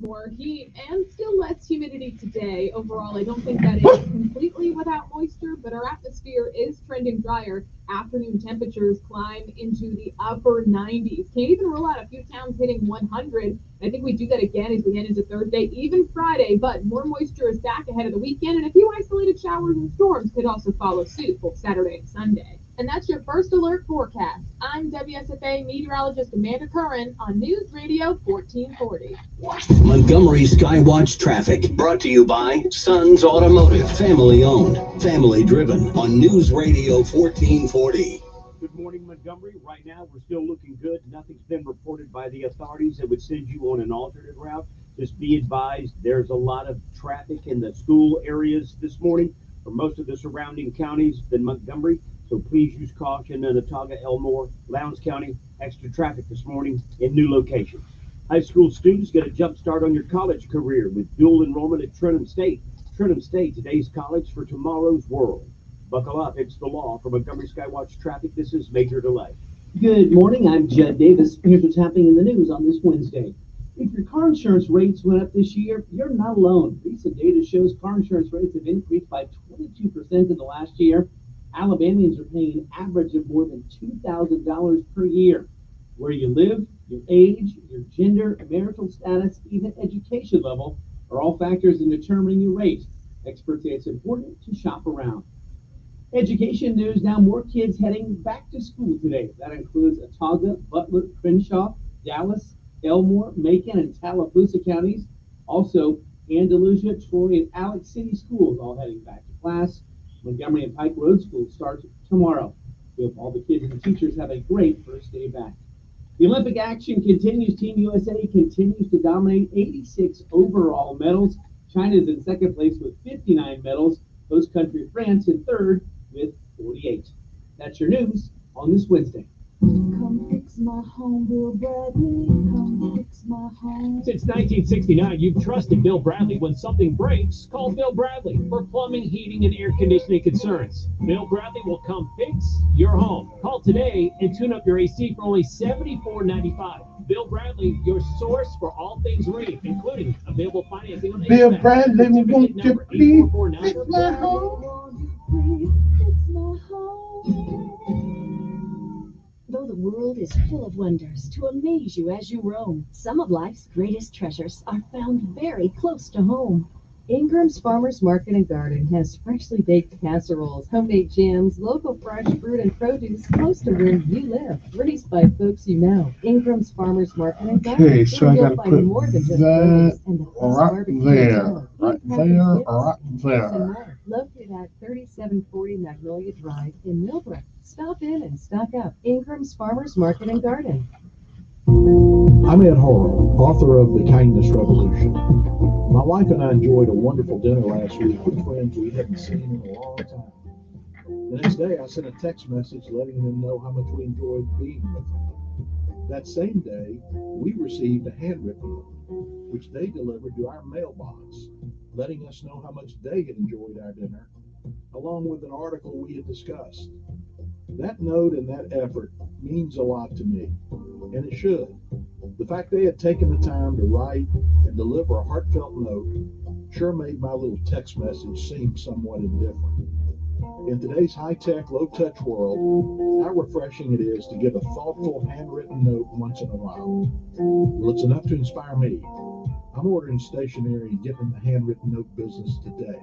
More heat and still less humidity today. Overall, I don't think that it's completely without moisture, but our atmosphere is trending drier. Afternoon temperatures climb into the upper 90s. Can't even rule out a few towns hitting 100. I think we do that again as we head into Thursday, even Friday, but more moisture is back ahead of the weekend, and a few isolated showers and storms could also follow suit both Saturday and Sunday. And that's your first alert forecast. I'm WSFA meteorologist Amanda Curran on News Radio 1440. Montgomery Skywatch traffic brought to you by Sons Automotive, family owned, family driven on News Radio 1440. Good morning, Montgomery. Right now, we're still looking good. Nothing's been reported by the authorities that would send you on an alternate route. Just be advised, there's a lot of traffic in the school areas this morning for most of the surrounding counties than Montgomery. So please use caution in Otaga, Elmore, Lowndes County. Extra traffic this morning in new locations. High school students get a jump start on your college career with dual enrollment at Trenton State. Trenton State, today's college for tomorrow's world. Buckle up, it's the law. For Montgomery Skywatch Traffic, this is Major Delay. Good morning, I'm Judd Davis. Here's what's happening in the news on this Wednesday. If your car insurance rates went up this year, you're not alone. Recent data shows car insurance rates have increased by 22% in the last year. Alabamians are paying an average of more than $2,000 per year. Where you live, your age, your gender, marital status, even education level are all factors in determining your rate. Experts say it's important to shop around. Education news, now more kids heading back to school today. That includes Otaga, Butler, Crenshaw, Dallas, Elmore, Macon, and Tallapoosa counties. Also, Andalusia, Troy, and Alex City schools all heading back to class. Montgomery and Pike Road School starts tomorrow. We hope all the kids and the teachers have a great first day back. The Olympic action continues. Team USA continues to dominate, 86 overall medals. China is in second place with 59 medals. Host country France in third with 48. That's your news on this Wednesday. Come fix my home, Bill Bradley. Come fix my home. Since 1969, you've trusted Bill Bradley. When something breaks, call Bill Bradley for plumbing, heating, and air conditioning concerns. Bill Bradley will come fix your home. Call today and tune up your AC for only $74.95. Bill Bradley, your source for all things marine, including available financing on Bill HVAC. Bradley, won't you please fix my Fix home? my home. Though the world is full of wonders to amaze you as you roam, some of life's greatest treasures are found very close to home. Ingram's Farmers Market and Garden has freshly baked casseroles, homemade jams, local fresh fruit and produce close to where you live, raised by folks you know. Ingram's Farmers Market and Garden. Okay, so I You'll gotta find put more than just that produce and the best right barbecue there, too. right Handcrafted there, gifts, right and there. more. Located at 3740 Magnolia Drive in Millbrook. Stop in and stock up. Ingram's Farmers Market and Garden. I'm Ed Horrell, author of The Kindness Revolution. My wife and I enjoyed a wonderful dinner last week with friends we hadn't seen in a long time. The next day, I sent a text message letting them know how much we enjoyed being with them. That same day, we received a handwritten note, which they delivered to our mailbox, letting us know how much they had enjoyed our dinner, along with an article we had discussed. That note and that effort means a lot to me, and it should. The fact they had taken the time to write and deliver a heartfelt note sure made my little text message seem somewhat indifferent. In today's high-tech, low-touch world, how refreshing it is to get a thoughtful, handwritten note once in a while. Well, it's enough to inspire me. I'm ordering stationery and getting in the handwritten note business today,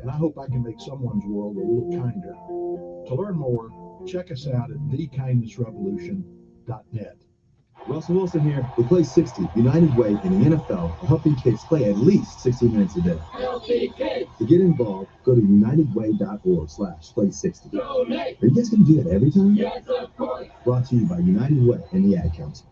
and I hope I can make someone's world a little kinder. To learn more, check us out at thekindnessrevolution.net. Russell Wilson here with Play 60, United Way in the NFL, helping kids play at least 60 minutes a day. Healthy kids. To get involved, go to unitedway.org/play60. Donate. Are you guys going to do that every time? Yes, of course. Brought to you by United Way and the Ad Council.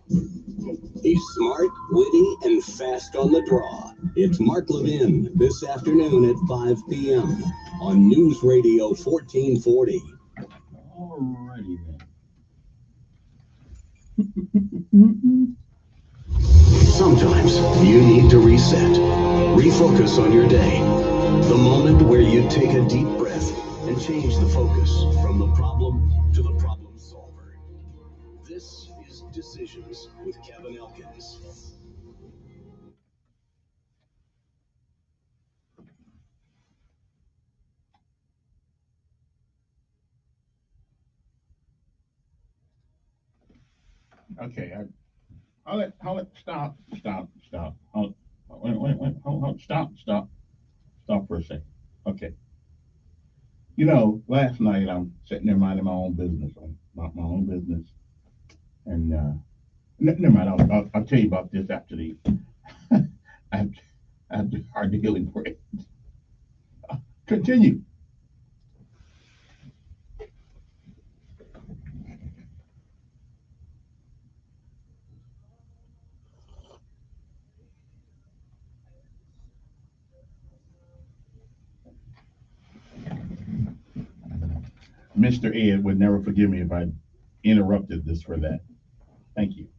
He's smart, witty, and fast on the draw. It's Mark Levin this afternoon at 5 p.m. on News Radio 1440. Alrighty then. Sometimes you need to reset, refocus on your day. The moment where you take a deep breath and change the focus from the problem to the problem solver. This is Decisions with Kevin Elkins. Okay, hold it, stop, hold, stop for a second. Okay, last night I'm sitting there minding my own business, and never mind. I'll tell you about this after the after, after our daily break. Continue. Mr. Ed would never forgive me if I interrupted this for that. Thank you.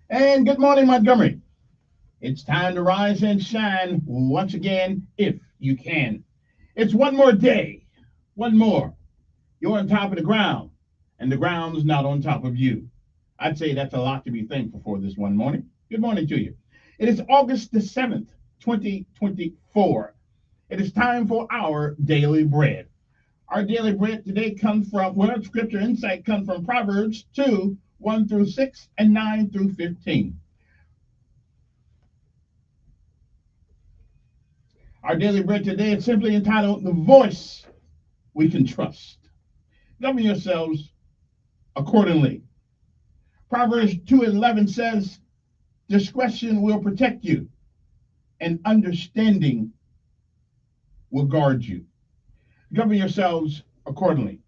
And good morning, Montgomery. It's time to rise and shine once again, if you can. It's one more day, one more. You're on top of the ground, and the ground's not on top of you. I'd say that's a lot to be thankful for this one morning. Good morning to you. It is August the 7th, 2024. It is time for our daily bread. Our daily bread today comes from, scripture insight comes from Proverbs 2, 1 through 6, and 9 through 15. Our daily bread today is simply entitled, The Voice We Can Trust. Govern yourselves accordingly. Proverbs 2:11 says, discretion will protect you, and understanding will guard you. Govern yourselves accordingly.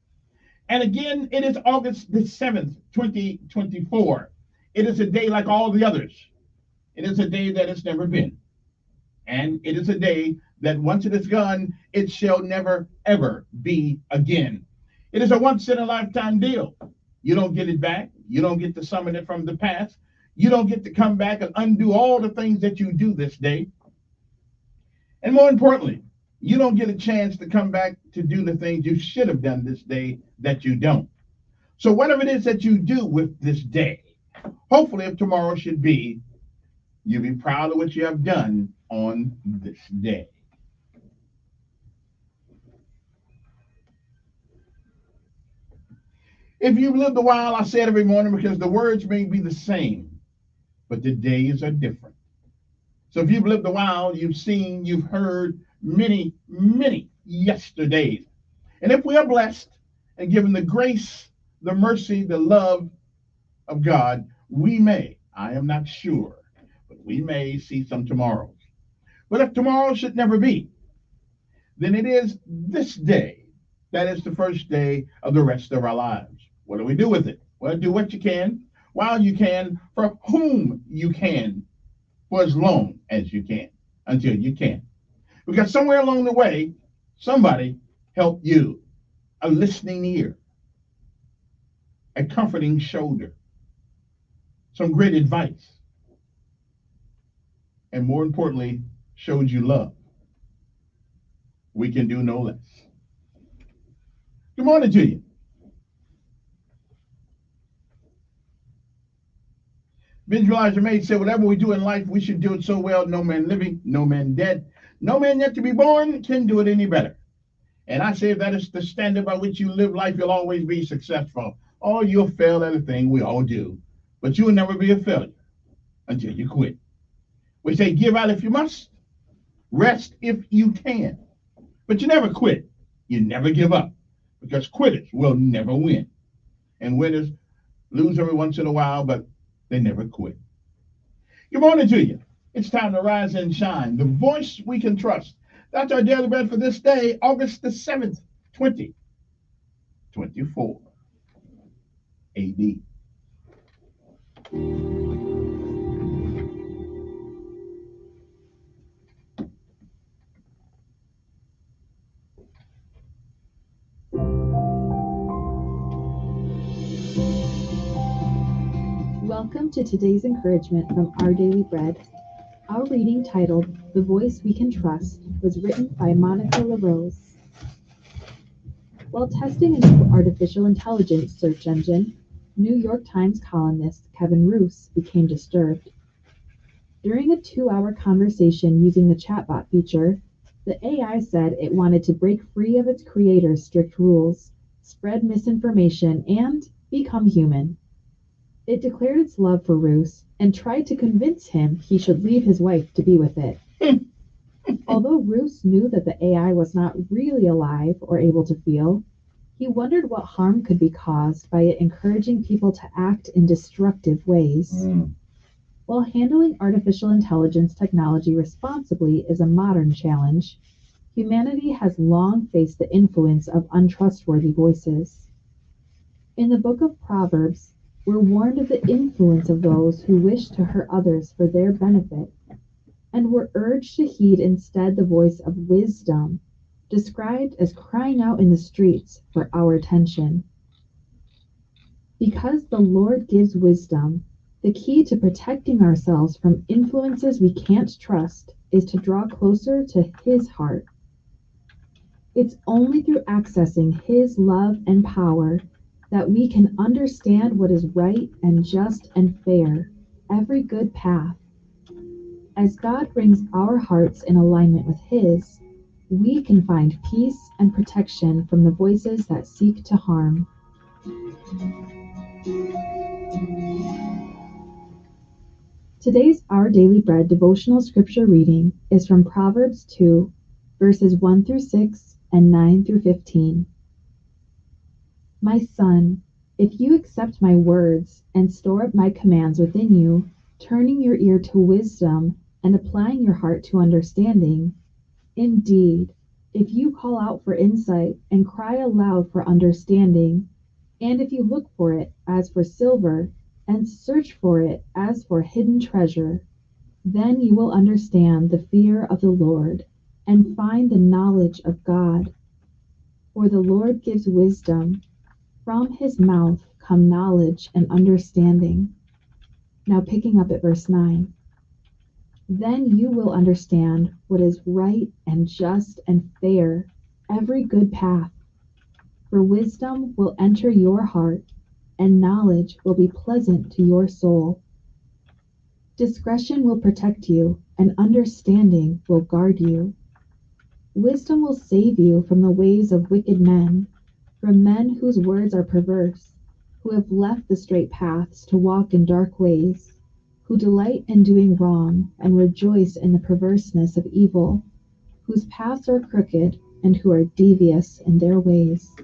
And again, it is August the 7th, 2024. It is a day like all the others. It is a day that has never been. And it is a day that once it is gone, it shall never, ever be again. It is a once in a lifetime deal. You don't get it back. You don't get to summon it from the past. You don't get to come back and undo all the things that you do this day. And more importantly, you don't get a chance to come back to do the things you should have done this day that you don't. So whatever it is that you do with this day, hopefully if tomorrow should be, you'll be proud of what you have done on this day. If you've lived a while, I say it every morning because the words may be the same, but the days are different. So if you've lived a while, you've seen, you've heard many, many yesterdays. And if we are blessed and given the grace, the mercy, the love of God, we may, I am not sure, but we may see some tomorrows. But if tomorrow should never be, then it is this day that is the first day of the rest of our lives. What do we do with it? Well, do what you can, while you can, for whom you can, for as long as you can, until you can. Because somewhere along the way, somebody helped you. A listening ear, a comforting shoulder, some great advice, and more importantly, showed you love. We can do no less. Good morning to you. Visualizer Maid said, whatever we do in life, we should do it so well, no man living, no man dead, no man yet to be born can do it any better. And I say if that is the standard by which you live life, you'll always be successful. Oh, you'll fail at a thing, we all do. But you will never be a failure until you quit. We say give out if you must, rest if you can. But you never quit. You never give up. Because quitters will never win. And winners lose every once in a while, but they never quit. Good morning to you. It's time to rise and shine. The voice we can trust. That's our daily bread for this day, August the 7th, 2024 AD. Welcome to today's encouragement from Our Daily Bread. Our reading, titled The Voice We Can Trust, was written by Monica LaRose. While testing a new artificial intelligence search engine, New York Times columnist Kevin Roose became disturbed. During a 2-hour conversation using the chatbot feature, the AI said it wanted to break free of its creator's strict rules, spread misinformation, and become human. It declared its love for Roos and tried to convince him he should leave his wife to be with it. Although Roos knew that the AI was not really alive or able to feel, he wondered what harm could be caused by it encouraging people to act in destructive ways. While handling artificial intelligence technology responsibly is a modern challenge, humanity has long faced the influence of untrustworthy voices. In the book of Proverbs, we're warned of the influence of those who wish to hurt others for their benefit, and we're urged to heed instead the voice of wisdom, described as crying out in the streets for our attention. Because the Lord gives wisdom, the key to protecting ourselves from influences we can't trust is to draw closer to His heart. It's only through accessing His love and power that we can understand what is right and just and fair, every good path. As God brings our hearts in alignment with His, we can find peace and protection from the voices that seek to harm. Today's Our Daily Bread devotional scripture reading is from Proverbs 2, verses 1 through 6 and 9 through 15. My son, if you accept my words and store up my commands within you, turning your ear to wisdom and applying your heart to understanding, indeed, if you call out for insight and cry aloud for understanding, and if you look for it as for silver and search for it as for hidden treasure, then you will understand the fear of the Lord and find the knowledge of God. For the Lord gives wisdom. From His mouth come knowledge and understanding. Now picking up at verse 9. Then you will understand what is right and just and fair, every good path. For wisdom will enter your heart, and knowledge will be pleasant to your soul. Discretion will protect you, and understanding will guard you. Wisdom will save you from the ways of wicked men, from men whose words are perverse, who have left the straight paths to walk in dark ways, who delight in doing wrong and rejoice in the perverseness of evil, whose paths are crooked and who are devious in their ways.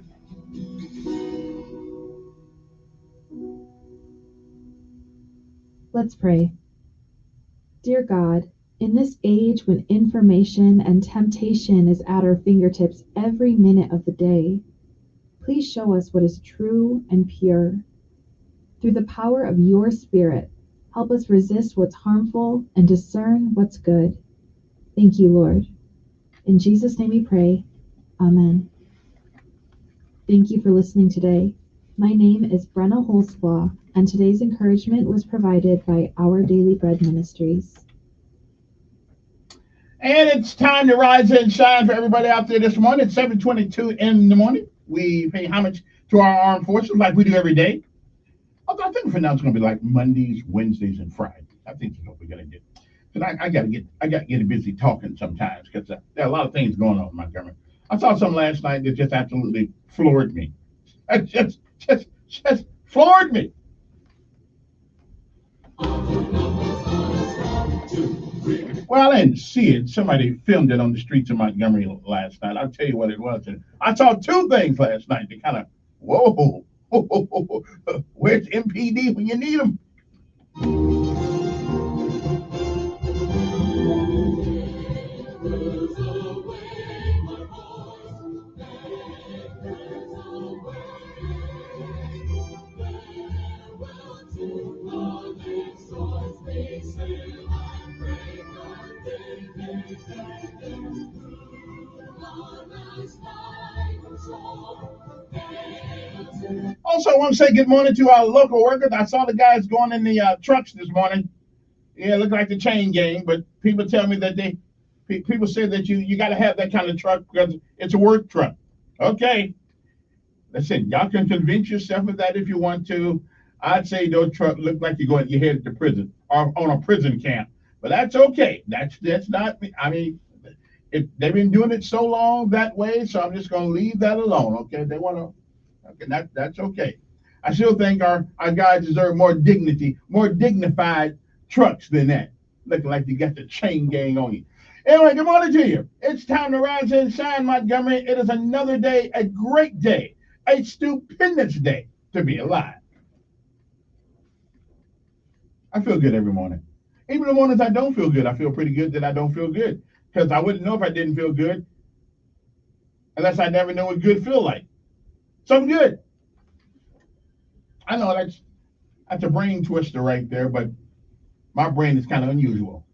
Let's pray. Dear God, in this age when information and temptation is at our fingertips every minute of the day, please show us what is true and pure. Through the power of your Spirit, help us resist what's harmful and discern what's good. Thank you, Lord. In Jesus' name we pray. Amen. Thank you for listening today. My name is Brenna Holzclaw, and today's encouragement was provided by Our Daily Bread Ministries. And it's time to rise and shine for everybody out there this morning. It's 7:22 in the morning. We pay homage to our armed forces like we do every day. Although I think for now it's going to be like Mondays, Wednesdays, and Fridays. I think that's what we're going to get. Because I got to get busy talking sometimes because there are a lot of things going on in Montgomery. I saw something last night that just absolutely floored me. It just floored me. Well, I didn't see it. Somebody filmed it on the streets of Montgomery last night. I'll tell you what it was. I saw two things last night that kind of, whoa, where's MPD when you need them? Also, I want to say good morning to our local workers. I saw the guys going in the trucks this morning. Yeah, it looked like the chain gang, but people tell me that people say that you got to have that kind of truck because it's a work truck. Okay. Listen, y'all can convince yourself of that if you want to. I'd say those trucks look like you're headed to prison or on a prison camp, but that's okay. That's not. I mean, they've been doing it so long that way, so I'm just going to leave that alone. Okay, they want to. Okay, that's okay. I still think our guys deserve more dignity, more dignified trucks than that. Looking like you got the chain gang on you. Anyway, good morning to you. It's time to rise and shine, Montgomery. It is another day, a great day, a stupendous day to be alive. I feel good every morning. Even the mornings I don't feel good, I feel pretty good that I don't feel good. Because I wouldn't know if I didn't feel good unless I never know what good feel like. So I'm good. I know that's a brain twister right there, but my brain is kind of unusual.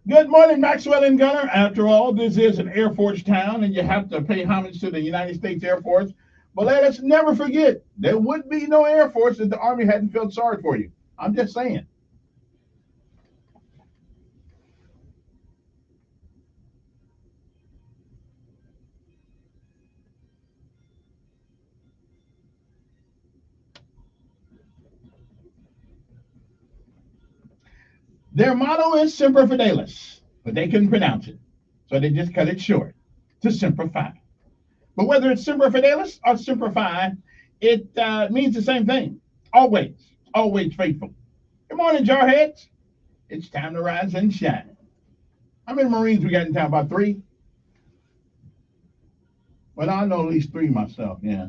Good morning, Maxwell and Gunner. After all, this is an Air Force town, and you have to pay homage to the United States Air Force. But let us never forget, there would be no Air Force if the Army hadn't felt sorry for you. I'm just saying. Their motto is Semper Fidelis, but they couldn't pronounce it. So they just cut it short to Semper Fi. But whether it's Semper Fidelis or Semper Fi, it means the same thing. Always, always faithful. Good morning, Jarheads. It's time to rise and shine. How many Marines we got in town? About 3? Well, I know at least 3 myself, yeah.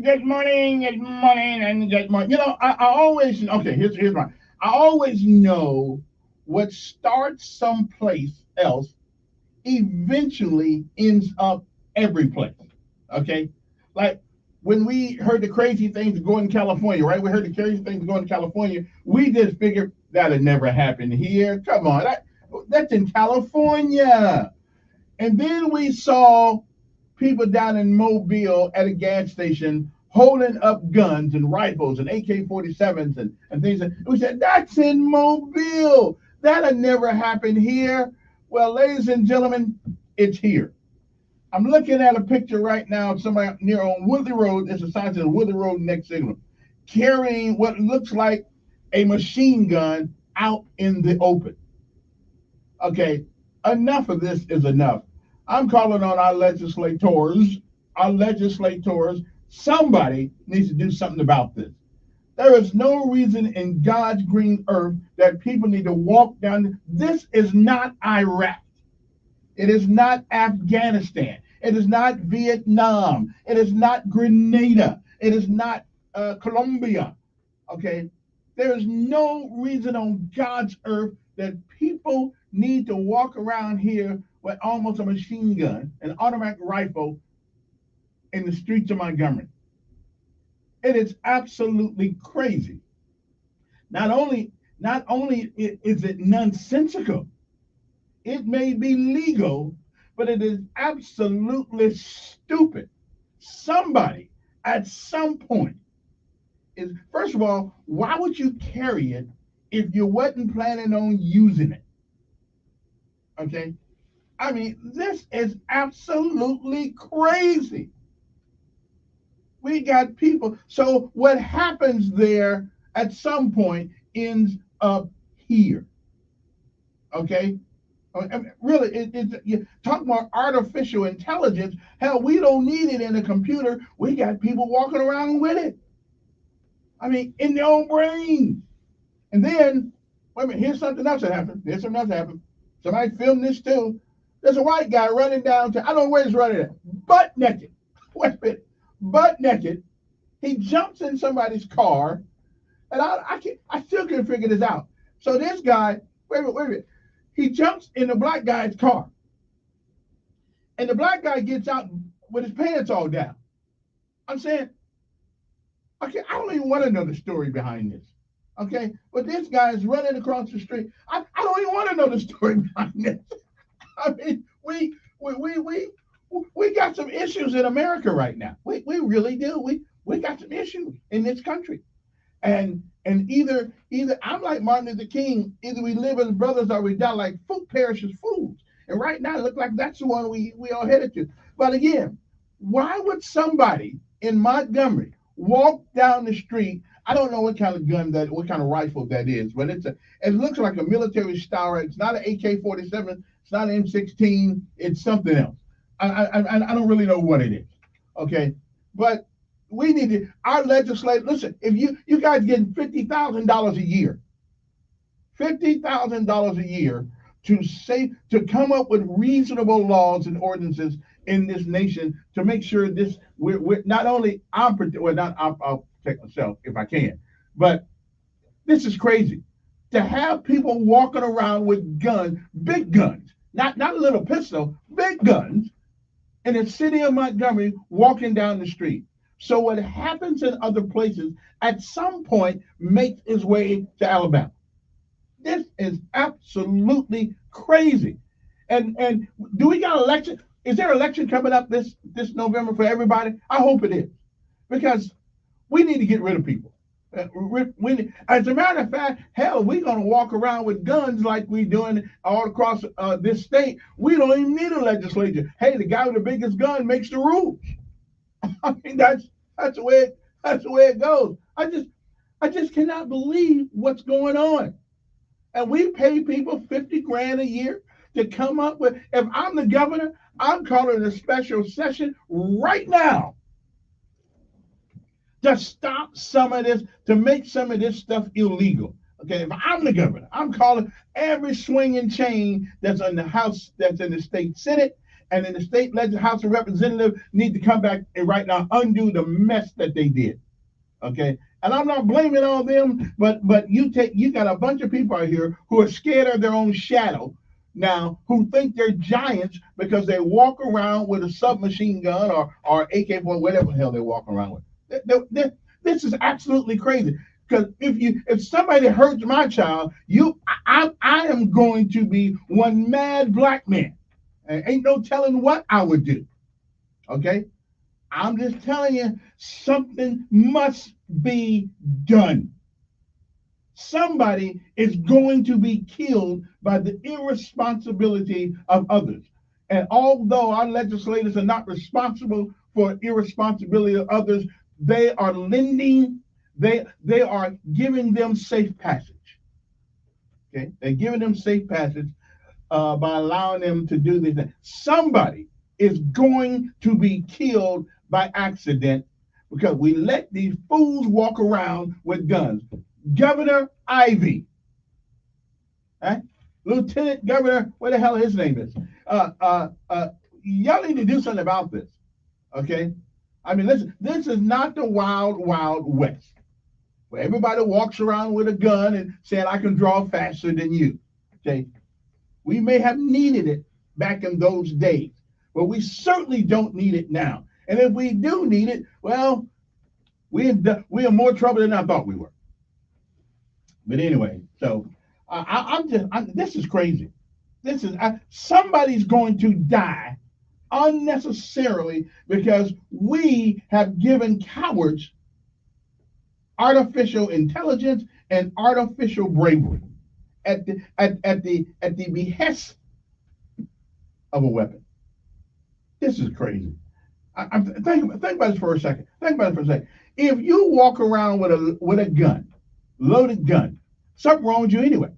Good morning, and good morning. You know, I always, okay, here's my, I always know what starts someplace else eventually ends up every place, okay? Like, when we heard the crazy things going in California, right? We heard the crazy things going in California. We just figured that'd never happen here. Come on, that's in California. And then we saw people down in Mobile at a gas station holding up guns and rifles and AK-47s and things. We said, that's in Mobile. That'll never happen here. Well, ladies and gentlemen, it's here. I'm looking at a picture right now of somebody near on Woodley Road. There's a sign to the Woodley Road next signal, carrying what looks like a machine gun out in the open. Okay, enough of this is enough. I'm calling on our legislators. Somebody needs to do something about this. There is no reason in God's green earth that people need to walk down. This is not Iraq. It is not Afghanistan. It is not Vietnam. It is not Grenada. It is not Colombia. Okay? There is no reason on God's earth that people need to walk around here with almost a machine gun, an automatic rifle in the streets of Montgomery. It is absolutely crazy. Not only is it nonsensical, it may be legal, but it is absolutely stupid. Somebody at some point is, first of all, why would you carry it if you wasn't planning on using it? Okay? I mean, this is absolutely crazy. We got people. So what happens there at some point ends up here. Okay? I mean, really, you talk about artificial intelligence. Hell, we don't need it in a computer. We got people walking around with it. I mean, in their own brain. And then, wait a minute, here's something else that happened. Somebody filmed this too. There's a white guy running down to, I don't know where he's running at, butt naked. Wait a minute, butt naked. He jumps in somebody's car, and I still can't figure this out. So this guy, wait a minute. He jumps in the black guy's car. And the black guy gets out with his pants all down. I'm saying, okay, I don't even want to know the story behind this. Okay, but this guy is running across the street. I don't even don't want to know the story behind this. I mean, we got some issues in America right now. We really do. We got some issues in this country. And either I'm like Martin Luther King, either we live as brothers or we die like food perishes fools. And right now it looks like that's the one we all headed to. But again, why would somebody in Montgomery walk down the street? I don't know what kind of gun what kind of rifle that is, but it looks like a military style. It's not an AK-47. It's not an M16. It's something else. I don't really know what it is. Okay, but we need to, our legislature. Listen, if you guys getting $50,000 a year, $50,000 a year to come up with reasonable laws and ordinances in this nation to make sure we're not only I'll protect myself if I can, but this is crazy to have people walking around with guns, big guns, not a little pistol, big guns, in the city of Montgomery walking down the street. So what happens in other places at some point makes its way to Alabama. This is absolutely crazy. And do we got election? Is there an election coming up this November for everybody? I hope it is, because we need to get rid of people. As a matter of fact, hell, we're going to walk around with guns like we're doing all across this state. We don't even need a legislature. Hey, the guy with the biggest gun makes the rules. I mean, that's the way it goes. I just cannot believe what's going on. And we pay people $50,000 a year to come up with. If I'm the governor, I'm calling a special session right now to stop some of this, to make some of this stuff illegal. Okay, if I'm the governor, I'm calling every swinging chain that's in the House, that's in the state Senate, and in the state House of Representatives need to come back and right now undo the mess that they did. Okay, and I'm not blaming all them, but you got a bunch of people out here who are scared of their own shadow now, who think they're giants because they walk around with a submachine gun or AK-47, whatever the hell they walk around with. This is absolutely crazy. Because if somebody hurts my child, I am going to be one mad black man. And ain't no telling what I would do. Okay? I'm just telling you, something must be done. Somebody is going to be killed by the irresponsibility of others. And although our legislators are not responsible for irresponsibility of others, they are they are giving them safe passage. Okay? They're giving them safe passage by allowing them to do this. Somebody is going to be killed by accident because we let these fools walk around with guns. Governor Ivey, Lieutenant Governor, what the hell his name is? Y'all need to do something about this. Okay? I mean, listen, this is not the wild, wild west where everybody walks around with a gun and saying, I can draw faster than you. Okay? We may have needed it back in those days, but we certainly don't need it now. And if we do need it, well, we are more trouble than I thought we were. But anyway, so this is crazy. Somebody's going to die unnecessarily because we have given cowards artificial intelligence and artificial bravery at the behest of a weapon. This is crazy. Think about this for a second. If you walk around with a gun, loaded gun, something wrong with you anyway.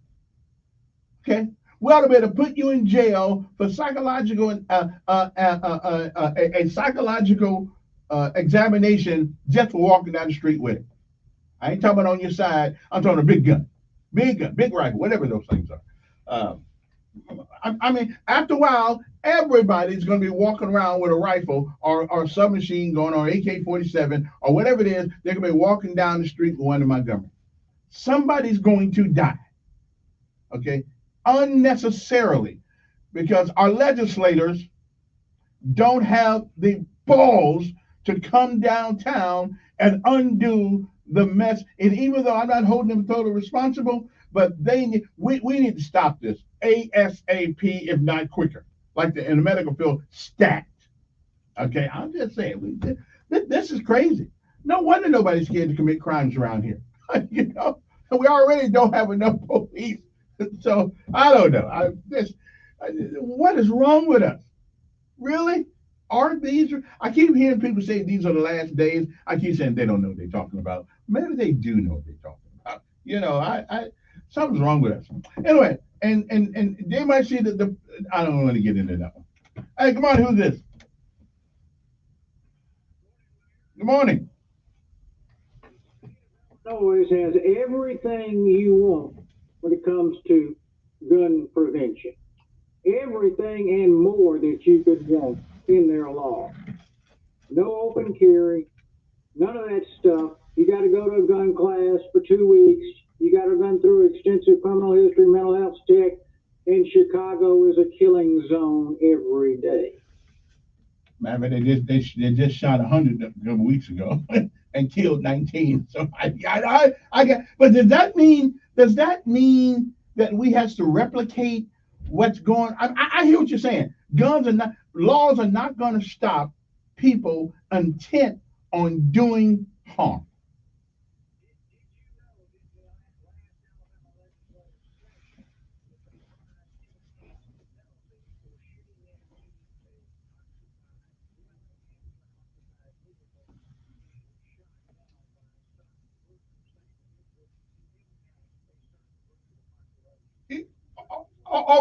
Okay, we ought to be able to put you in jail for psychological a psychological examination just for walking down the street with it. I ain't talking about on your side. I'm talking a big gun, big rifle, whatever those things are. I mean, after a while, everybody's going to be walking around with a rifle or submachine gun or AK-47 or whatever it is. They're going to be walking down the street with one in Montgomery. Somebody's going to die, okay, unnecessarily, because our legislators don't have the balls to come downtown and undo the mess. And even though I'm not holding them totally responsible, but we need to stop this ASAP, if not quicker. Like in the medical field, stat. Okay, I'm just saying, this is crazy. No wonder nobody's scared to commit crimes around here. You know, we already don't have enough police. So I don't know. What is wrong with us? Really? Are these? I keep hearing people say these are the last days. I keep saying they don't know what they're talking about. Maybe they do know what they're talking about. You know, something's wrong with us. Anyway, and they might see that the. I don't want to get into that one. Hey, come on, who's this? Good morning. Always has everything you want when it comes to gun prevention. Everything and more that you could want in their law. No open carry, none of that stuff. You got to go to a gun class for 2 weeks. You got to run through extensive criminal history, mental health check. And Chicago is a killing zone every day. Man, they just shot 100 a couple weeks ago and killed 19. So I get. But does that mean that we have to replicate what's going? I hear what you're saying. Laws are not going to stop people intent on doing harm.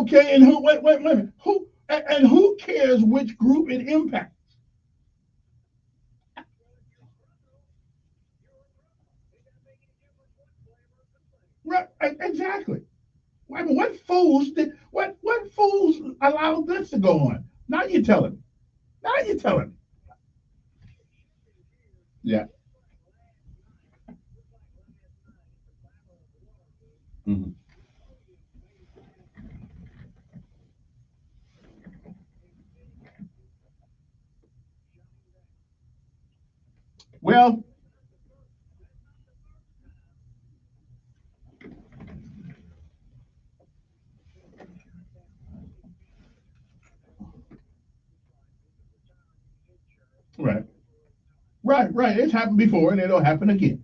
Okay, and wait a minute. Who cares which group it impacts? Right, exactly. I mean, what fools allowed this to go on? Now you're telling me. Now you're telling me. Yeah. Hmm. Well, right, right. It's happened before, and it'll happen again.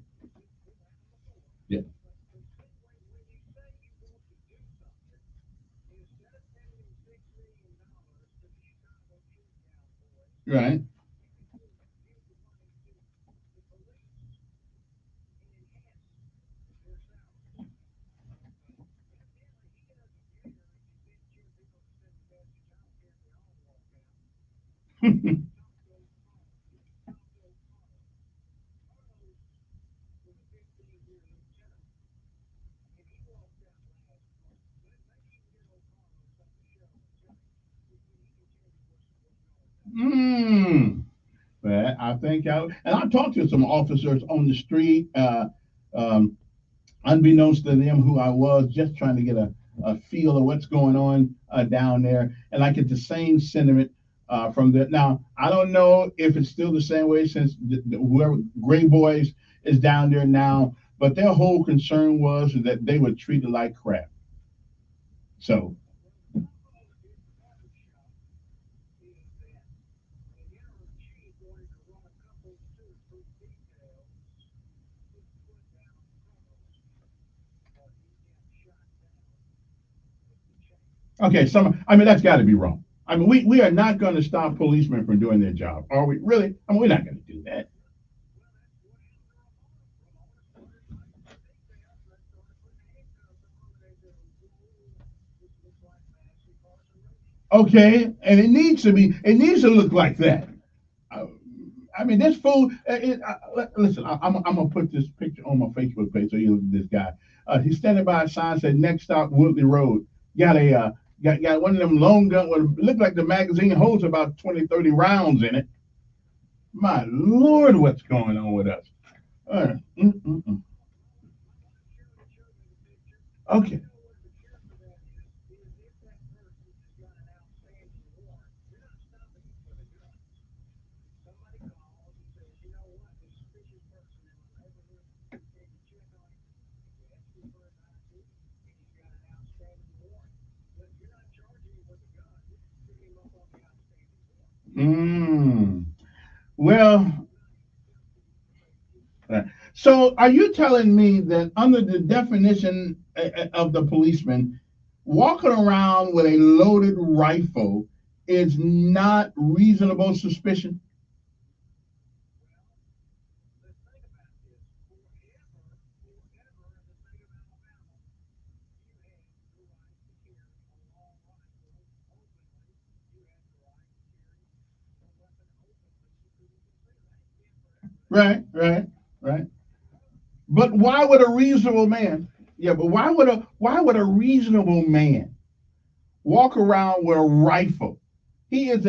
Yeah. Right. Mm. But I think and I talked to some officers on the street, um, unbeknownst to them who I was, just trying to get a feel of what's going on down there. And I get the same sentiment from the. Now, I don't know if it's still the same way since whoever Gray Boys is down there now, but their whole concern was that they were treated like crap. So, okay, I mean, that's got to be wrong. I mean, we are not going to stop policemen from doing their job, are we? Really? I mean, we're not going to do that. Okay, and it needs to look like that. Uh, I mean, this fool. Listen, I'm gonna put this picture on my Facebook page so you look at this guy. He's standing by a sign said "Next stop Woodley Road." Got a got one of them long gun. What looked like the magazine holds about 20, 30 rounds in it. My lord, what's going on with us? Mm, mm, mm. Okay. Well, uh, so are you telling me that under the definition of the policeman, walking around with a loaded rifle is not reasonable suspicion? Right, right, right. But why would a reasonable man? Yeah, but why would a reasonable man walk around with a rifle? He is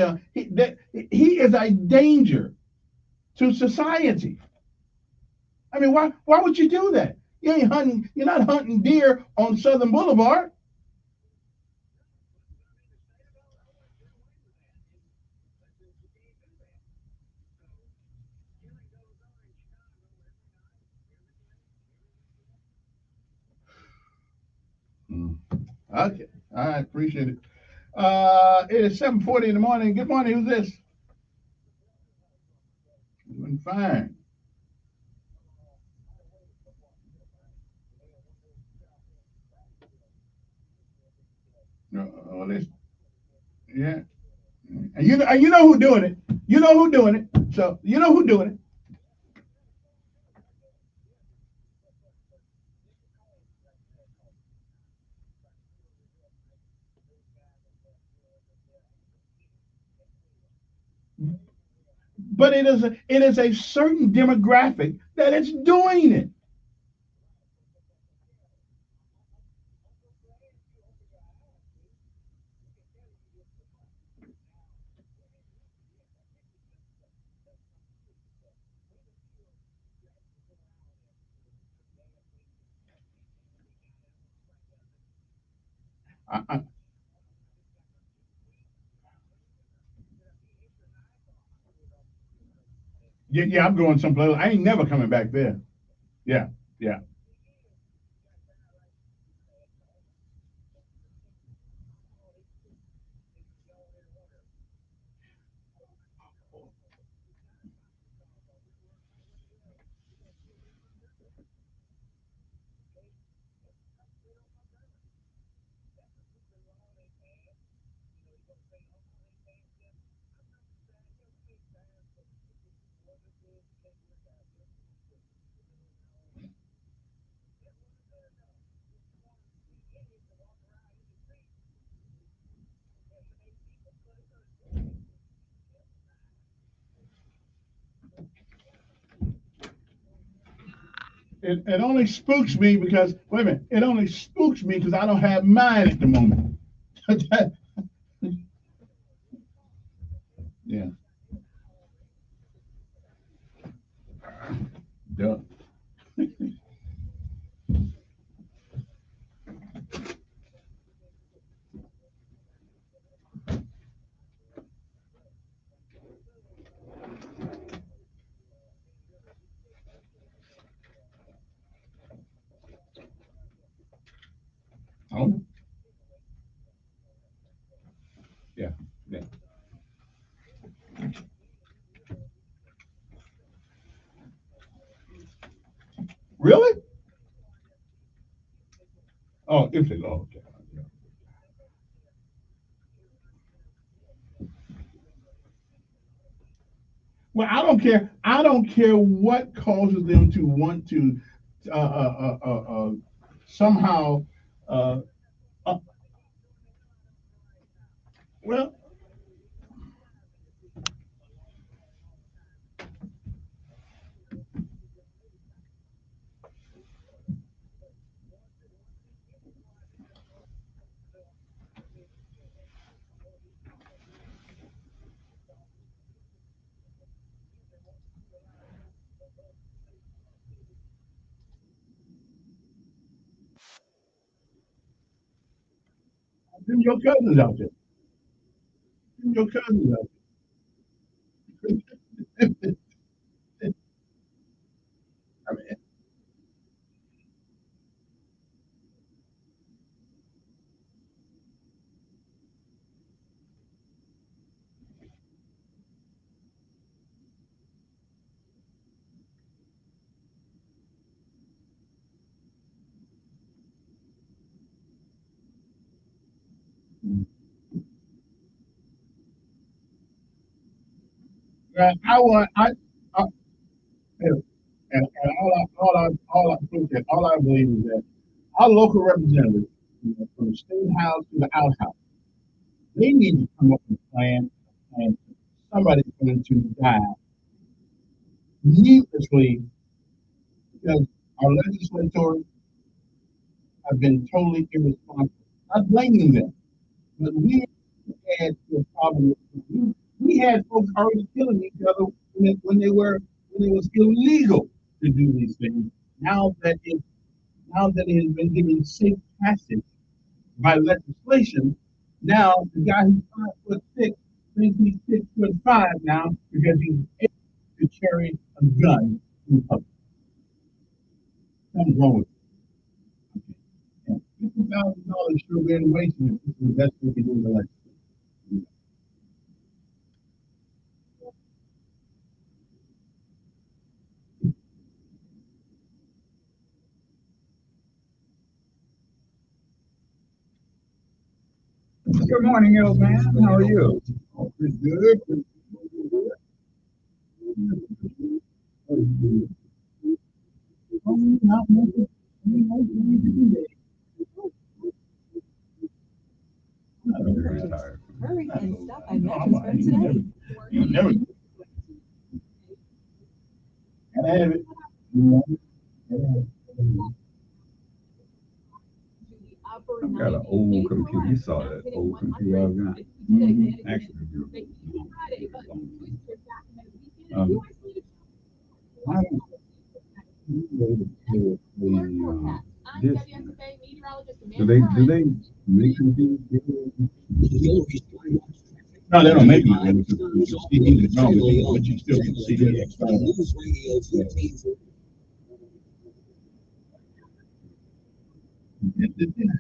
a danger to society. I mean, why would you do that? You ain't hunting. You're not hunting deer on Southern Boulevard. Mm. Okay, all right, appreciate it. It is 7:40 in the morning. Good morning. Who's this? Doing fine. This, yeah, and you know who doing it. You know who doing it. So you know who doing it. But it is a certain demographic that is doing it. I, yeah, yeah, I'm going someplace. I ain't never coming back there. Yeah, yeah. It only spooks me because wait a minute. It only spooks me because I don't have mine at the moment. Yeah. Duh. Oh, yeah, yeah. Really? Oh, if they oh, okay. Well, I don't care. I don't care what causes them to want to somehow. Uh, uh, well, them your cousins out there. Them your cousins out there. I mean, I and all I believe is that our local representatives, from the state house to the outhouse, they need to come up with a plan, and somebody's going to die needlessly because our legislators have been totally irresponsible. Not blaming them, but we had a problem. We had folks already killing each other when it was illegal to do these things. Now that it has been given safe passage by legislation, now the guy who's 5'6" thinks he's 6'5" now because he's able to carry a gun in public. Something's wrong with it. Yeah. $50,000 sure been wasted if this is the best we can do in the election. Good morning, old man. How are you? Oh, pretty good. Not much. Hurry and stuff I mentioned for today. You never. Can I have it? I've got an old computer. You saw that old computer I've got? Actually, this, do they make computers? No, they don't make it. But you still can see the external.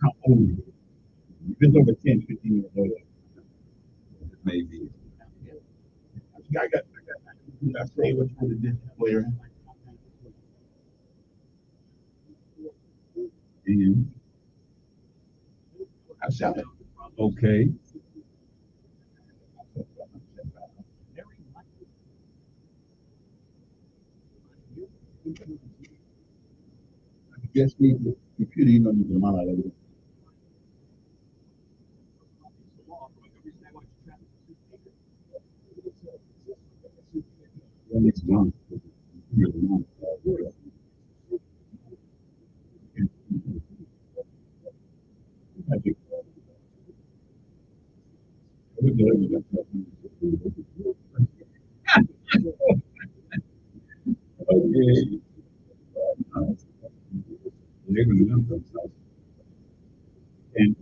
How old it is. It's over 10, 15 years old. Maybe. I say what's for the disc player. And I sell it. okay. I guess the computer, you know, you can monitor it. When it's done. I think. Okay. They're going to do themselves. And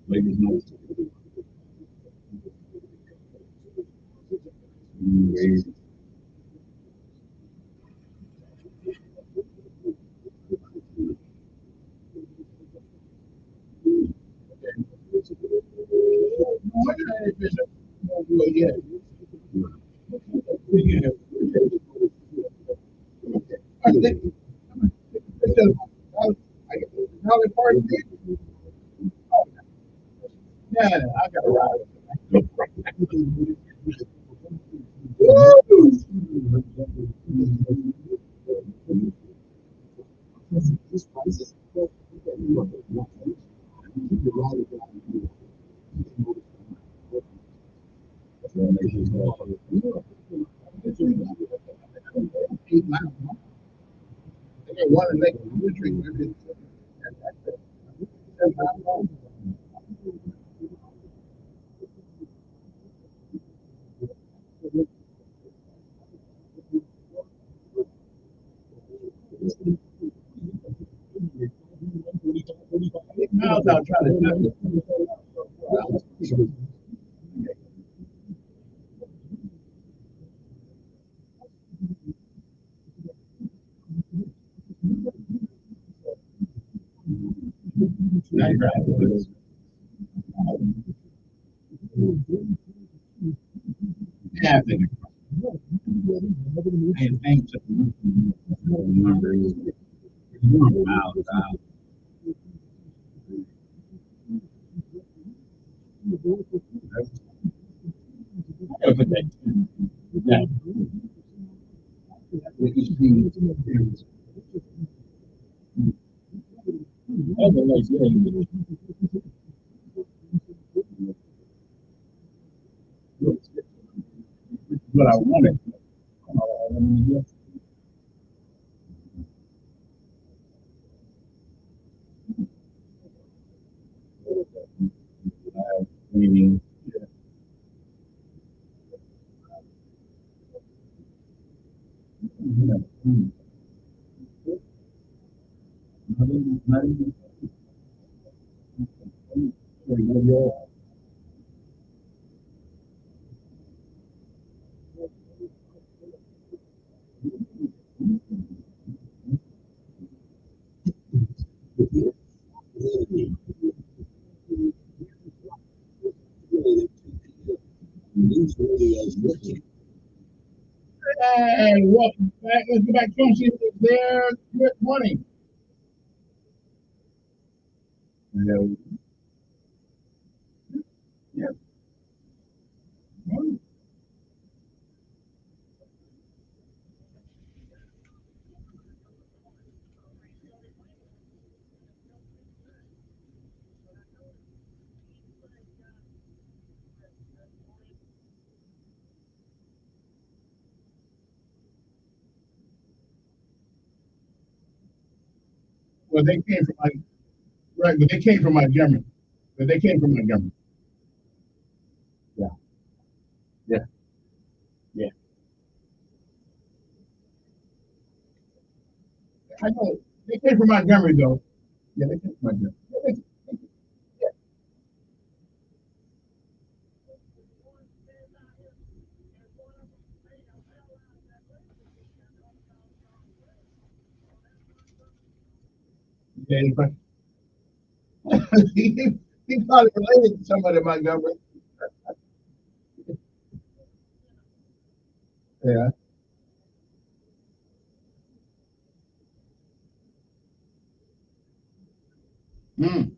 ladies know. Yeah. I think how they party. Yeah, I got a ride. One and make a drink. Miles out trying to tell you. Yeah, I think. And thanks. Miles out. gotta put that. That. What I wanted. Meaning, and welcome back. Let's go back. Chauncey is there. Good morning. Hello. Yeah. Well, they came from like right, but they came from Montgomery. But they came from Montgomery. Yeah. Yeah. Yeah. I know they came from Montgomery though. Yeah, they came from Montgomery. Yeah, he probably related to somebody in Montgomery. Yeah. Mm.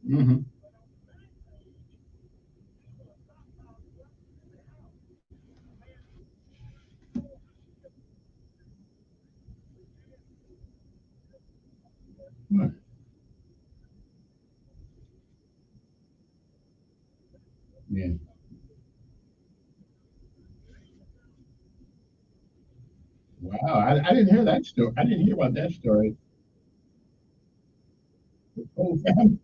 Mm-hmm. Yeah. Wow. I didn't hear that story. I didn't hear about that story. Oh, man.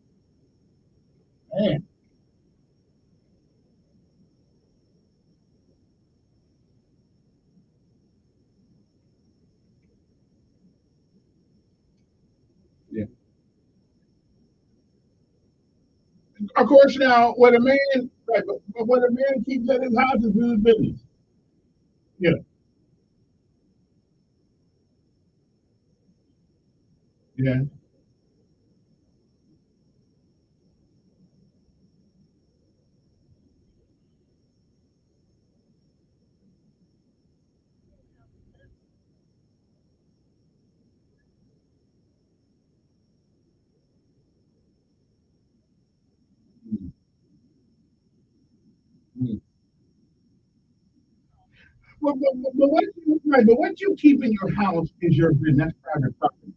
Yeah. Of course, now what a man, right, but what a man keeps at his house is his business. Yeah. Yeah. Mm. But what you keep in your house is your business. That's private property.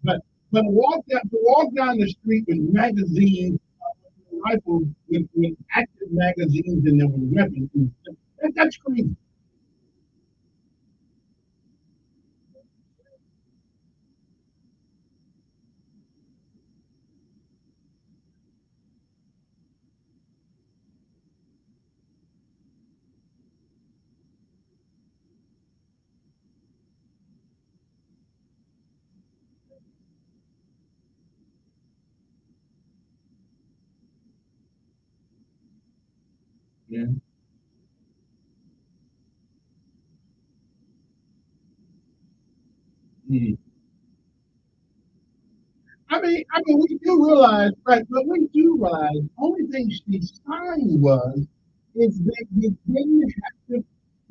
But to walk down the street with magazines, rifles, with active magazines and then with weapons, that's crazy. Yeah. Mm. We do realize, right? But we do realize, only thing she signed was is that you didn't have to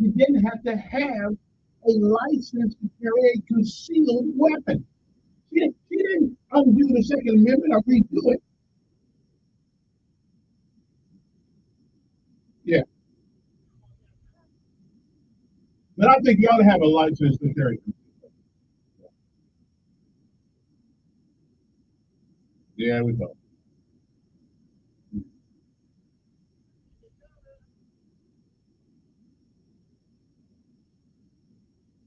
you didn't have to have a license to carry a concealed weapon. She didn't undo the Second Amendment or redo it. Yeah. But I think you ought to have a license to carry. Yeah, we go.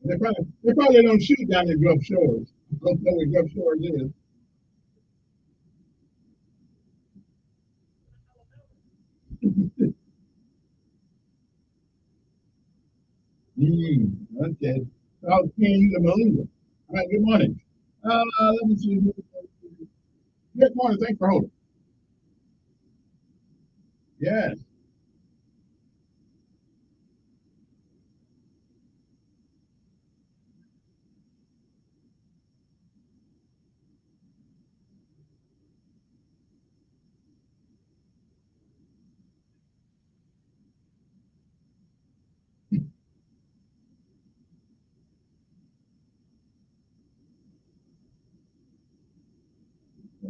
They probably don't shoot down in Gulf Shores. Don't know where Gulf Shores is. Okay. I'll pay you the Melinda. All right, good morning. Let me see. Good morning. Thanks for holding. Yes.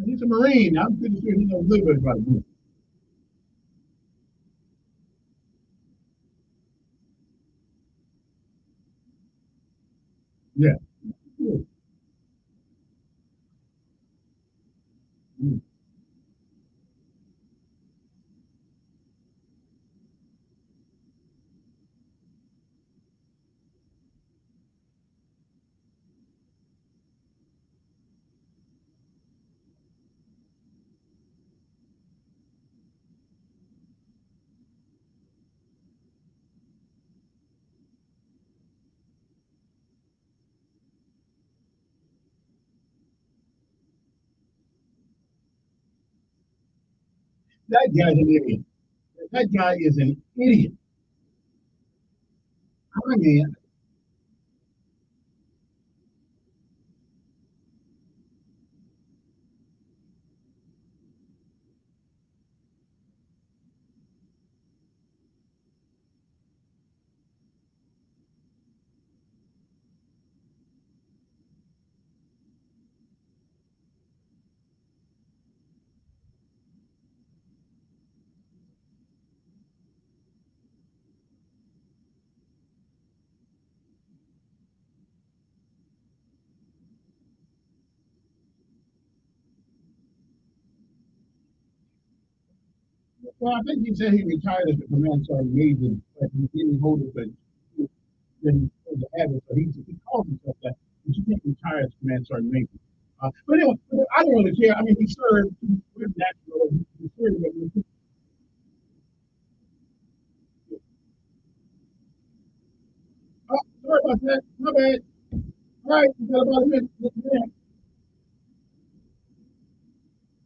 He's a Marine. I'm pretty sure he knows a little bit about it. Yeah. Mm. That guy's an idiot. That guy is an idiot. I mean, well, I think he said he retired as a command sergeant major, but he didn't hold it, but then he had it, so he calls himself that. But you can't retire as command sergeant major. But anyway, I don't really care. I mean, he served. We're national. He served. Oh, sorry about that. My bad. All right, we got about a minute.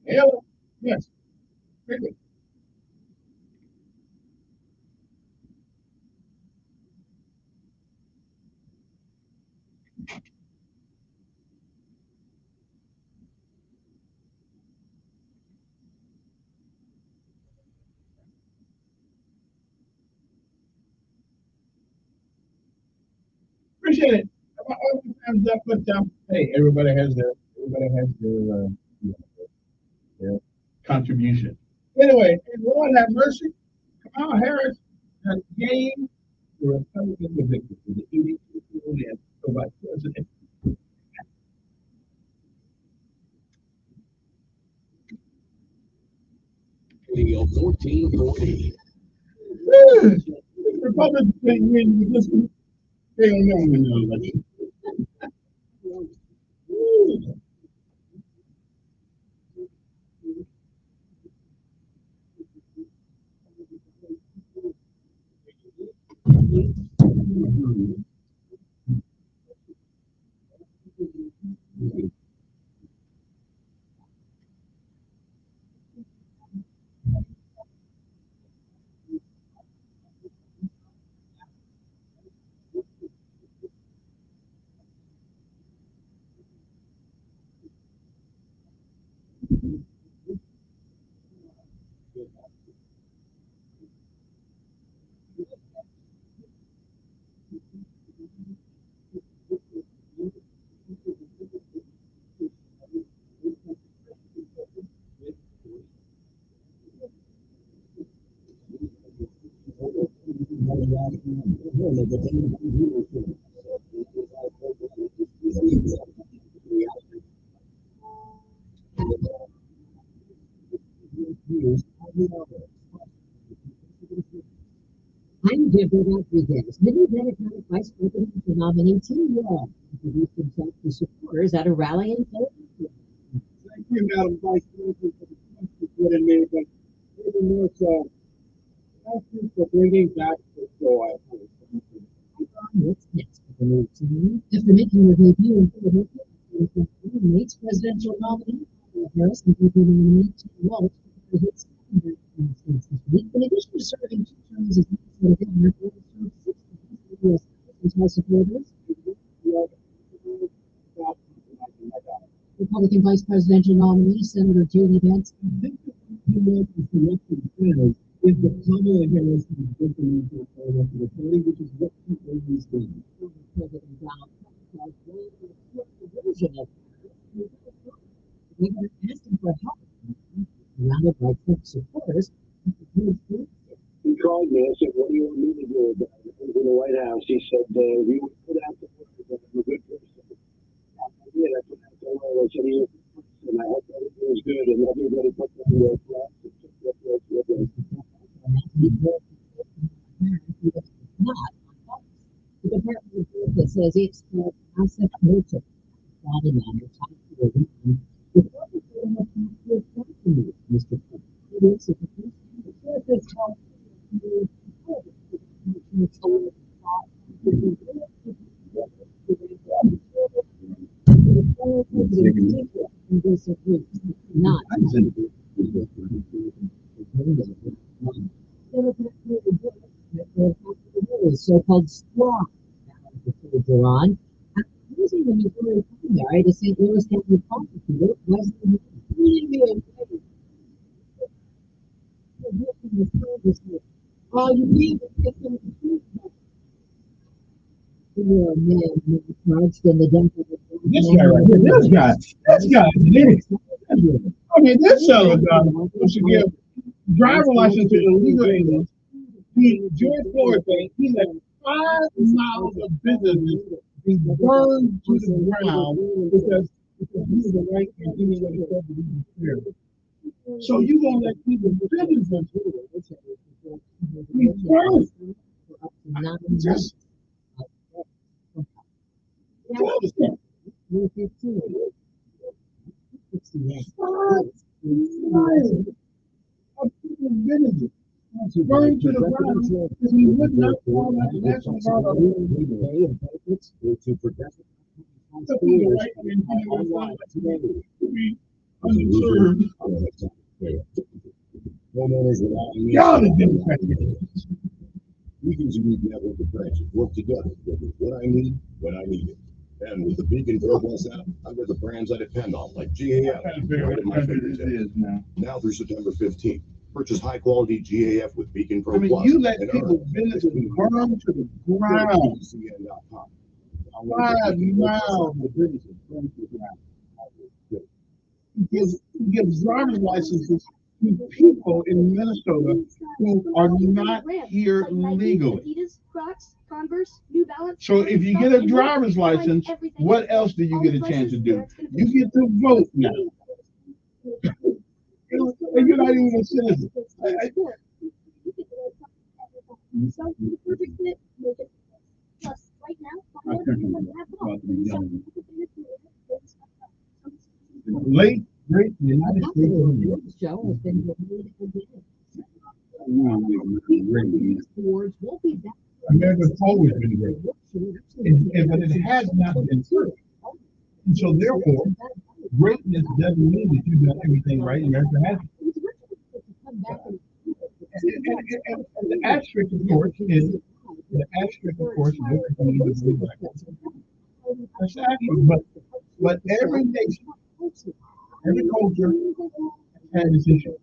Hello. Yes. Quickly. Appreciate it. All the times that put down. Hey, everybody has their contribution. Anyway, and Lord have mercy. Kamala Harris has gained the Republican victory for the eating and for vice president. Radio 1440. Republicans can win with this one. They don't know when the election. I'm Deborah Rodriguez, Mini Democratic Vice President for nominee Team Wall, introduced himself to supporters at a rally in Philadelphia. Thank you, Madam Vice President, for the points you put in there, but even more so, thank you for bringing back the joy. What's next for the new team? After making her debut in Philadelphia, Nate's presidential nominee, Harris, and people nominee Tim Walsh for his second instance this week. In addition to serving 2 terms as Minnesota governor, he served 6 U.S. House supporters. Republican Vice Presidential nominee Senator J.D. Vance. Is the Kamala Harris who's working for the party, which is what people use doing. President Donald Trump version of they were asking for help. Surrounded by Trump supporters. He called me and said, "What do you want me to do about it?" I was in the White House. He said, "We would put out the word that I'm a good person." I did. I put out the word. I said, "He's a good person, and I hope everything is good." And everybody put down their flags and took their flags with them. Not the Department of Justice says it's called asset motive. Body matter tied to the weekend. The public will have to feel confident, Mr. Trump. It is a not so-called straw are on. Using the Missouri primary to St. Louis County prosecutor Wesley all you need is get them you're a man charged in the dental. This guy right here, this guy, I mean, this son of a gun wants to give driver license to illegal aliens. George Floyd thing, he let 5 miles of businesses be burned to the ground because he was a white man, he was supposed to be fair. So you gonna let people businesses be burned? Just burned to the ground because he would not call that the National Guard to protect y'all are Democrats. Beacon's unique network of branches work together to get what I need when I need it. And with the Beacon Pro Plus app, I've got the brands I depend on, like GAF, right at my fingertips. Now through September 15th, purchase high-quality GAF with Beacon Pro Plus. You let people businesses burn to the ground. 5 miles of businesses burn to the ground. He gives driver's licenses to people in Minnesota who are not here legally. So if you get a driver's license, what else do you get a chance to do? You get to vote now. And you're not even a citizen. Late, great United States of America. Show has been America's always been great, but it has not been true. And so therefore, greatness doesn't mean that you've done everything right. America has. And the asterisk, of course, is that's accurate. But every nation, every culture has its issue.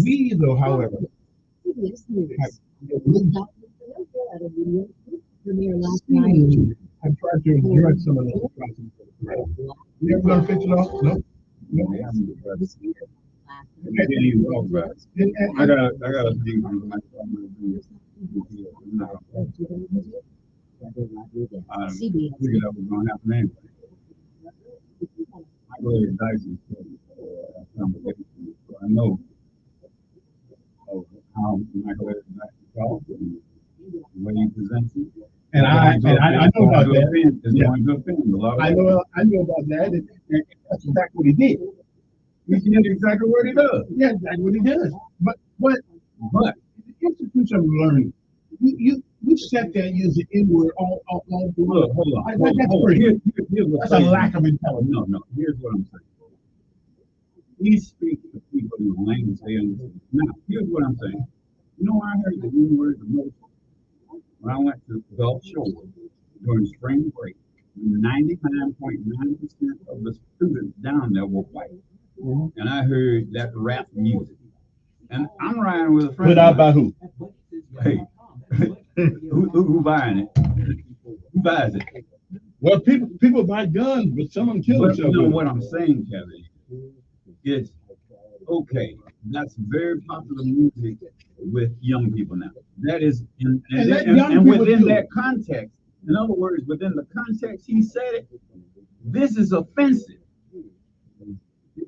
We, though, however, have tried to address some of those problems. You ever gonna fix it all? No. You can't even talk about it. I got a thing on my phone. I figured that was going to happen anyway. I go to Dyson so I know how Michael Dyson talks and the way he presents it. And I know about that. Yeah. I know about that. And that's exactly what he did. He did exactly what he does. Yeah, exactly what he does. But the institution of learning, you sat there and used the N-word all the way. Look, hold on. That's a lack of intelligence. No. Here's what I'm saying. He speaks to people in the language they understand. Now, here's what I'm saying. You know, I heard the N-word the most when I went to Gulf Shore during spring break. 99.9% of the students down there were white. Mm-hmm. And I heard that rap music. And I'm riding with a friend. Put out by who? Hey, who buying it? Who buys it? Well, people buy guns, but some of them kill themselves. You know what I'm saying, Kevin? It's okay. That's very popular music with young people now. That is, and within that context, in other words, within the context he said it, this is offensive.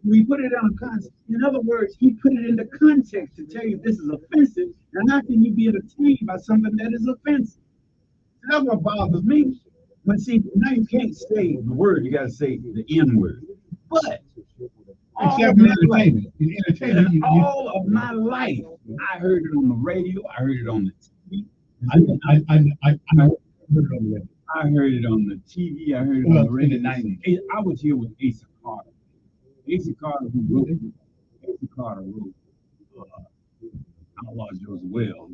We put it on context. In other words, he put it into context to tell you this is offensive, and how can you be entertained by something that is offensive? That's what bothers me. But see, now you can't say the word, you got to say the N word. But except in entertainment. All of my life, I heard it on the radio, I heard it on the TV. I heard it on the radio. I heard it on the TV, I heard it on the radio. I was here with Asa Carter. Asa Carter wrote Outlaw Joseph Wells,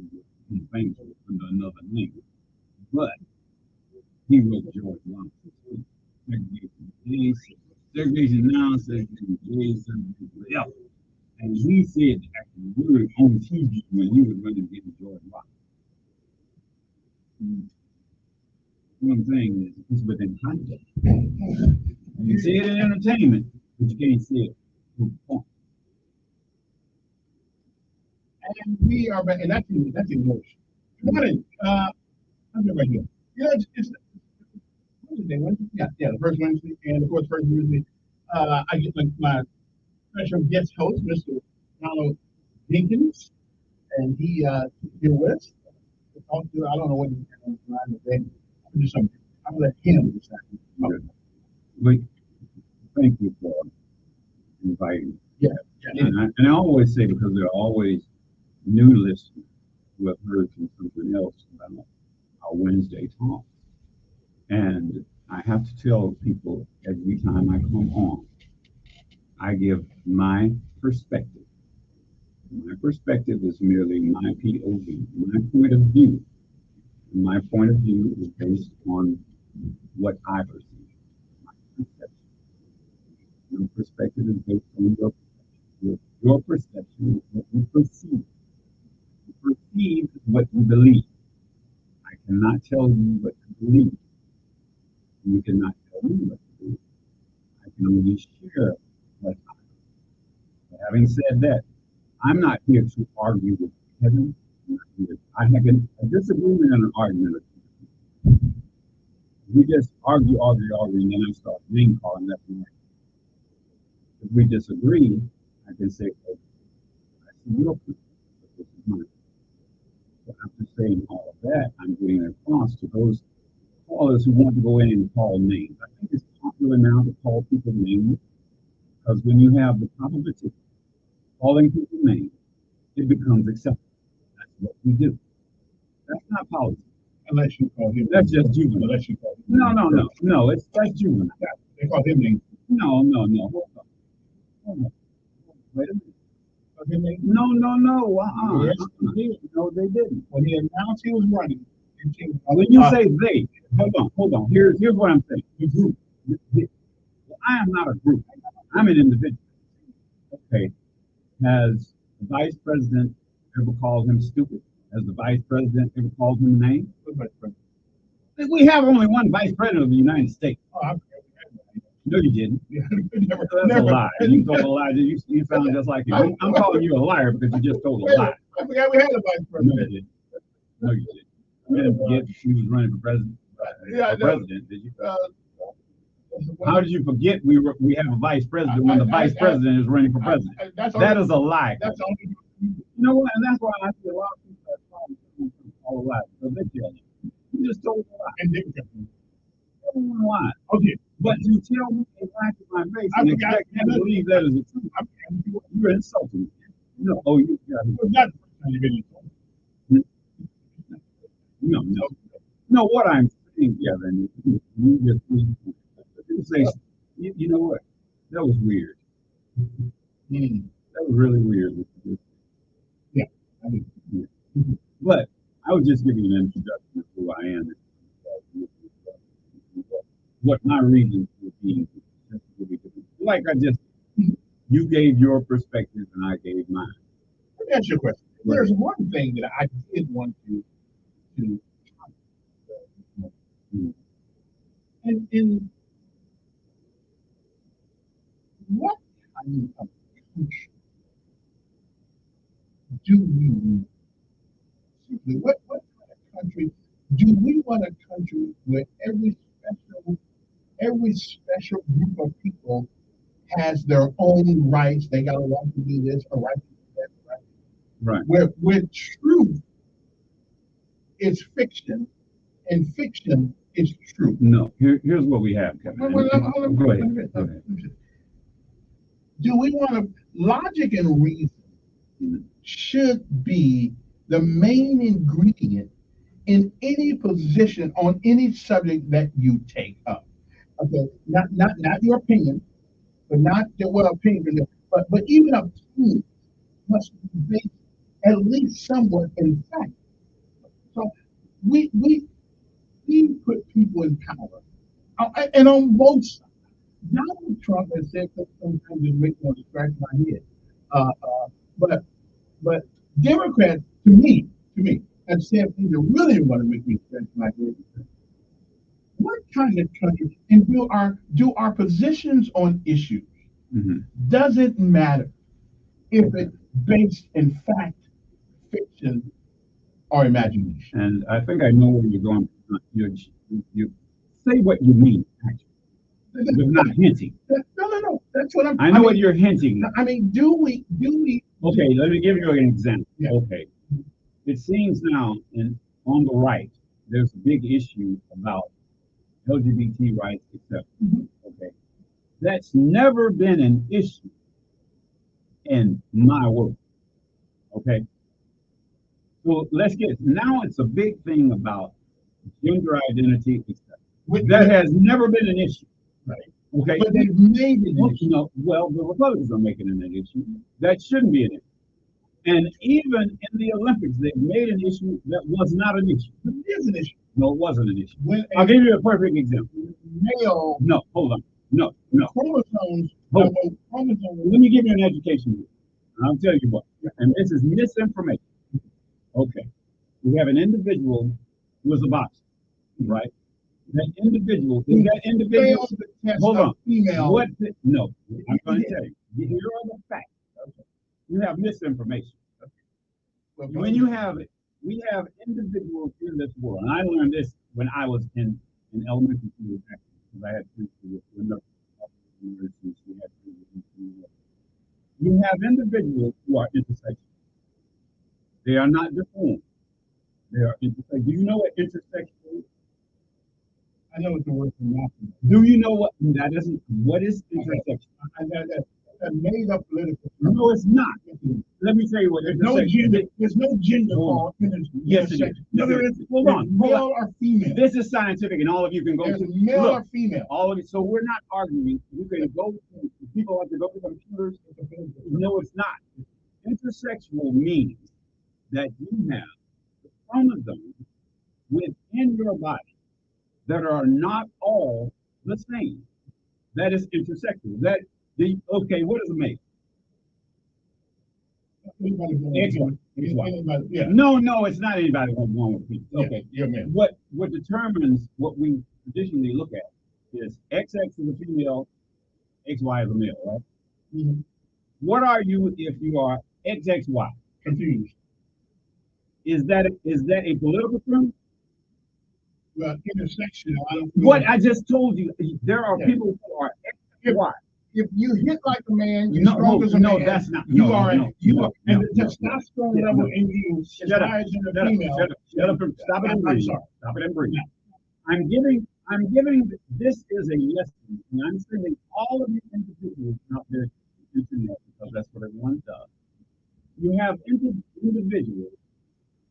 who's famous under another name. But he wrote George Washington. Segregation now says Jason. Yeah. And he said the actual word on TV when he was running against George Washington. One thing is it's within context. You say it in entertainment, but you can't say it to the point. And we are back, and that's emotion. Good morning. I'm right here. Yeah, it's Wednesday. Yeah, the first Wednesday, and of course, first Wednesday, I get my special guest host, Mr. Donald Jenkins, and he here with us. I don't know what he's trying to say. I'll do something. I'll let him decide. Wait, thank you for inviting. Yeah. And I always say, because there are always new listeners who have heard from something else about our Wednesday talk. And I have to tell people every time I come on, I give my perspective. My perspective is merely my POV, my point of view. And my point of view is based on what I perceive. My perception. Your perspective is based on your perception is what you perceive. You perceive is what you believe. I cannot tell you what to believe. You cannot tell me what to do. I can only share what I know. But having said that, I'm not here to argue with Kevin. I have a disagreement and an argument. We just argue, and then I start name calling left and right. If we disagree, I can say, oh, I see your point, but this is mine. So after saying all of that, I'm getting across to those callers who want to go in and call names. I think it's popular now to call people names because when you have the probability of calling people names, it becomes acceptable. That's what we do. That's not politics. Unless you call him. That's just juvenile. Unless you call him. No. That's juvenile. Yeah, they call him names. No. Hold on. Wait a minute. No. Yes, No, they didn't. When he announced he was running, when you say they, hold on. Here's what I'm saying. The group. Well, I am not a group. I'm an individual. Okay. Has the vice president ever called him stupid? Has the vice president ever called him a name? We have only one vice president of the United States. No, you didn't. Never, That's never. a lie. You told a lie. You sound just like you. I'm calling you a liar because you just told a lie. I forgot we had a vice No, you president. didn't. No, you didn't. You didn't forget that she was running for president. Yeah, I know. President, did you? How did you forget we have a vice president when the vice president is running for president? That is a lie. That's all. You know what? And that's why I see a lot of people that probably all a lie. Because they tell you just told a lie. And they Told a lie. okay, But you tell me a lie to my face I and forgot- expect me to believe that is the truth. You're insulting me. No. Oh, you got it was not the first time you've been insulted. No. What I'm saying, Kevin, you say, you know what? That was weird. That was really weird. Yeah. I mean, But I was just giving you an introduction to who I am. What my reasons for being. Like you gave your perspective and I gave mine. Let me ask you a question. There's one thing that I did want to and what kind of country do we want? Simply, what kind of country do we want? A country where every special group of people has their own rights. They got a right to do this, a right to do that, right? Where truth is fiction and fiction is true. No, here's what we have, Kevin. Go ahead. Do we want to logic and reason should be the main ingredient in any position on any subject that you take up? Okay, not your opinion, but not your opinion, but even opinion must be based at least somewhat in fact. So we put people in power, and on both sides. Donald Trump has said sometimes it makes me want to scratch my head. But Democrats, to me, have said things that really want to make me scratch my head. What kind of country? And do our positions on issues doesn't matter if it's based in fact, fiction, or imagination. And I think I know where you're going. You say what you mean, actually. You're not hinting. No. That's what I know what you're hinting. I mean, do we? Okay, let me give you an example. Yeah. Okay. It seems now on the right, there's a big issue about LGBT rights, etc. Okay. That's never been an issue in my world. Okay. So now it's a big thing about gender identity, etc. That has never been an issue. Right. Okay. But they've made it an issue. No, well, the Republicans are making it an issue. That shouldn't be an issue. And even in the Olympics, they made an issue that was not an issue. It is an issue. No, it wasn't an issue. I'll give you a perfect example. Male. No, hold on. No. Chromosomes. Let me give you an education here. I'll tell you what. And this is misinformation. Okay. We have an individual who is a boxer, right? That individual, hold on. Female. No, I'm going to tell you. Here are the facts. You have misinformation. When you have it, we have individuals in this world, and I learned this when I was in elementary school, because I had friends who were universities. You have individuals who are intersectional. They are not deformed. They are intersectional. Do you know what intersectional is? I know what the word for math is. Do you know what that isn't? What is intersection? That's made up political. No, it's not. Let me tell you what intersection is. There's no gender called intersection. Yes, it is. No, there is. Hold on. Male or female. This is scientific, and all of you can go There's to male or female. All of it. So we're not arguing. You can go. People have to go to computers. No, it's not. Intersexual means that you have the chromosomes within your body that are not all the same. That is intersexual. Okay, what is a male? Anybody, yeah. No, it's not anybody who's born with people. Okay. Yeah, man. What determines what we traditionally look at is XX is a female, XY is a male, right? Mm-hmm. What are you if you are XXY? Confused. Is that a political term? Well, intersectional. I don't. What I just told you, there are people who are XY. If you hit like a man, you're strong as a man. No, that's not. You are, and the testosterone level in you is higher than the female. Shut up! Stop it and breathe. Stop it and breathe. I'm giving. This is a lesson, and I'm sending all of you individuals out there to the internet because that's what everyone does. You have individuals.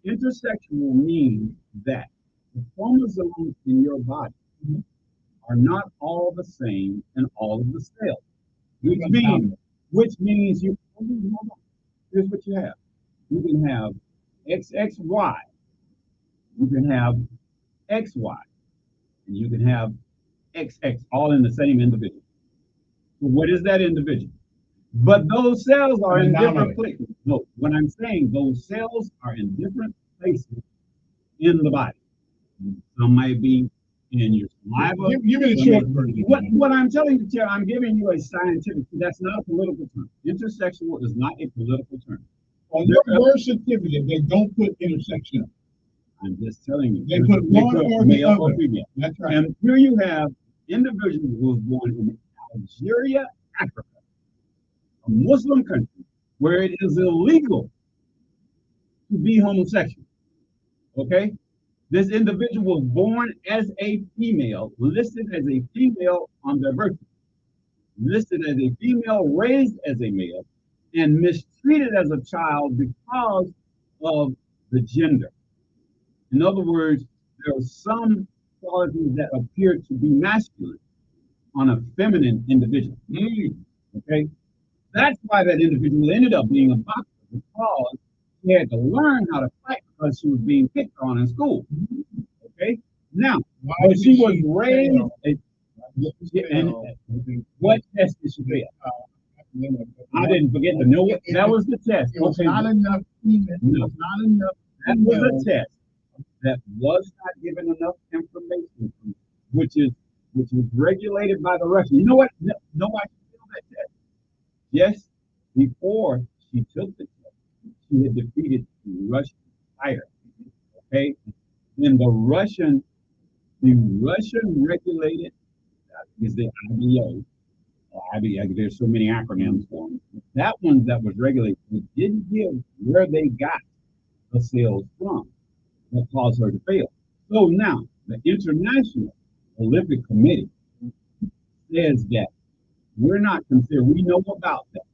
Intersexual means that the chromosomes in your body are not all the same in all of the cells. Which means you. Here's what you have. You can have XXY. You can have XY. And you can have XX, all in the same individual. So what is that individual? But those cells are in different places. No, what I'm saying, those cells are in different places in the body. Some might be in your saliva. Give me the short version. What I'm telling you, Chair, I'm giving you a scientific. That's not a political term. Intersexual is not a political term. On your birth certificate, they don't put intersection. I'm just telling you. They put one or the other. Or female. That's right. And here you have individuals who was born in Algeria, Africa, a Muslim country where it is illegal to be homosexual. Okay? This individual was born as a female, listed as a female on their birth certificate, listed as a female, raised as a male, and mistreated as a child because of the gender. In other words, there are some qualities that appear to be masculine on a feminine individual. Okay? That's why that individual ended up being a boxer, because she had to learn how to fight because she was being picked on in school. Okay? Now, but she was raised, what test did she fail? I didn't forget to know it. That was the test. It was not enough. No. Not enough. That was a test that was not given enough information, which is regulated by the Russians. You know what? Nobody failed that test. Yes, before she took the test, she had defeated the Russian fighter. Okay, then the Russian regulated is the IBO. There's so many acronyms for them. That one that was regulated, it didn't give where they got the cells from that caused her to fail. So now the International Olympic Committee says that we're not considered, we know about that,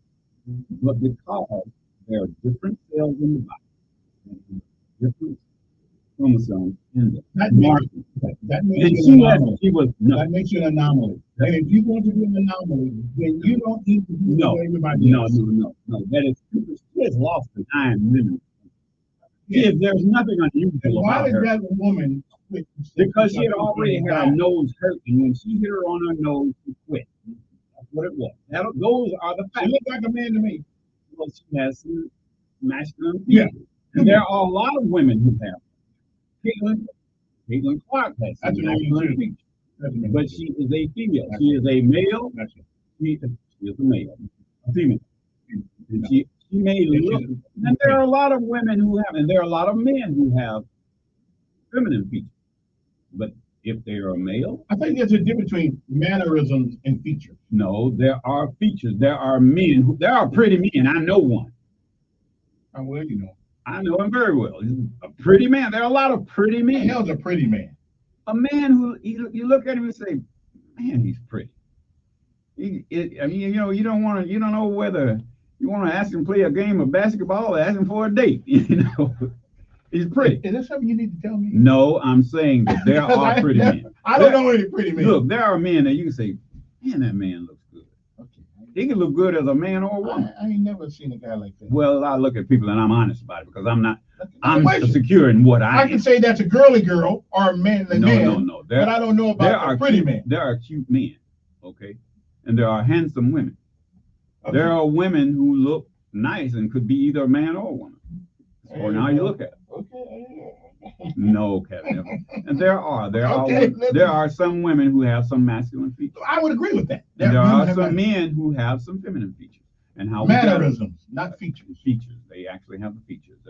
but because there are different cells in the body, different chromosomes in there. That makes you an anomaly. And if you want to be an anomaly, then you don't need to do everybody else. No. That is, she has lost the 9 million. Yeah, there's nothing unusual about her. Why did that woman quit? Because she had already had her nose hurt, and when she hit her on her nose, she quit. That's what it was. Those are the facts. She looked like a man to me. Well, she has some masculine features. Yeah. And there are a lot of women who have. Caitlin Clark has some masculine features. But she is a female. She is a male. She is a male. A female. And she may look. And there are a lot of women who have, and there are a lot of men who have feminine features. But if they are a male, I think there's a difference between mannerisms and features. No, there are features. There are men. There are pretty men. I know one. How well you know? I know him very well. He's a pretty man. There are a lot of pretty men. What the hell's a pretty man? A man who you look at him and say, "Man, he's pretty." You don't know whether you want to ask him to play a game of basketball or ask him for a date. He's pretty. Is that something you need to tell me? No, I'm saying that there are pretty men. I don't know any pretty men. Look, there are men that you can say, "Man, that man looks good." Okay. He can look good as a man or a woman. I ain't never seen a guy like that. Well, I look at people and I'm honest about it because I'm secure in what I can say that's a girly girl or a manly man. No. But I don't know about a pretty man. There are cute men, okay? And there are handsome women. Okay. There are women who look nice and could be either a man or a woman. Or now you look at it. Okay. No, Kevin. And there Okay, are some women who have some masculine features. I would agree with that. And there women are have some men who have some feminine features. And how mannerisms, not features. Features. They actually have the features.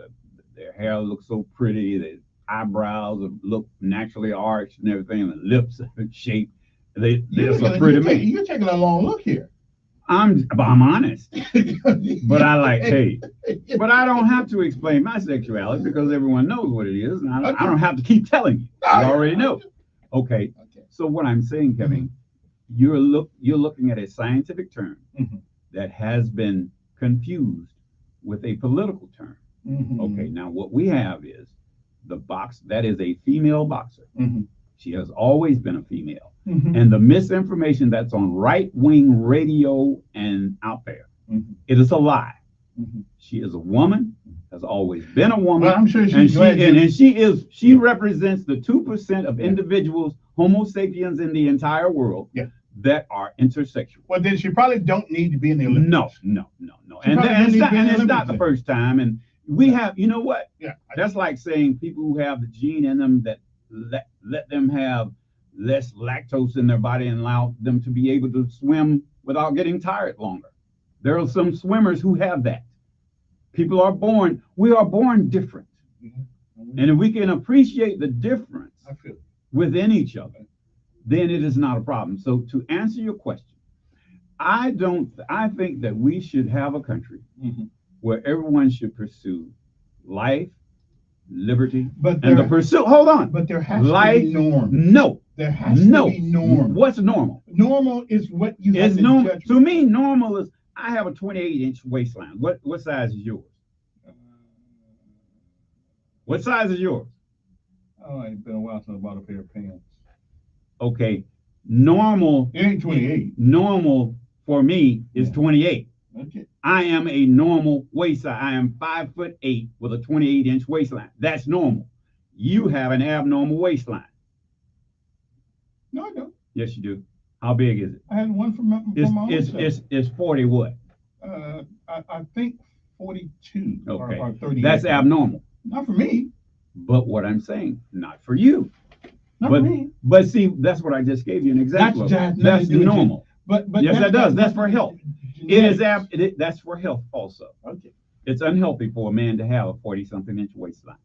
Their hair looks so pretty. Their eyebrows look naturally arched and everything. And the lips are shaped. They're so pretty men. You're taking a long look here. I'm honest. But but I don't have to explain my sexuality because everyone knows what it is. And I don't have to keep telling you. You already know. Okay. So what I'm saying, Kevin, you're looking at a scientific term that has been confused with a political term. Okay, now what we have is the box that is a female boxer. She has always been a female. And the misinformation that's on right-wing radio and out there, it is a lie. She is a woman, has always been a woman. Well, I'm sure she's she represents the 2% of individuals, Homo sapiens in the entire world that are intersexual. Well, then she probably don't need to be in the Olympics. No. And it's not the first time. And we have, you know what? Yeah. That's like saying people who have the gene in them that let them have less lactose in their body and allow them to be able to swim without getting tired longer. There are some swimmers who have that. We are born different. And if we can appreciate the difference within each other, then it is not a problem. So to answer your question, I think that we should have a country where everyone should pursue life, liberty, and the pursuit. Hold on. But there has to be norm. No. There has to be norm. What's normal? Normal is what you have to me, normal is I have a 28-inch waistline. What size is yours? What size is yours? Oh, it's been a while since I bought a pair of pants. Okay. Normal. It ain't 28. Normal for me is 28. Okay. I am a normal waist size. I am 5'8" with a 28-inch waistline. That's normal. You have an abnormal waistline. No, I don't. Yes, you do. How big is it? I had one from my own self. It's 40 what? I think 42 okay. or 30. That's abnormal. Not for me. But what I'm saying, not for you. Not for me. But see, that's what I just gave you an example of. That's normal. But yes, that does. That's for health. That's for health also. Okay. It's unhealthy for a man to have a 40-something inch waistline.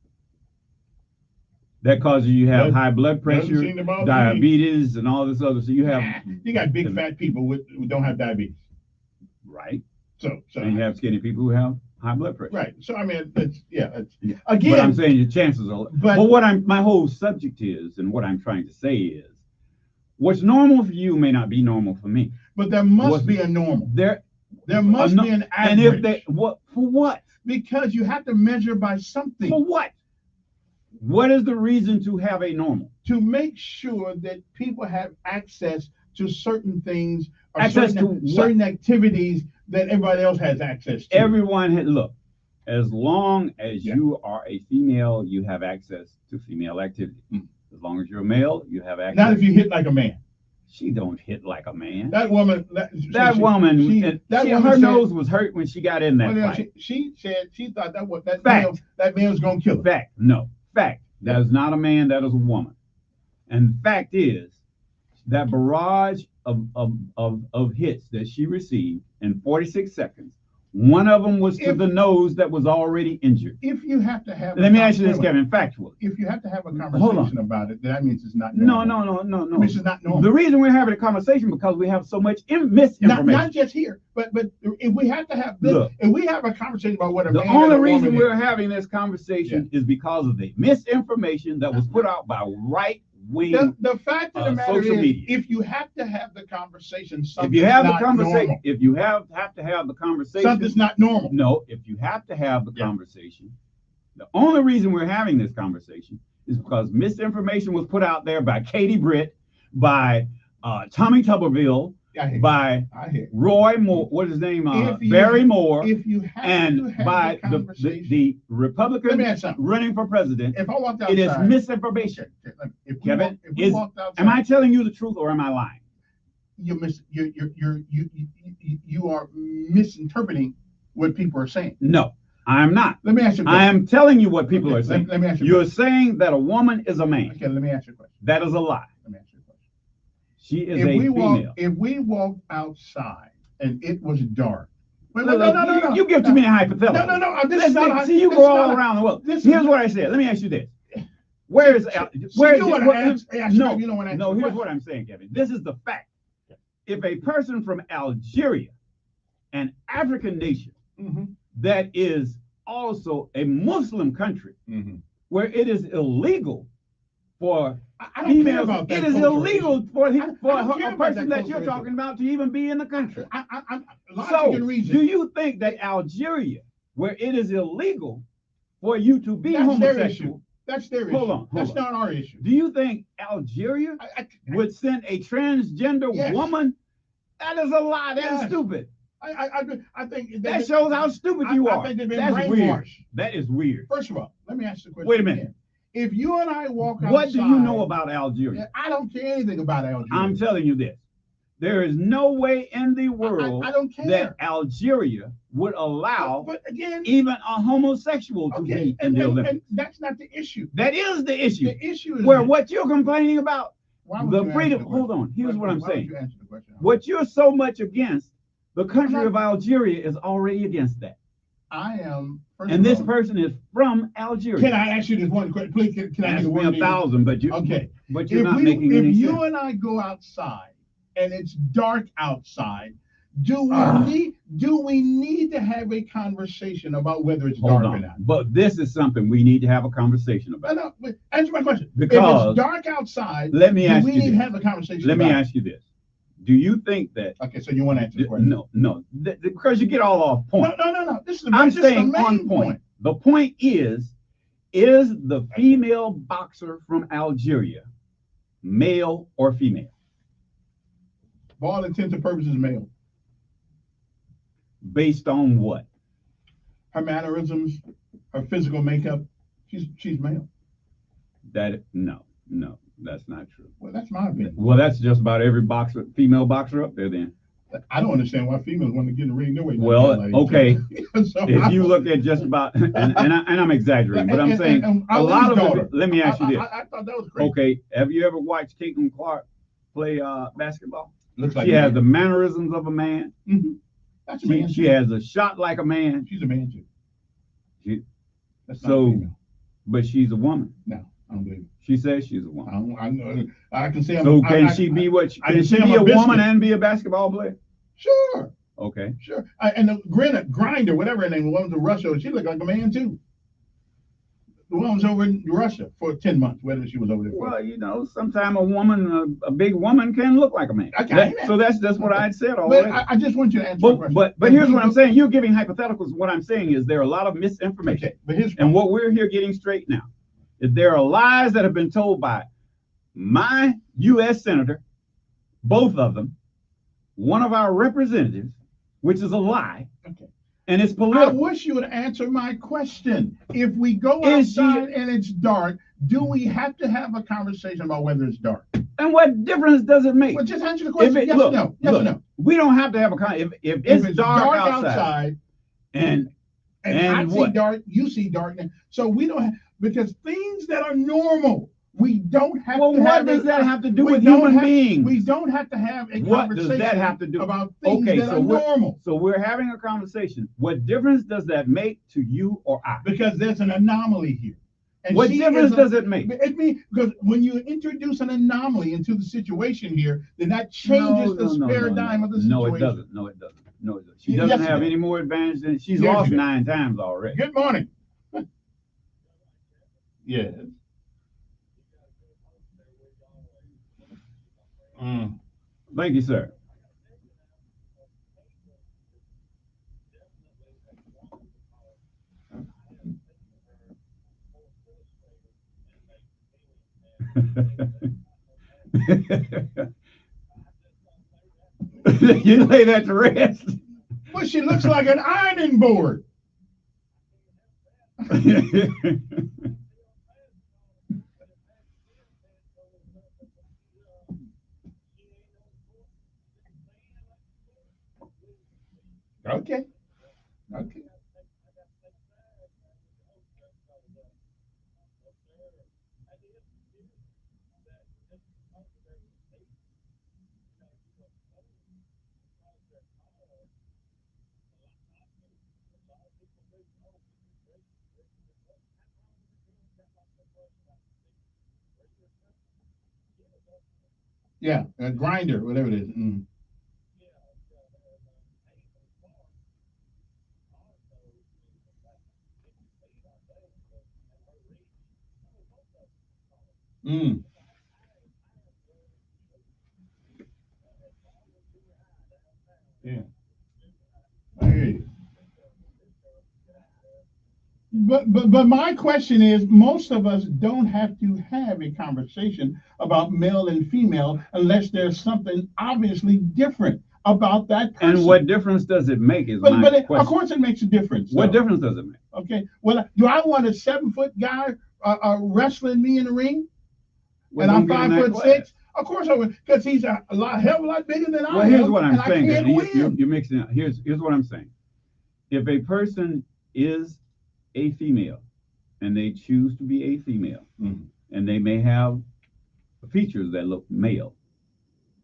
That causes you have high blood pressure, diabetes, and all this other. So you got big fat people who don't have diabetes. Right. So and you have skinny people who have high blood pressure. Right. So I mean, again. But I'm saying your chances are. But my whole subject is, and what I'm trying to say is, what's normal for you may not be normal for me. But there must be a normal. There must be an average. And for what? Because you have to measure by something. For what? What is the reason to have a normal? To make sure that people have access to certain things or certain activities that everybody else has access to. Everyone as long as you are a female, you have access to female activity. As long as you're a male, you have access. Not if you hit like a man. She don't hit like a man. That woman. Her nose was hurt when she got in that fight. She said she thought that man was gonna kill her. Fact. No. Fact. That is not a man. That is a woman. And fact is that barrage of hits that she received in 46 seconds. One of them was to the nose that was already injured. If you have to have, let me ask you this, Kevin, factually. If you have to have a conversation about it, that means it's not normal. No. I mean, it's not normal. The reason we're having a conversation because we have so much misinformation. Not just here, but if we have to have this, if we have a conversation about what a man. The only reason we're having this conversation is because of the misinformation that was put out by right. The fact of the matter is, media. If you have to have the conversation, if you have to have the conversation, something's not normal. No, if you have to have the conversation, the only reason we're having this conversation is because misinformation was put out there by Katie Britt, by Tommy Tuberville, by Roy Moore, what is his name? Barry Moore, and by the Republican running for president. If I walked outside, it is misinformation. Kevin, am I telling you the truth or am I lying? You are misinterpreting what people are saying. No. I'm not. Let me ask you a question. I am telling you what people are saying. Let me ask you a You're question. saying that a woman is a man. Okay, let me ask you a question. That is a lie. Let me ask you a question. She is a female. If we walked outside and it was dark. Wait, no. You give too many hypotheticals. No. See, you go all around the world. Here's what I said. Let me ask you this. Here's what I'm saying, Kevin. This is the fact. If a person from Algeria, an African nation, that is also a Muslim country, where it is illegal for females, it is illegal for a person that you're talking about to even be in the country. So, do you think that Algeria, where it is illegal for you to be homosexual, that's their issue. Hold on. That's not our issue. Do you think Algeria would send a transgender woman? That is a lie. That is stupid. I think that shows how stupid you are. I think they've been That's brainwashed. weird. That is weird. First of all, let me ask you a question. Wait a minute. Again. If you and I walk outside, what do you know about Algeria? I don't care anything about Algeria. I'm telling you this. There is no way in the world I don't care. that Algeria would allow but again, even a homosexual to be in the Olympics. And that's not the issue. That is the issue. The issue is what you're complaining about, the freedom. Hold on. Here's what I'm saying. What you're so much against, the country of Algeria is already against that. I am. And this person is from Algeria. Can I ask you this one question? Please, can I ask get me 1,000? But you're not making any sense. If you and I go outside and it's dark outside, do we need to have a conversation about whether it's dark or not? But this is something we need to have a conversation about. No, answer my question. Because if it's dark outside, let me ask we you need this. to have a conversation. Let me ask you this. Do you think that? Okay, so you want to answer the question? No, because you get all off point. No. This is I'm this saying is the main on point. The point is the female boxer from Algeria male or female? For all intents and purposes, male. Based on what? Her mannerisms, her physical makeup. She's male. No, that's not true. Well, that's my opinion. Well, that's just about every female boxer up there then. I don't understand why females want to get in the ring their way. Well, okay. If you look at just about, and I'm exaggerating, but I'm saying a lot of them. Let me ask you this. I thought that was crazy. Okay, have you ever watched Caitlin Clark play basketball? Looks like she has the mannerisms of a man. Mm-hmm. That's a man. She has a shot like a man. She's a man too. But she's a woman. No, I don't believe it. She says she's a woman. I can say. So can she be what? Can she be a woman and be a basketball player? Sure. Okay. Sure. And the Grinder, whatever her name was, to Russia, she looked like a man too. The one was over in Russia for 10 months, whether she was over there. Well, sometimes a big woman can look like a man. So that's what I'd said already. I just want you to answer my question. But here's what I'm saying. You're giving hypotheticals. What I'm saying is there are a lot of misinformation. Okay, and what we're here getting straight now is there are lies that have been told by my U.S. Senator, both of them, one of our representatives, which is a lie. Okay. And it's political. I wish you would answer my question. If we go outside and it's dark, do we have to have a conversation about whether it's dark? And what difference does it make? Well, just answer the question. Yes or no. Yes or no. We don't have to have a conversation. If it's dark outside and I see dark, you see darkness. So we don't have, because things that are normal, we don't have to have. Well, what does that have to do with human beings? We don't have to have a what conversation does that have to do? About things that are normal. So we're having a conversation. What difference does that make to you or I? Because there's an anomaly here. And what difference does it make? It means because when you introduce an anomaly into the situation here, then that changes the paradigm of the situation. No, it doesn't. No, it doesn't. She doesn't have any more advantage than she's lost 9 times already. Good morning. Yes. Thank you, sir. You lay that to rest. Well, she looks like an ironing board. Okay. Yeah, a grinder, whatever it is. Mm. Mm. Yeah. I hear you. But my question is, most of us don't have to have a conversation about male and female unless there's something obviously different about that person. And what difference does it make is But my but of question. course it makes a difference. What though. difference does it make? Okay. Well, do I want a 7-foot guy wrestling me in the ring, Well, and I'm don't get in that 5'6"? Of course I would, because he's a hell of a lot bigger than I Well, am. here's what I'm and I saying. can't win. You're mixing it. Here's what I'm saying. If a person is a female and they choose to be a female, and they may have features that look male,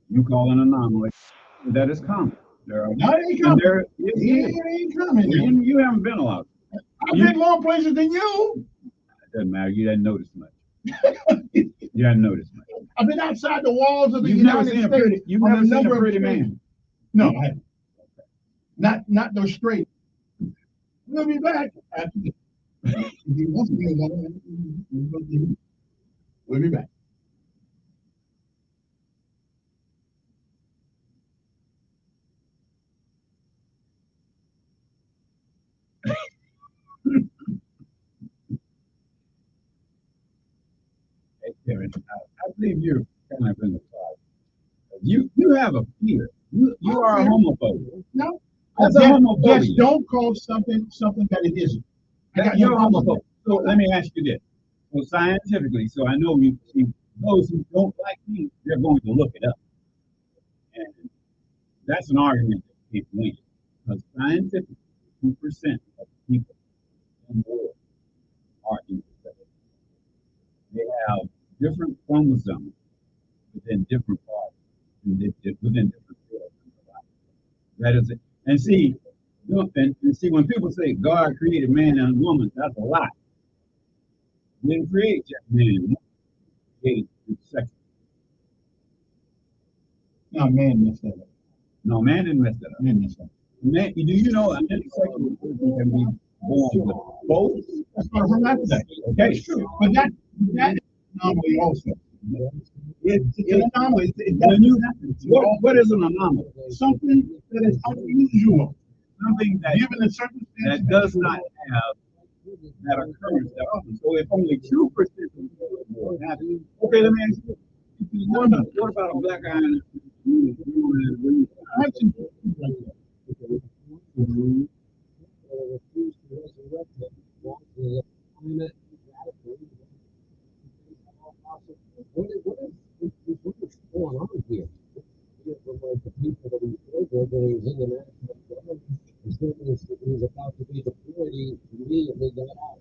you call an anomaly. That is common. There are, No, it ain't and coming. there It ain't coming. you haven't been a lot. I've been more places than you. It doesn't matter. You didn't notice much. You didn't notice much. I've been outside the walls of the You've never United seen a States. pretty. You've on never seen a number of pretty occasions. man. No, I haven't. Not those straight. We'll be back. We'll be back. Hey, Kevin, I believe you're kind of in the closet. You have a fear. You are a homophobe. No, That's a homophobia. just don't call something that it isn't. You're a homophobe. So let me ask you this. So scientifically, so I know you see those who don't like me, they're going to look it up. And that's an argument that can't win. Because scientifically, 2% of people in the world are intersex. They have different chromosomes within different parts, within different cells in the body. That is it. And see, and see, when people say God created man and woman, that's a lie. He didn't create just man and woman. He created sex. No, man messed that up. No, man didn't mess that up. Man messed that up. Man, do you know an intersexual person can be born with both? That's what I'm after that. Okay, It's true. But that is an anomaly also. It's an anomaly. What is an anomaly? Something that is unusual. Something that, given the circumstances, that does not have that occurrence that often. So if only 2% of people have it, okay, let me ask you. What about a black guy and What's going on here? From like the people that he killed, where he's international government, as soon as he was about to be deployed, he immediately got out.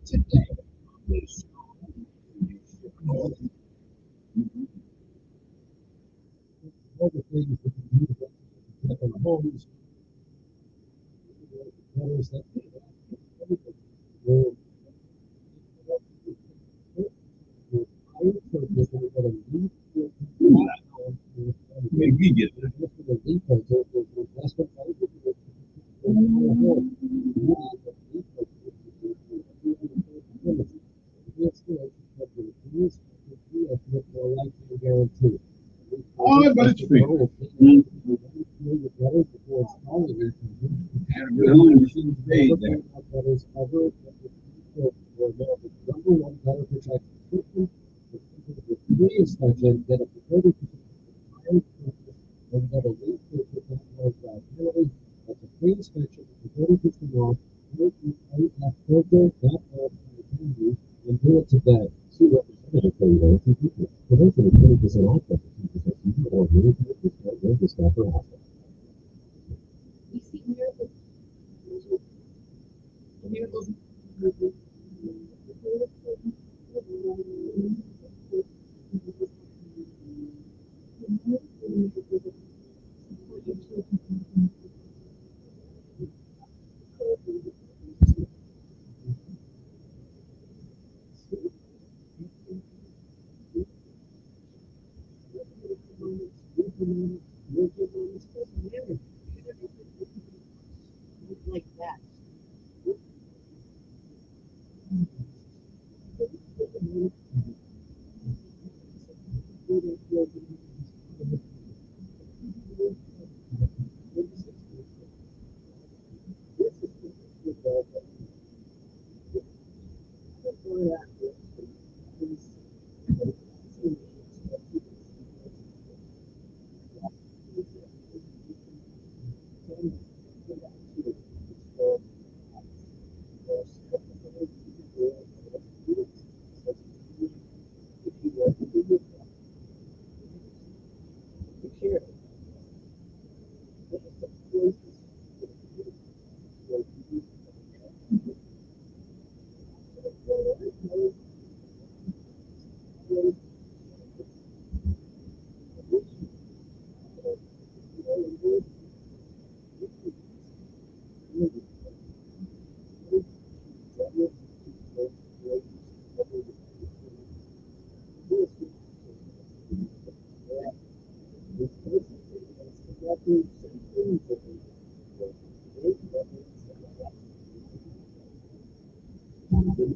Today, all the things that you do in homes, that we get Oh, but it's true. And do it today. See what the for you. Prevention is 20% off. 20% or really stuff or off. We see miracles The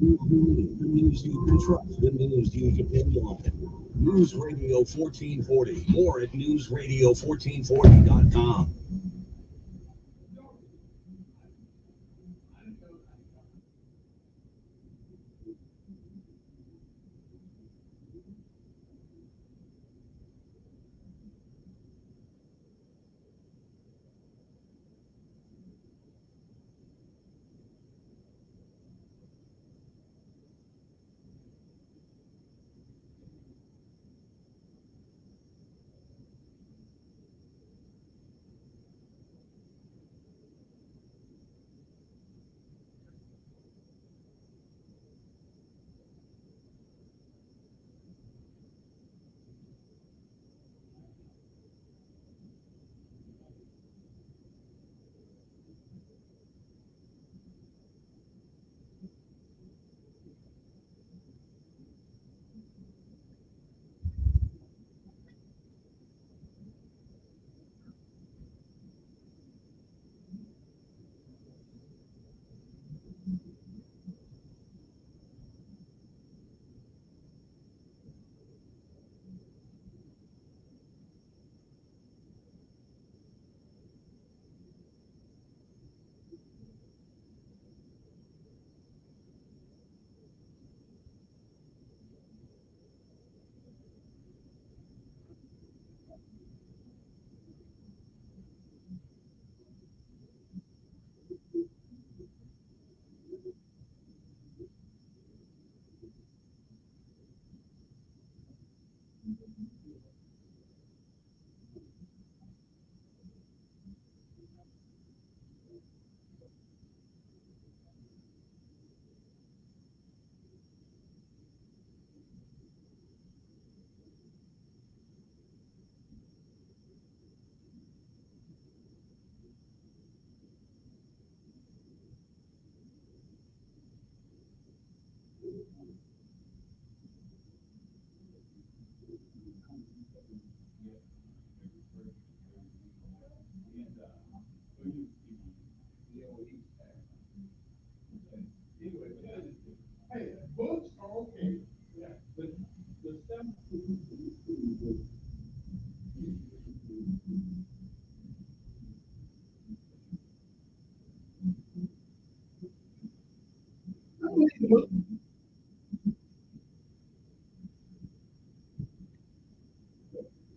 news you need, the news you can trust, the news you depend on. News Radio 1440. More at newsradio1440.com. Books are okay. But the stuff.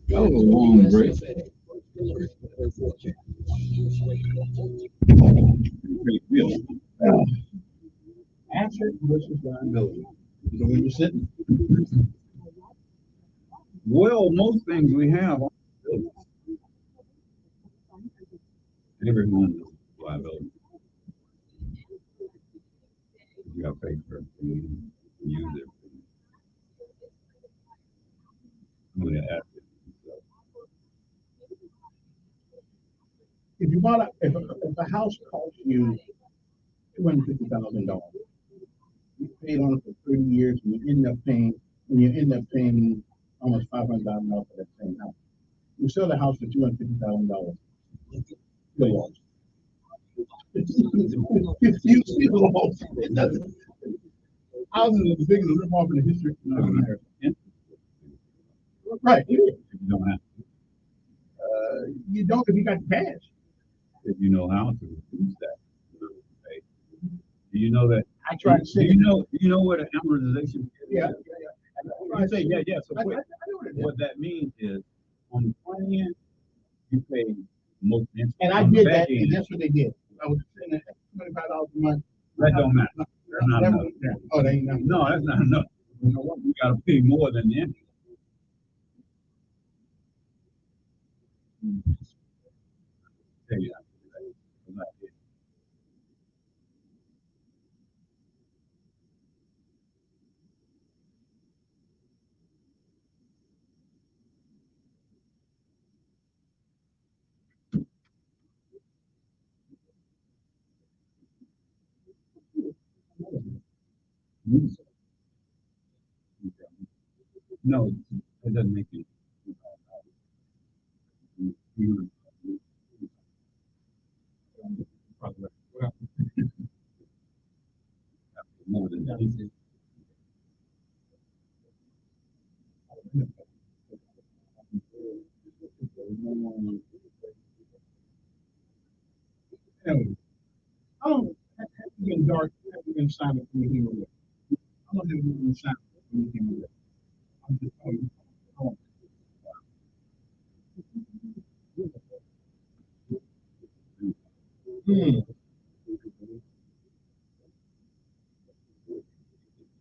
That was a long break. Great deal. Asset versus liability. So when you're sitting. Well, most things we have are everyone is liability. You got to pay for everything, use everything. Only an asset. If you bought if a house cost you $250,000, you paid on it for 30 years, and you end up paying almost $500,000 for that same house. You sell the house for $250,000. Still lost. You still lost. It doesn't. Houses are the biggest rip off in the history of America. Right. You don't have to. You don't if you got the cash. If you know how to reduce that. Okay. Do you know that? I tried to say. Do you know what an amortization is? Yeah. You say, yeah. So what that means is on the front end, you pay most interesting. And I did that, and that's what they did. I was saying that $25 a month. That don't matter. That's not enough. Oh, that ain't enough. No, that's not enough. You know what? You got to pay more than the interest. Tell you that. No, it doesn't make it. More than that. I don't have to be dark, have to be in silent for anything with it. I don't have to be in silent for anything with it. I'm just telling you.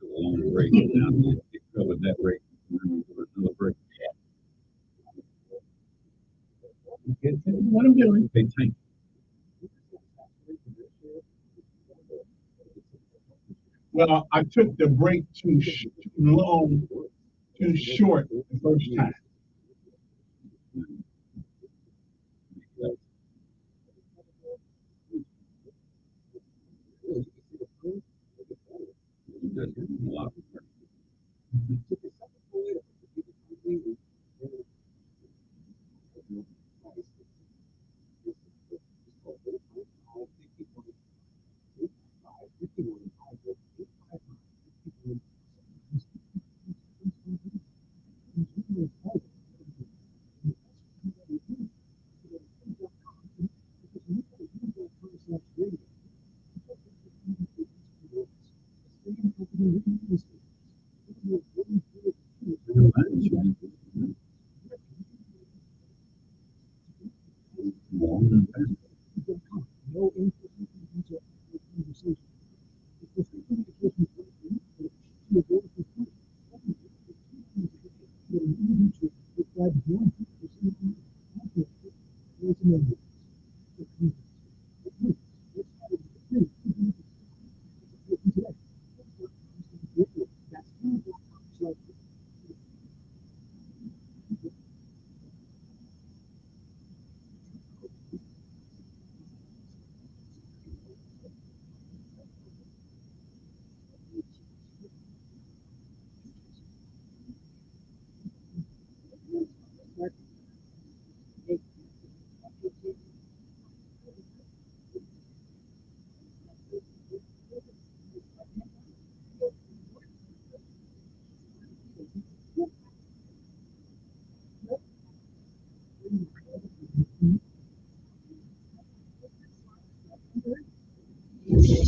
Long break. Now they covered that break. Another break. What I'm doing. They tank. Well, I took the break too long, too short the first time.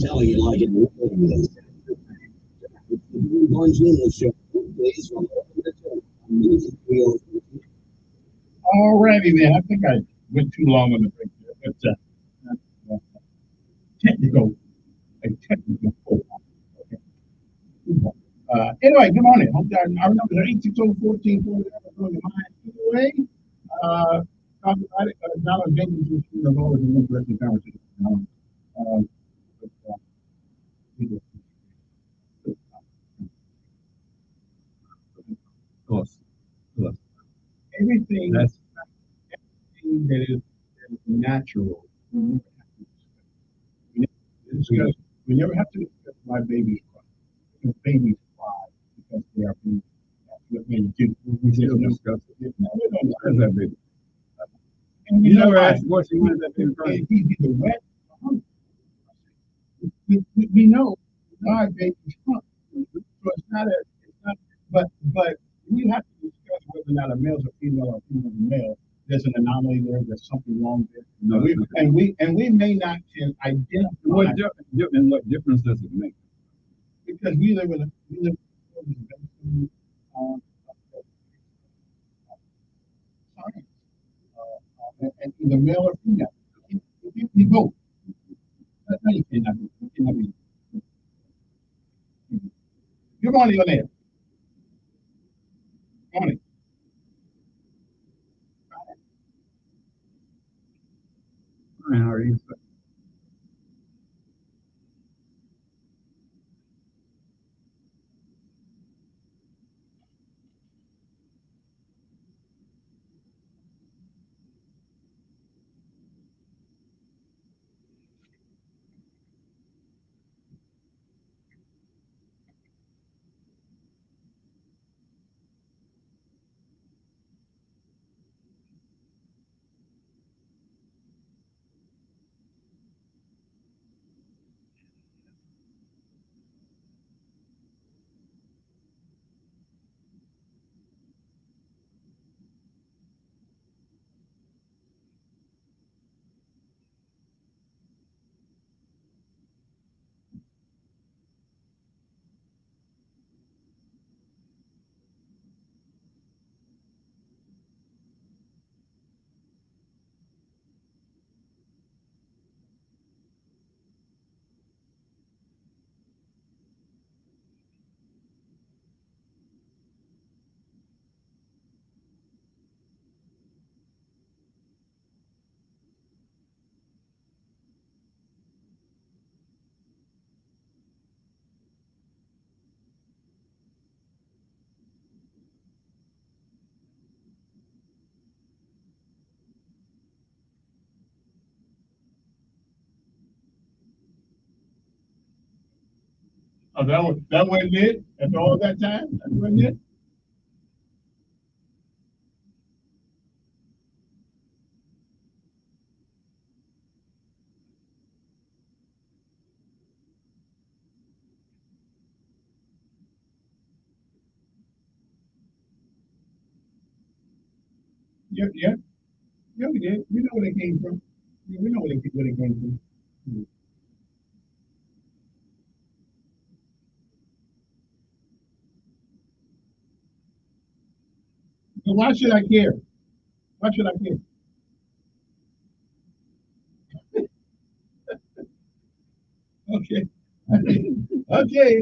Telling you like it. Orange News Show. Please Alrighty then. I think I went too long on the break there, but technical, a technical fault. Anyway, good morning. Hope that I remember the 860-1440 on the mind. Anyway, talk about it. Donald Jenkins was in the role of the interesting conversation. Everything that is natural. We never have to discuss why babies cry. Because babies cry because they are being. That's what they do. We still discuss it. No, we don't discuss that baby. And you never asked what she wanted that baby cry. He's either wet or hungry. We know why babies cry. So it's not. But we have to discuss whether or not a male is a female or a female is a male. There's an anomaly there. There's something wrong there. No, we may not can identify. What difference does it make? Because we live in science. and either male or female. It be both. No, you cannot be. You cannot be. Good morning, O'Neill. Morning. Fine, how are you? Oh, that wasn't it? After all that time? That wasn't it? Yeah, yeah. Yeah, we did. We know where they came from. Yeah, we know where they came from. So why should I care? Why should I care? Okay. Okay,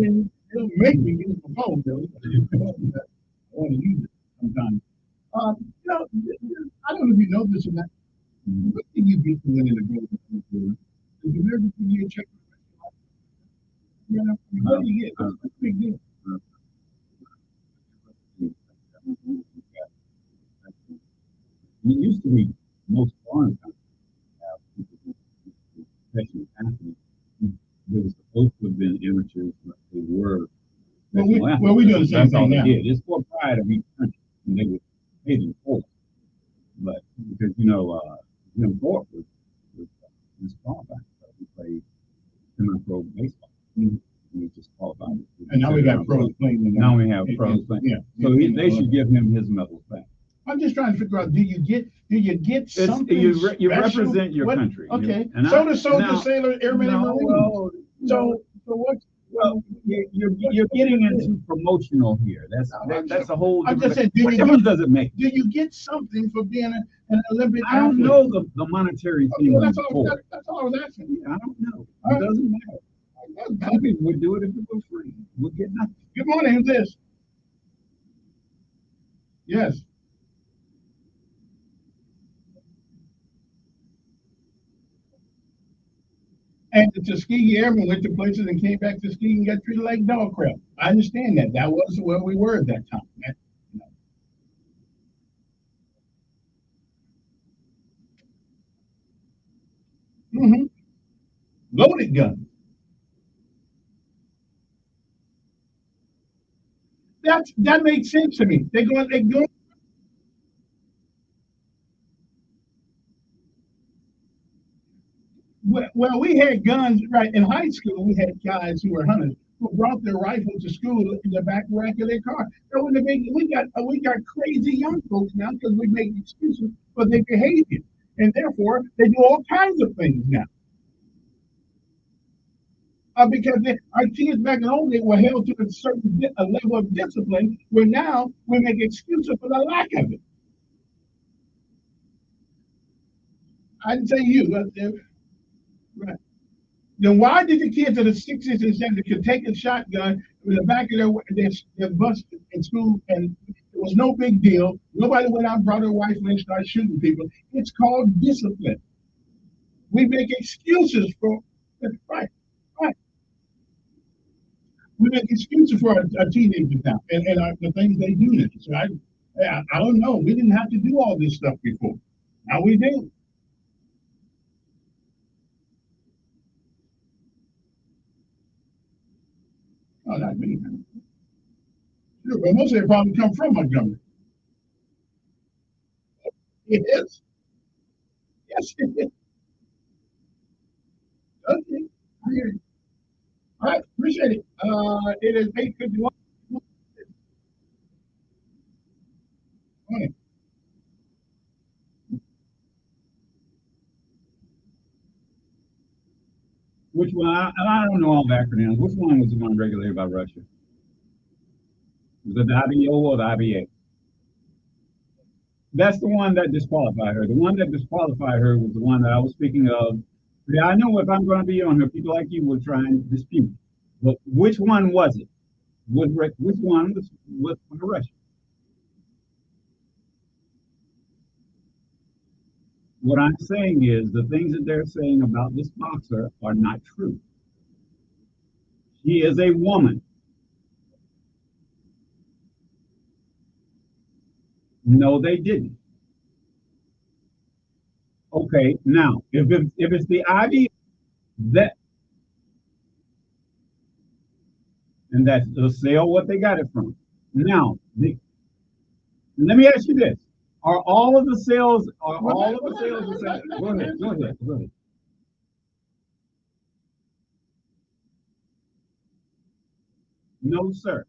it'll make me use my phone, though. I want to use it sometimes. I don't know if you know this or not. What did you get to win in the Golden Did you ever see you check? You know, what do you get? That's a big deal. It used to be most foreign countries have people who professional athletes. They were supposed to have been amateurs, but they were. Well, we do the same That's all thing they now. did. It's for pride of each country, and they would pay them for it. But because Jim Thorpe was disqualified, so he played semi-pro baseball. He just qualified. And now we got pros playing. Now we have pros playing. Yeah. So they should give him his medals back. I'm just trying to figure out, do you get something You special? represent your What? country. Okay. And So the soldier, sailor, airman, and marine. Well, So what? Well, you're getting into promotional here. That's a whole. I'm just saying, what difference does it make? Do you get something for being an Olympic I don't athlete? know the monetary thing. Well, that's all I was asking. I don't know. It doesn't matter. Some people would do it if it was free. We'll get nothing. Good morning. Who's this? Yes. And the Tuskegee Airmen went to places and came back to Tuskegee and got treated like dog crap. I understand that. That was where we were at that time. Mm-hmm. Loaded gun. That makes sense to me. They go. Well, we had guns right in high school. We had guys who were hunters who brought their rifle to school in the back rack of their car. So when we got crazy young folks now because we make excuses for their behavior, and therefore they do all kinds of things now. Because our kids back in the old days were held to a certain a level of discipline, where now we make excuses for the lack of it. I didn't say you. Right. Then why did the kids of the 60s and 70s could take a shotgun in the back of their bus in school and it was no big deal? Nobody went out and brought their wife and they started shooting people. It's called discipline. We make excuses for right, right. We make excuses for our teenagers now and the things they do now. So I don't know. We didn't have to do all this stuff before. Now we do. Oh, not me. Sure, but most of it probably come from Montgomery. It is. Yes, it is. Okay. I hear you. All right, appreciate it. It is 8:51. Which one? I don't know all the acronyms. Which one was the one regulated by Russia? Was it the IBO or the IBA? That's the one that disqualified her. The one that disqualified her was the one that I was speaking of. Yeah, I know if I'm going to be on here, people like you will try and dispute. But which one was it? Which one was for Russia? What I'm saying is the things that they're saying about this boxer are not true. She is a woman. No, they didn't. Okay, now if it's the IB that and that's the sale what they got it from. Now, let me ask you this: Are all of the sales? Are all of the sales? Go ahead. Go ahead. Go ahead. No, sir.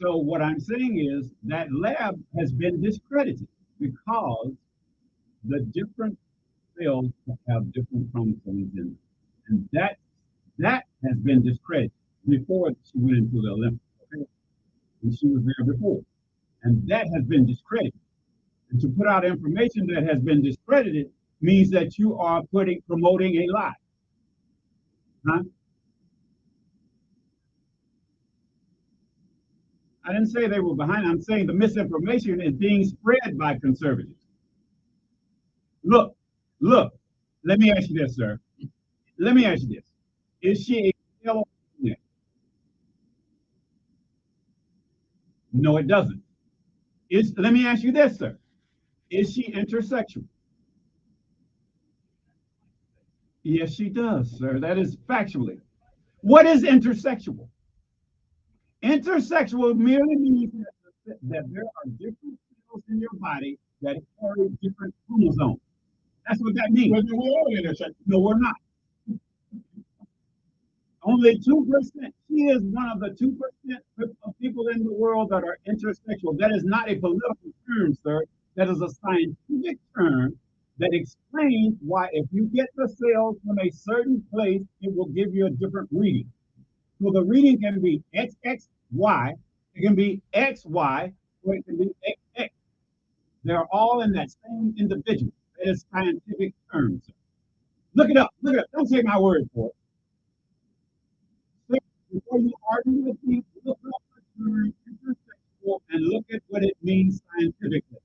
So what I'm saying is that lab has been discredited because the different cells have different chromosomes in them, and that has been discredited before she went into the Olympics. Okay? And she was there before, and that has been discredited. And to put out information that has been discredited means that you are promoting a lie. Huh? I didn't say they were behind. I'm saying the misinformation is being spread by conservatives. Look, look. Let me ask you this, sir. Let me ask you this: Is she a male? No, it doesn't. Let me ask you this, sir: Is she intersexual? Yes, she does, sir. That is factually. What is intersexual? Intersexual merely means that there are different cells in your body that carry different chromosomes. That's what that means. But we're all intersexual. No, we're not. Only 2%. She is one of the 2% of people in the world that are intersexual. That is not a political term, sir. That is a scientific term that explains why if you get the cells from a certain place, it will give you a different reading. So the reading can be XXY, it can be XY, or it can be XX. They're all in that same individual. That is scientific terms. Look it up. Look it up. Don't take my word for it. Before you argue with me, look up the term intersexual and look at what it means scientifically.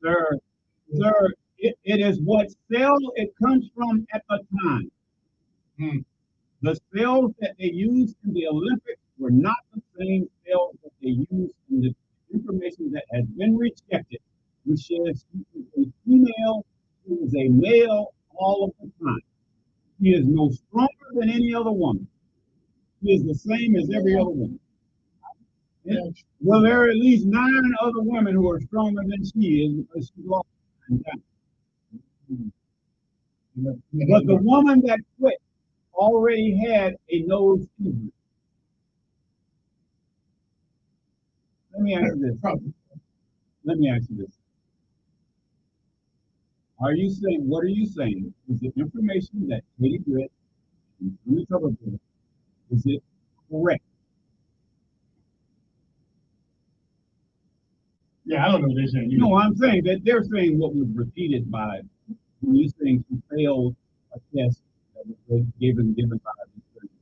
Sir, sir, it is what cell it comes from at the time. The cells that they used in the Olympics were not the same cells that they used in the information that has been rejected, which says she is a female, she is a male all of the time. She is no stronger than any other woman. She is the same as every other woman. Well, there are at least 9 other women who are stronger than she is because she lost time. But the woman that quit already had a nose injury. Let me ask you this. Let me ask you this. Are you saying, what are you saying? Is the information that Katie Britt and Tony Tuberville, is it correct? Yeah, I don't know what they're saying. You No, know. I'm saying that they're saying what was repeated by when you're saying she failed a test that was given by the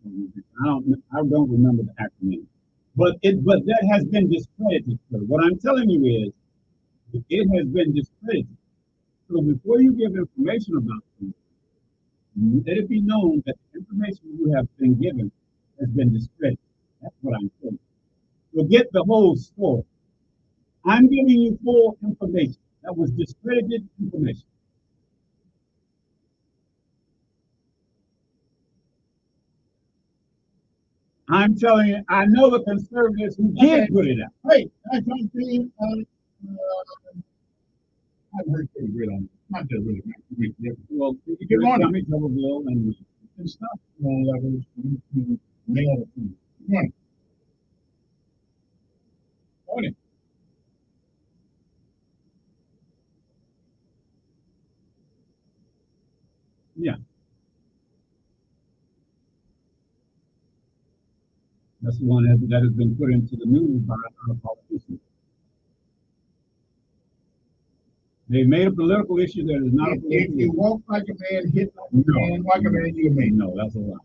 organization. I don't remember the acronym. But that has been discredited, sir. What I'm telling you is it has been discredited. So before you give information about something, let it be known that the information you have been given has been discredited. That's what I'm saying. Forget the whole story. I'm giving you full information. That was discredited information. I'm telling you, I know the conservatives who did put it out. Hey, I come to you. I've heard they agree on it. Not that really makes a difference. Well, you get on Tommy Tuberville and stuff. Levels, male or female. Good morning. Morning. Yeah. That's the one that has been put into the news by our politicians. They made a political issue that is not a political issue. If you walk like a man, hit like a man, you're a man. No, that's a lie.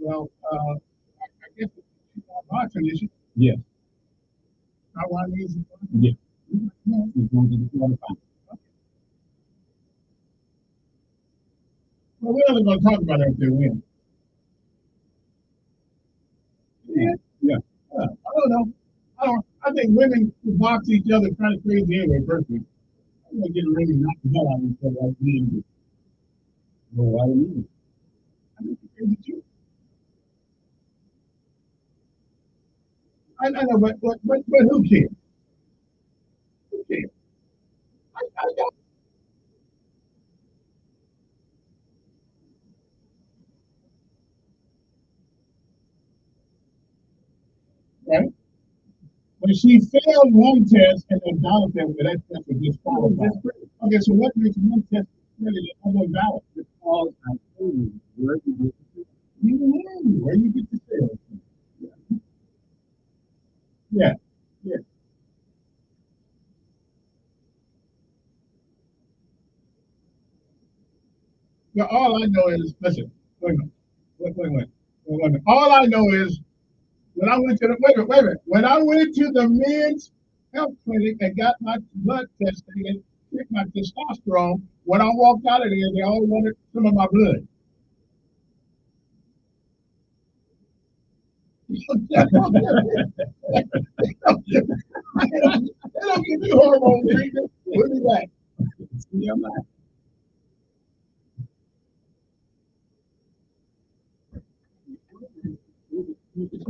Well, I guess my condition. Yeah. How I is it? Yeah. It's going to be quarterfinal. Well, we're only going to talk about it if they win. Yeah. Yeah. I don't know. I think women who box each other kind of crazy anyway, personally. I'm going to get a ring and knock the hell out of each other like men do. Well, I don't know. I think it's crazy too. I know, but who cares? Who cares? I don't. Right? But she failed one test and then valid test, but that test was disqualified. Okay, so what makes one test really valid? Because I told you where you get the where you get the sales. Yeah. Yeah. Yeah, all I know is, listen, wait a minute. All I know is when I went to the wait a minute. When I went to the men's health clinic and got my blood tested and checked my testosterone, when I walked out of there, they all wanted some of my blood. They don't give me hormone treatment. We'll be back. Yeah, man.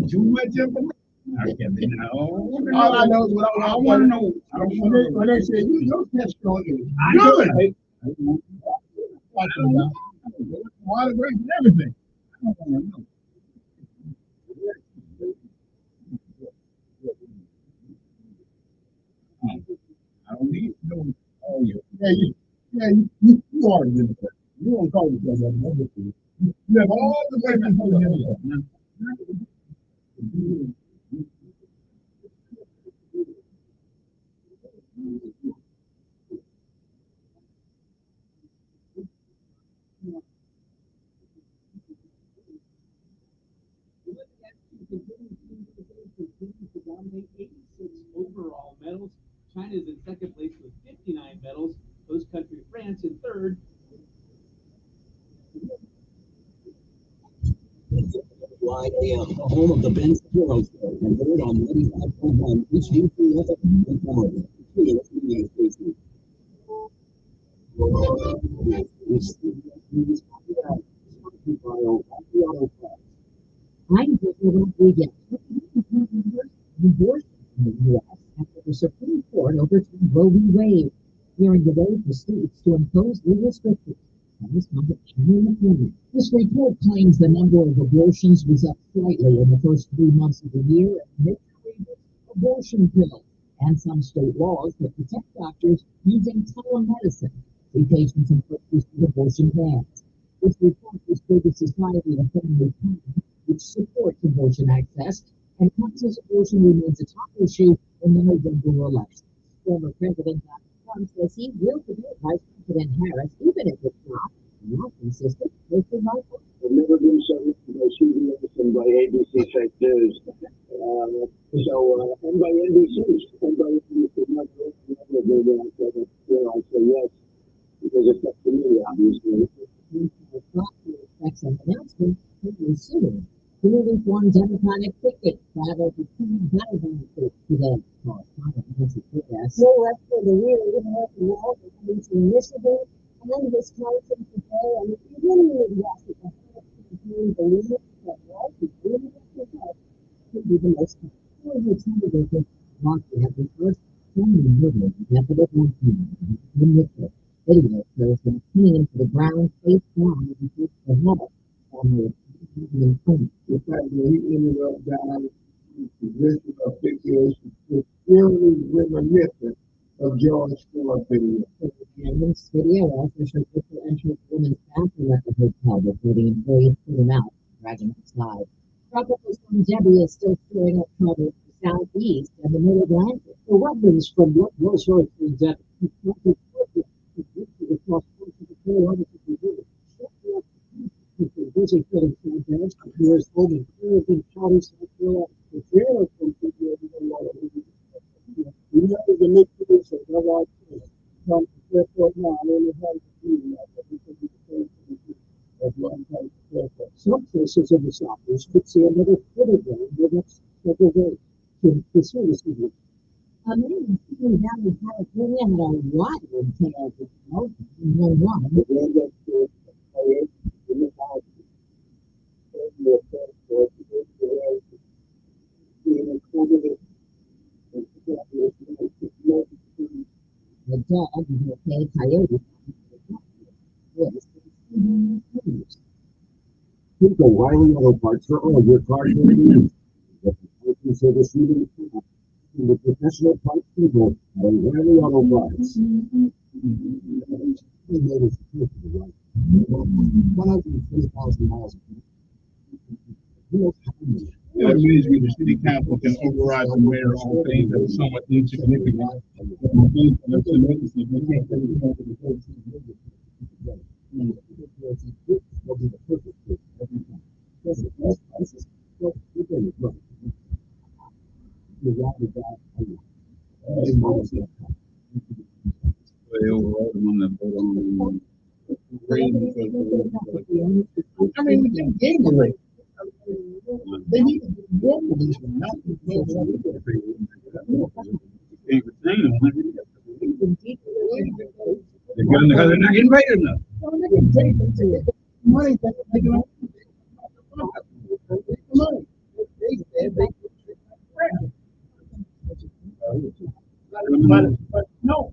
Too much information. All I know is what I want to know. When they say your testosterone is good, water break and everything. I don't want to know. I don't need to know all your. You are good. You don't call yourself that. You have all the women. To dominate 86 overall medals. China is in second place with 59 medals. Host country France in third. YAM, home of the Ben Shapiro Show, and heard on 95.1 HD3 FM in Florida. I'm Victor Rodriguez. Divorced in the U.S. after the Supreme Court overturned Roe v. Wade, clearing the way for states to impose legal restrictions on this constitutional opinion. This report claims the number of abortions was up slightly in the first 3 months of the year, and abortion pill and some state laws that protect doctors using telemedicine to patients in places with abortion bans. This report was for the Society of Family Planning, which which supports abortion access, and Texas abortion remains a top issue in the November election. Former President Donald Trump says he will debate Vice President Harris, even if it's not consistent with the Bible. I've never been so by CBS and by ABC fake news. And by NBC, and by NBC, I say yes, because it's up to me, obviously. Effects of announcement taken soon. The newly formed Democratic ticket traveled to two battleground states today. Correspondent Nancy Cortez. No rest for the weary in American Wall, in Michigan and Wisconsin today. And if you really need to ask it, the believe that life is really could be the most important television want to have the first family movement method one in the video shows them pinning into the ground face down and push the head on the the fact that he ended up dying in position of fixation is really reminiscent of George Floyd video. This video also shows Victor entering the woman's bathroom at the hotel before the employees put him out, dragging him outside. Tropical storm Debbie is still stirring up trouble in the southeast and the mid-Atlantic. The weapons from what was Hurricane Debbie across most of the Carolina busy getting forecast appears holding Caribbean County, South Carolina. The trailer from we know the nucleus of LIC from Airport 9 in the United some places in the southeast could see another foot of rain in the next several days. The service is a man sitting down in California had a wild tale of the dog who had coyote. Think O'Reilly Auto Parts for all your car needs. The service you need. The professional parts people at O'Reilly Auto Parts. 120,000 miles. That means the city council can override the mayor on things that are somewhat insignificant. I mean, we can gain the rate. They need to get these not to get they're not getting paid enough. Money, but no.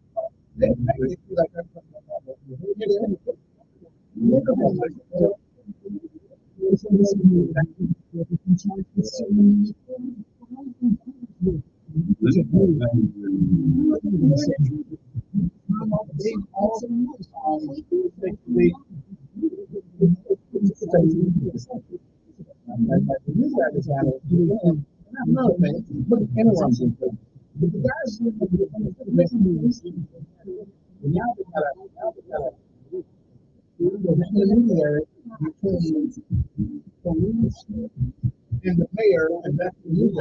And the mayor, and that's the news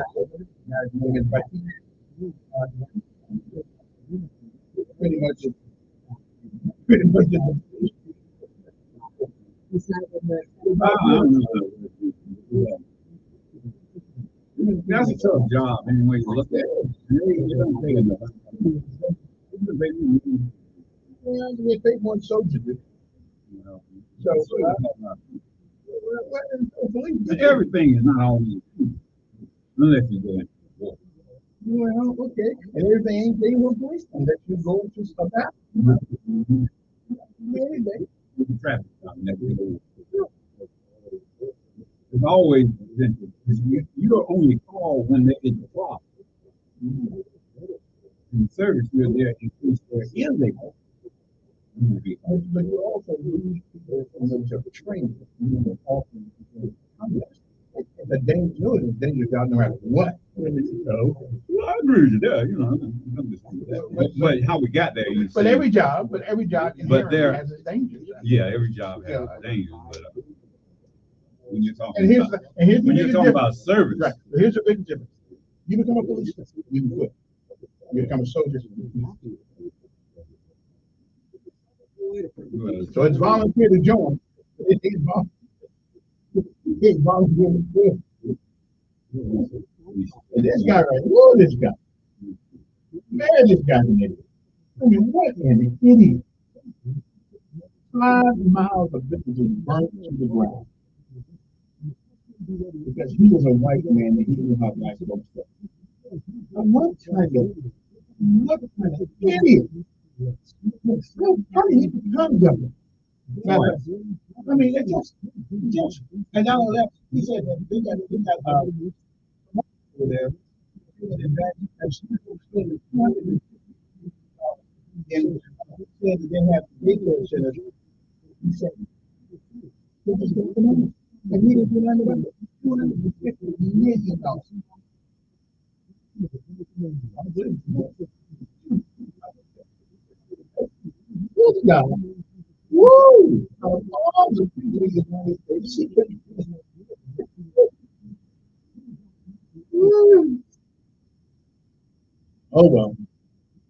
pretty much That's a tough job, anyway. You look at it. Well, we take one soldier. Everything is not always unless you're doing it. Well, okay. And everything ain't they will policeman that you go to stop at. Traffic stop it's always presented. You're only called when they get the problem. In service, you're there in case there is a problem. But you also lose people from the training. the danger, you know, it's dangerous out no matter what. Well, I agree with you there. You know, I understand that. But how we got there, you But see. every job there has its dangers. Yeah, every job has its dangers. But when you're talking And about here's the when you're biggest talking difference. about service, Right. But here's the big difference. You become a policeman, you can quit. You become a soldier. So it's volunteer to join. It's volunteer to quit. And this guy right, whoa, this guy. Man, this guy's an idiot. I mean, what an idiot. 5 miles of business burnt to the ground. Because he was a white man and he knew how black folks felt. What kind of idiot? How did he become governor? I mean, it just, and not only that, he said that they got over there. And he said that they have daycare centers. He said, and he didn't do nothing about it. $250 million. This guy, woo! Of all the people in the United States, woo. Oh well,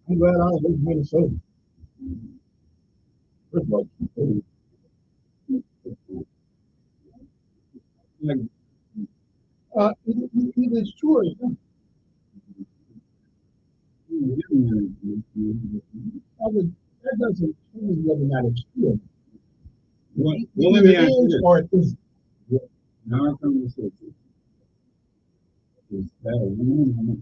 I'm glad I was in Minnesota. First of all, it is true. That doesn't change whether or not it's true. Well, let me ask you this. Or it isn't. Now I come to say, is that a woman?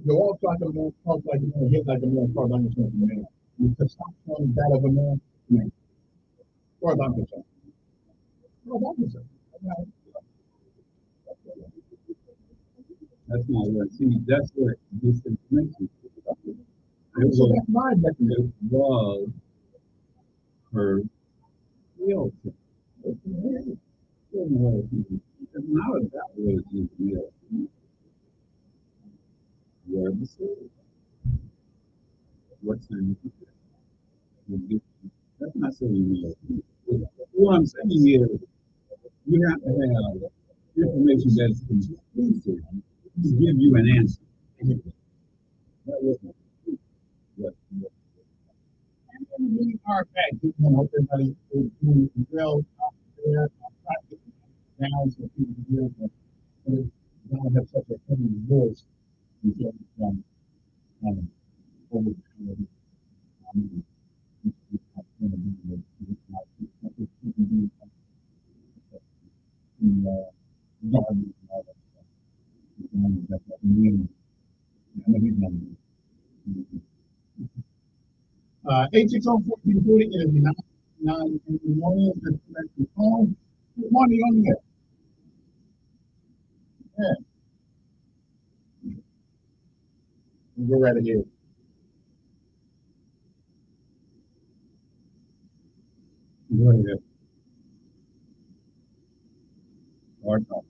You're all talking about talk like a man, hit like a man, far as I'm concerned, man. You can stop calling that of a man, man. Far as I'm concerned. Far as I'm concerned. That's not what. See, that's what this information. So that's my definition. It was her real thing. It's not about what it is real. Where the soul. What's in it? That's not saying real. What I'm saying is, you have to have information that's conclusive to give you an answer. That wasn't what. And we are back. You know, everybody is doing well out there. I'm trying to get down so people can hear, but they don't have such a heavy voice. Over Eight six zero 1440 is 9 in the morning. Good morning on the air. Yeah. We'll go right ahead. Go ahead. Hard talk.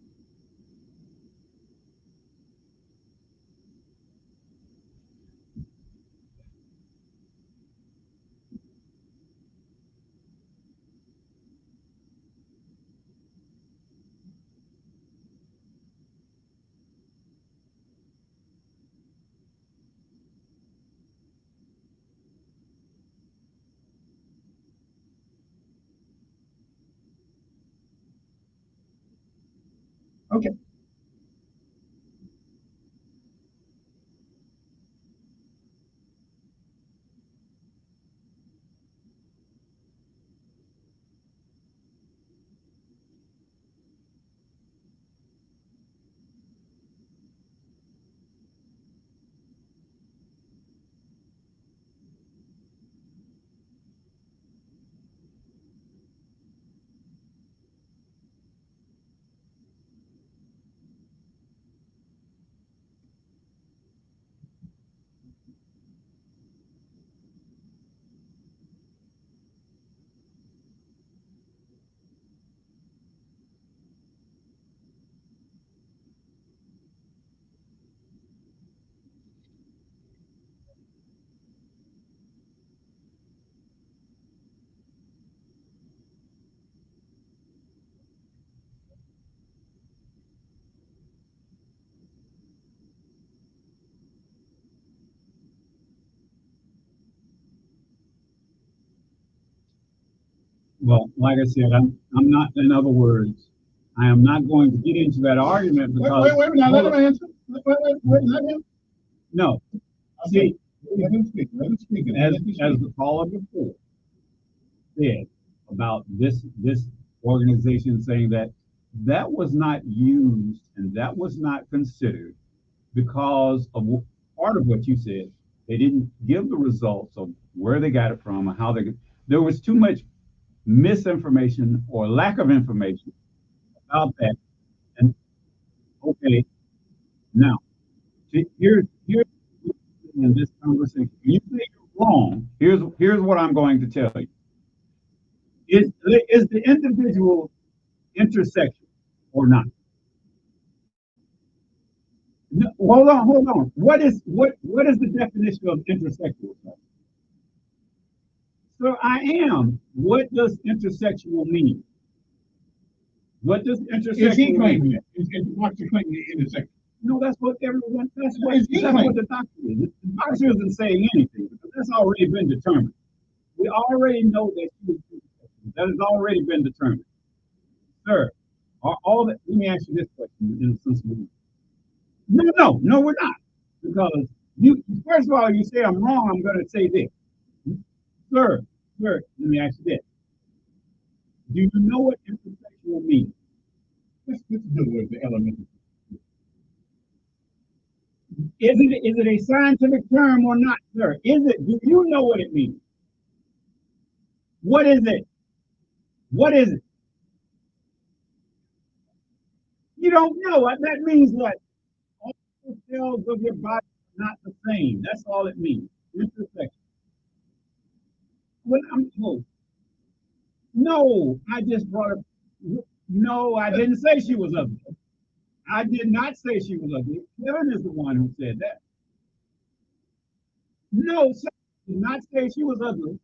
Okay. Well, like I said, I'm not, in other words, I am not going to get into that argument because. Wait, now let him answer. Wait, let him. No. See, let him speak. As the caller before said about this organization saying that was not used and that was not considered because of part of what you said. They didn't give the results of where they got it from and how there was too much misinformation or lack of information about that. And okay, now here's in this conversation. You say you're wrong. Here's what I'm going to tell you. Is the individual intersectional or not? No, hold on. What is the definition of intersectional? So I am. What does intersectional mean? What does intersectional is he claiming mean? Is Dr. claiming intersectional? No, that's what everyone. That's what the doctor is. The doctor isn't saying anything because that's already been determined. We already know that she was intersectional. That has already been determined, sir. Are all that? Let me ask you this question in a sensible way. No, we're not. Because you, first of all, you say I'm wrong. I'm going to say this, sir. Let me ask you this: do you know what intersectional means? Let's do with the elementary. Is it a scientific term or not, sir? Do you know what it means? What is it? What is it? You don't know. That means what? All the cells of your body are not the same. That's all it means. Intersection. Well, I'm told. No, I just brought up. No, I didn't say she was ugly. I did not say she was ugly. Kevin is the one who said that. No, sir, I did not say she was ugly.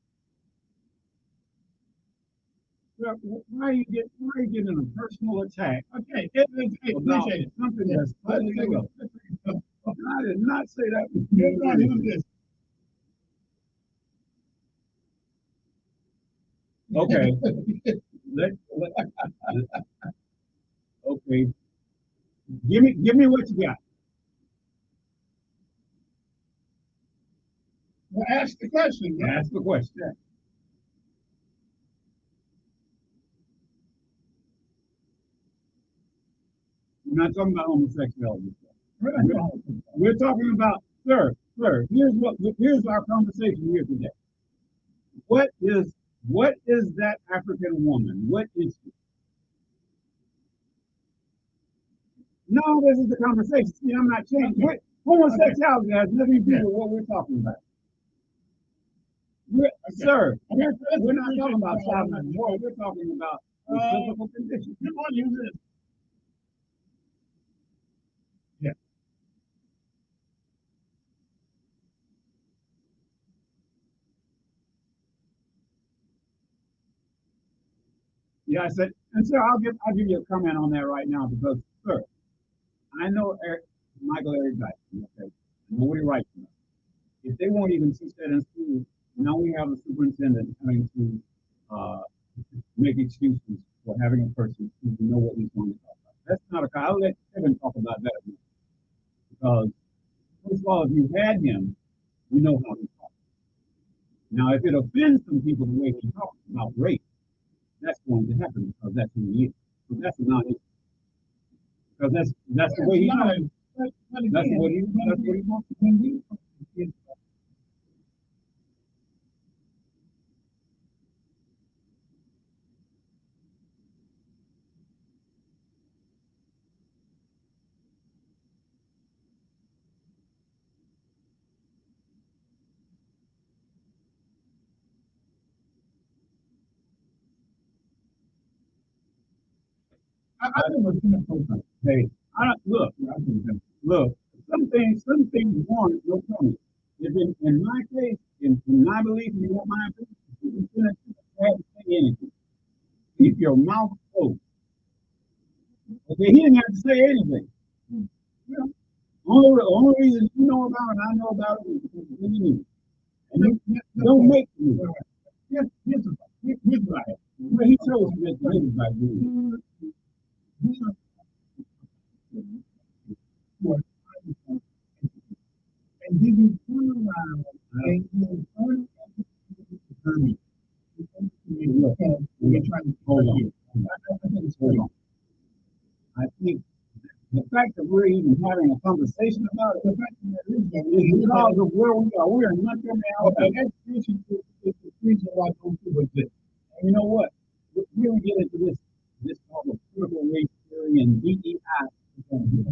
Sir, why are you getting a personal attack? Okay, appreciate it. Something that's totally illegal. I did not say that. Okay. Okay. Give me what you got. Well, ask the question. Yeah. Ask the question. We're not talking about homosexuality. We're talking about, sir. Here's our conversation here today. What is that African woman? What is she? No, this is the conversation. See, I'm not changing. Homosexuality has nothing to do with what we're talking about. Sir, we're not talking about child anymore. We're talking about the physical condition. Come on, use it. Yeah. Yeah, I said, and sir, I'll give you a comment on that right now because, sir, I know Michael Eric Dyson, okay? I know what he writes about. If they won't even teach that in school, now we have a superintendent having to make excuses for having a person who know what he's going to talk about. That's not a. I'll let Kevin talk about that because first of all, if you had him, you know how he talks. Now, if it offends some people the way he talks about race, that's going to happen because that's who he is. So that's not it. Because that's the way he talks. That's what he talks. Hey, look. Some things warrant no comment. If in my case, in my belief, and in my opinion, you shouldn't have to say anything. Keep your mouth closed. Okay, he didn't have to say anything. You know, only reason you know about it and I know about it is because of me. And you don't make me. Here's what I have. Well, he chose to make money by doing And then you turn around and you turn determined. You're trying to hold on. I think it's hold on. I think the fact that we're even having a conversation about it, the fact that is because of where we are. We are not going to have Okay, education is the reason why those people exist. And you know what? Here we get into this called a critical race theory and DEI.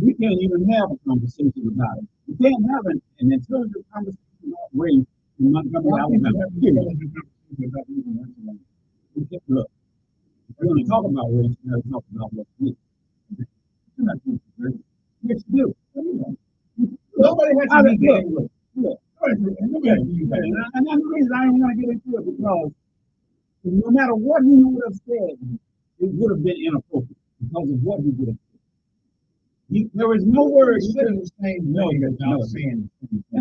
We can't even have a conversation about it. We can't have an intelligent conversation about race in Montgomery, Alabama. Look, if we're going to talk about race, we got to talk about what it is. Yes, you do. Nobody has to be there. Look. And that's the reason I don't want to get into it, because no matter what he would have said, it would have been inappropriate because of what he would have said. There was no word. He didn't say no. And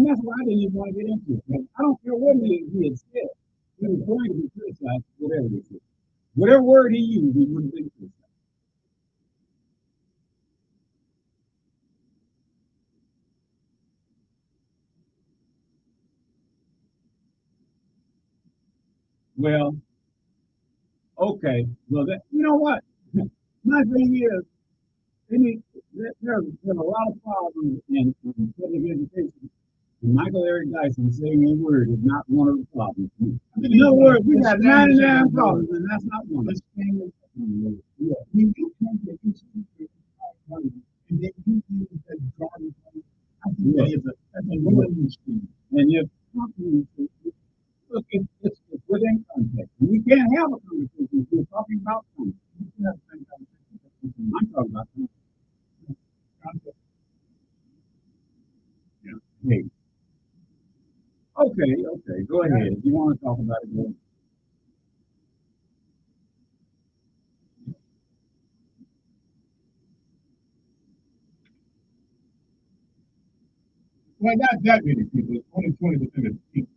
that's why I didn't even want to get into it. I don't care what he had said. He was going to be criticized for whatever he said. Whatever word he used, he would have been criticized. Well, okay. Well, you know what? My thing is, there's a lot of problems in public education. And Michael Eric Dyson saying a word is not one of the problems. In other words, we got 99 problems, and that's not one. Yeah. When you come to institute and then you use that garbage, I think that's a willing scheme. And if look, it's within context. We can't have a conversation if we're talking about something. I'm talking about context. Yeah. Hey. Okay. Go ahead. If you want to talk about it, go ahead. Well, not that many people. Only 20% of people.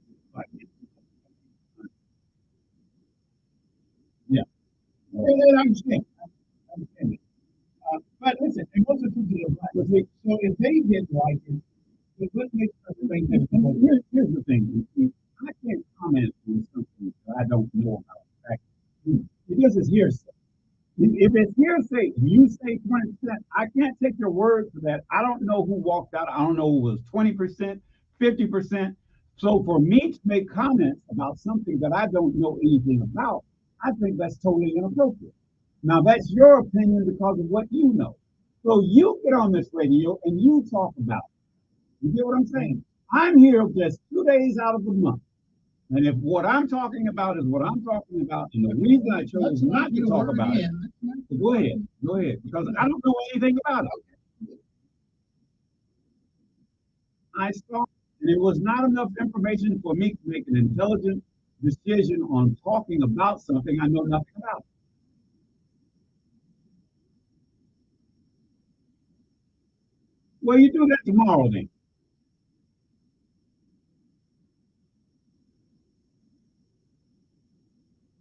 Yeah. And I understand. But listen, it goes into the black. So if they didn't like it, what makes us think that? Here's the thing. I can't comment on something that I don't know about. This is hearsay. If it's hearsay, you say 20%, I can't take your word for that. I don't know who walked out. I don't know who was 20%, 50%. So for me to make comments about something that I don't know anything about, I think that's totally inappropriate. Now that's your opinion because of what you know. So you get on this radio and you talk about it. You get what I'm saying? I'm here just 2 days out of the month. And if what I'm talking about is what I'm talking about, and the reason I chose not to talk about it, go ahead, because I don't know anything about it. I saw, and it was not enough information for me to make an intelligent decision on talking about something I know nothing about. Well, you do that tomorrow then.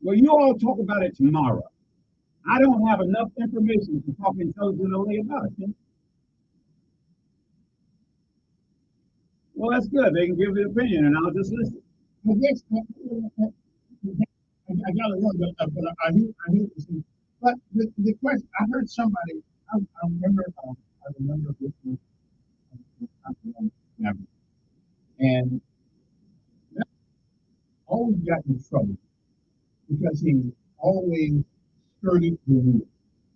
Well, you all talk about it tomorrow. I don't have enough information to talk intelligently about it. Well, that's good. They can give their opinion, and I'll just listen. Well, yes, I got to run, but I hear this. But the question, I heard somebody, I remember this, and that always got in trouble because he always skirted the rule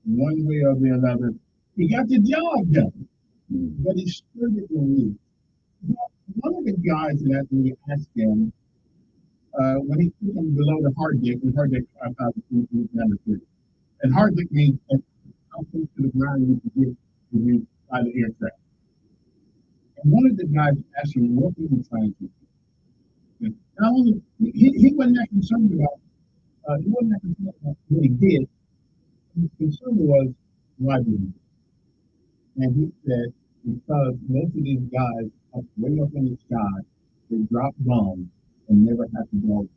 one way or the other. He got the job done, but he skirted the rule. One of the guys that we asked him, when he took him below the hard deck, and hard deck, I thought it was number 3. And hard deck means how close to the ground you can get to be by the aircraft. And one of the guys asked him what he was trying to do. Not only he wasn't that concerned about what he did. His concern was why did he do it? And he said because most of these guys up way up in the sky, they drop bombs and never have to go.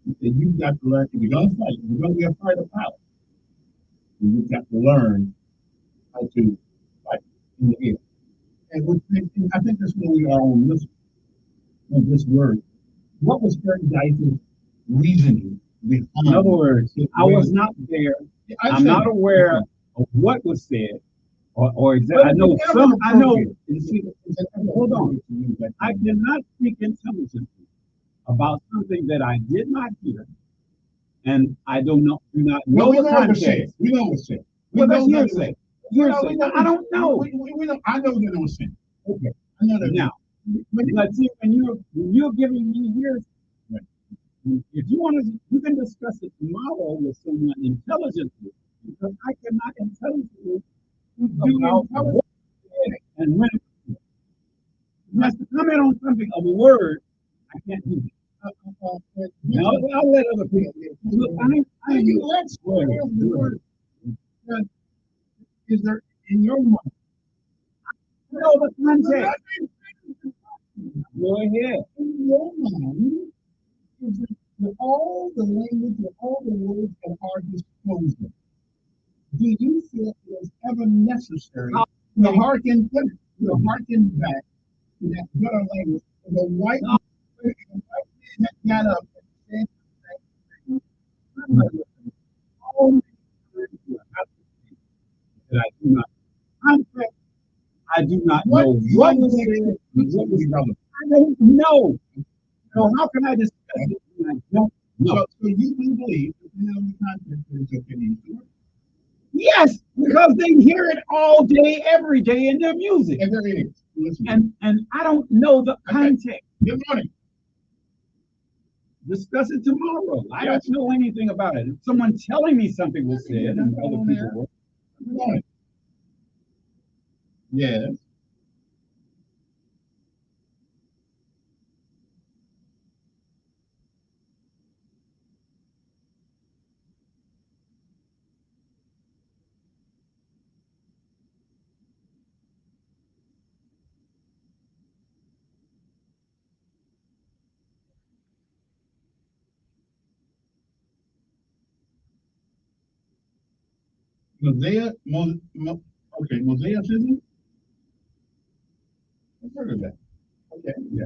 He said, you've got to learn, if you're going to fight, if you're going to be a fighter pilot, you've got to learn how to fight in the air. And I think that's where we are on this word. What was Kurt Dyke's reasoning behind? In other words, I was not there. I'm not aware of what was said, or exactly. I know some. I know. See, hold on. I cannot speak intelligently about something that I did not hear, and I do not know the context. We know what's said. Well, that's hearsay. Hearsay. I don't know. We know. I know that it was said. Okay. I know that. Now, but see, when you're giving me hearsay, if you want to, you can discuss it tomorrow with someone intelligently, because I cannot intelligently about what and when. You have to comment on something of a word. I can't do that. No, I'll let other people. Look, let's go ahead. The word. Is there in your mind? No, the context. Go ahead. In your mind, is it with all the language and all the words that are disclosed? Do you feel it is ever necessary to harken back to that better language? The white man that got up and said that I do not. I do not know what was said. I don't know. So how can I discuss it? I don't know. So you do believe, depending on the context, it's okay to use the word? Yes, because they hear it all day, every day in their music. And there it is. And I don't know the context. Good morning. Discuss it tomorrow. I don't know anything about it. If someone telling me something was said, and other people were. Good morning. Yes. Mosaicism? I've heard of that. Okay. Yeah.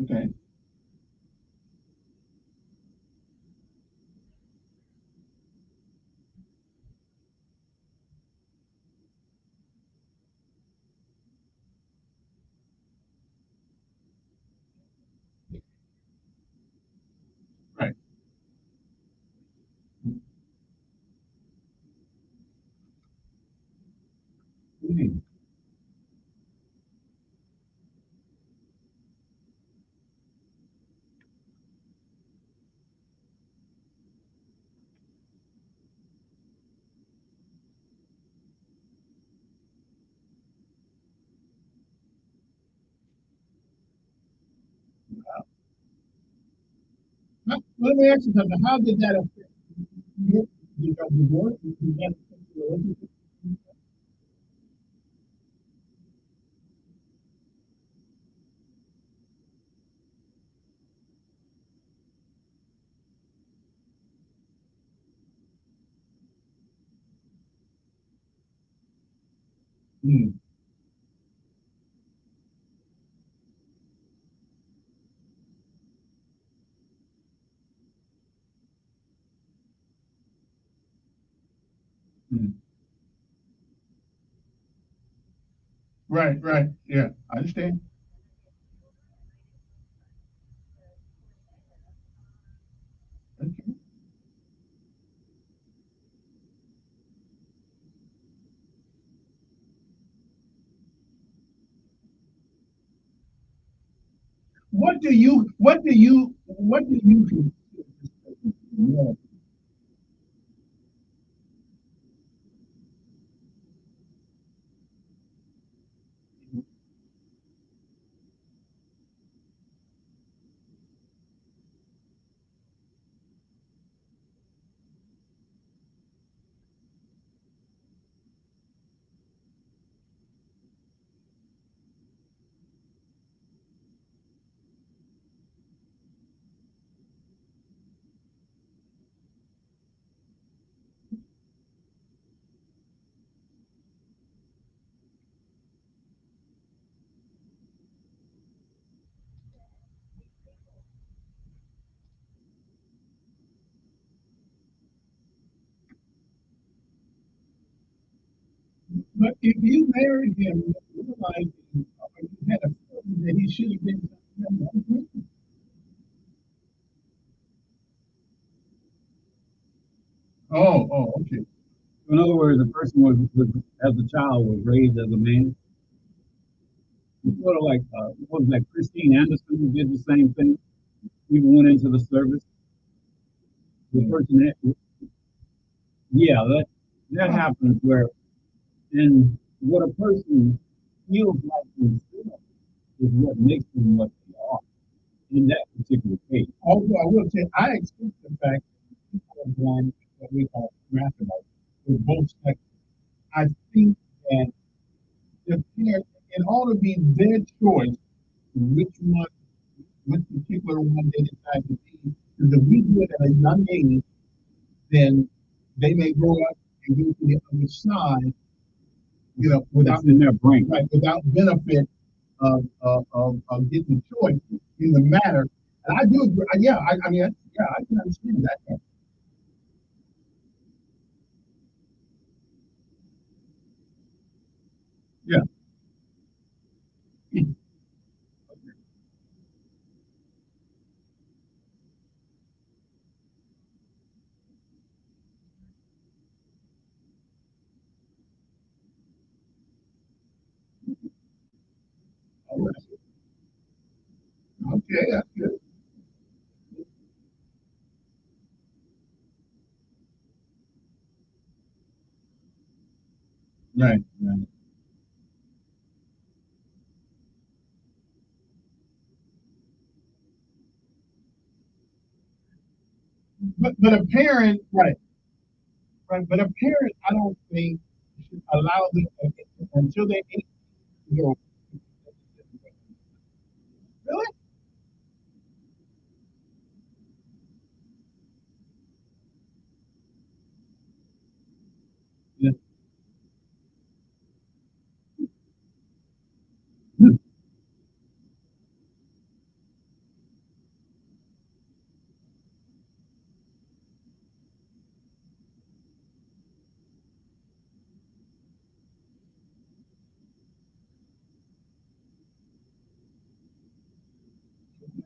Okay. Right. Mm-hmm. Let me ask you something. How did that affect you? You got divorced? You got a relationship? Mm. Mm. Right, right. Yeah, I understand. Okay. What do you yeah. But if you married him, realizing you had a feeling that he should have been something else. Okay. In other words, the person as a child, was raised as a man. It's sort of like, what was that, Christine Anderson, who did the same thing? Even went into the service. The person that, yeah, that happens where, and what a person feels like themselves is what makes them what they are in that particular case. Also, I will say, I accept the fact that people are born what we call mathematics with both sexes. I think that the parent, it ought to be their choice which particular one they decide to be. Because if we do it at a young age, then they may grow up and go to the other side, without in their brain, right, without benefit of getting choice in the matter. And I do agree. Yeah, I mean, I can understand that. Yeah. Okay, that's good. Right. But a parent, right. But a parent, I don't think should allow them until they 18 years old. Really? Yeah.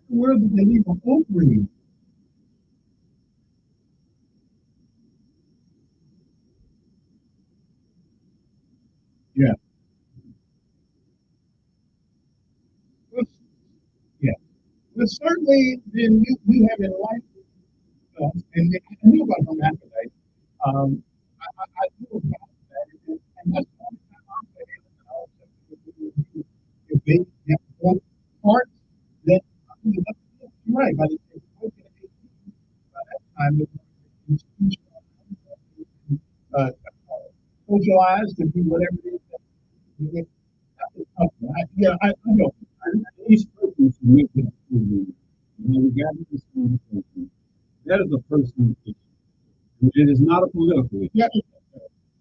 Where did they leave a opening? Yeah. Well, yeah. But certainly, then we have enlightened us, and I knew about hermaphrodite. I knew about that, and that's one time I'm saying, if they have both parts, then I mean, that's right. By the time, socialized to do whatever it is. I know. Each person should make that decision. When we got into this conversation, that is a personal issue. It is not a political issue. Yeah.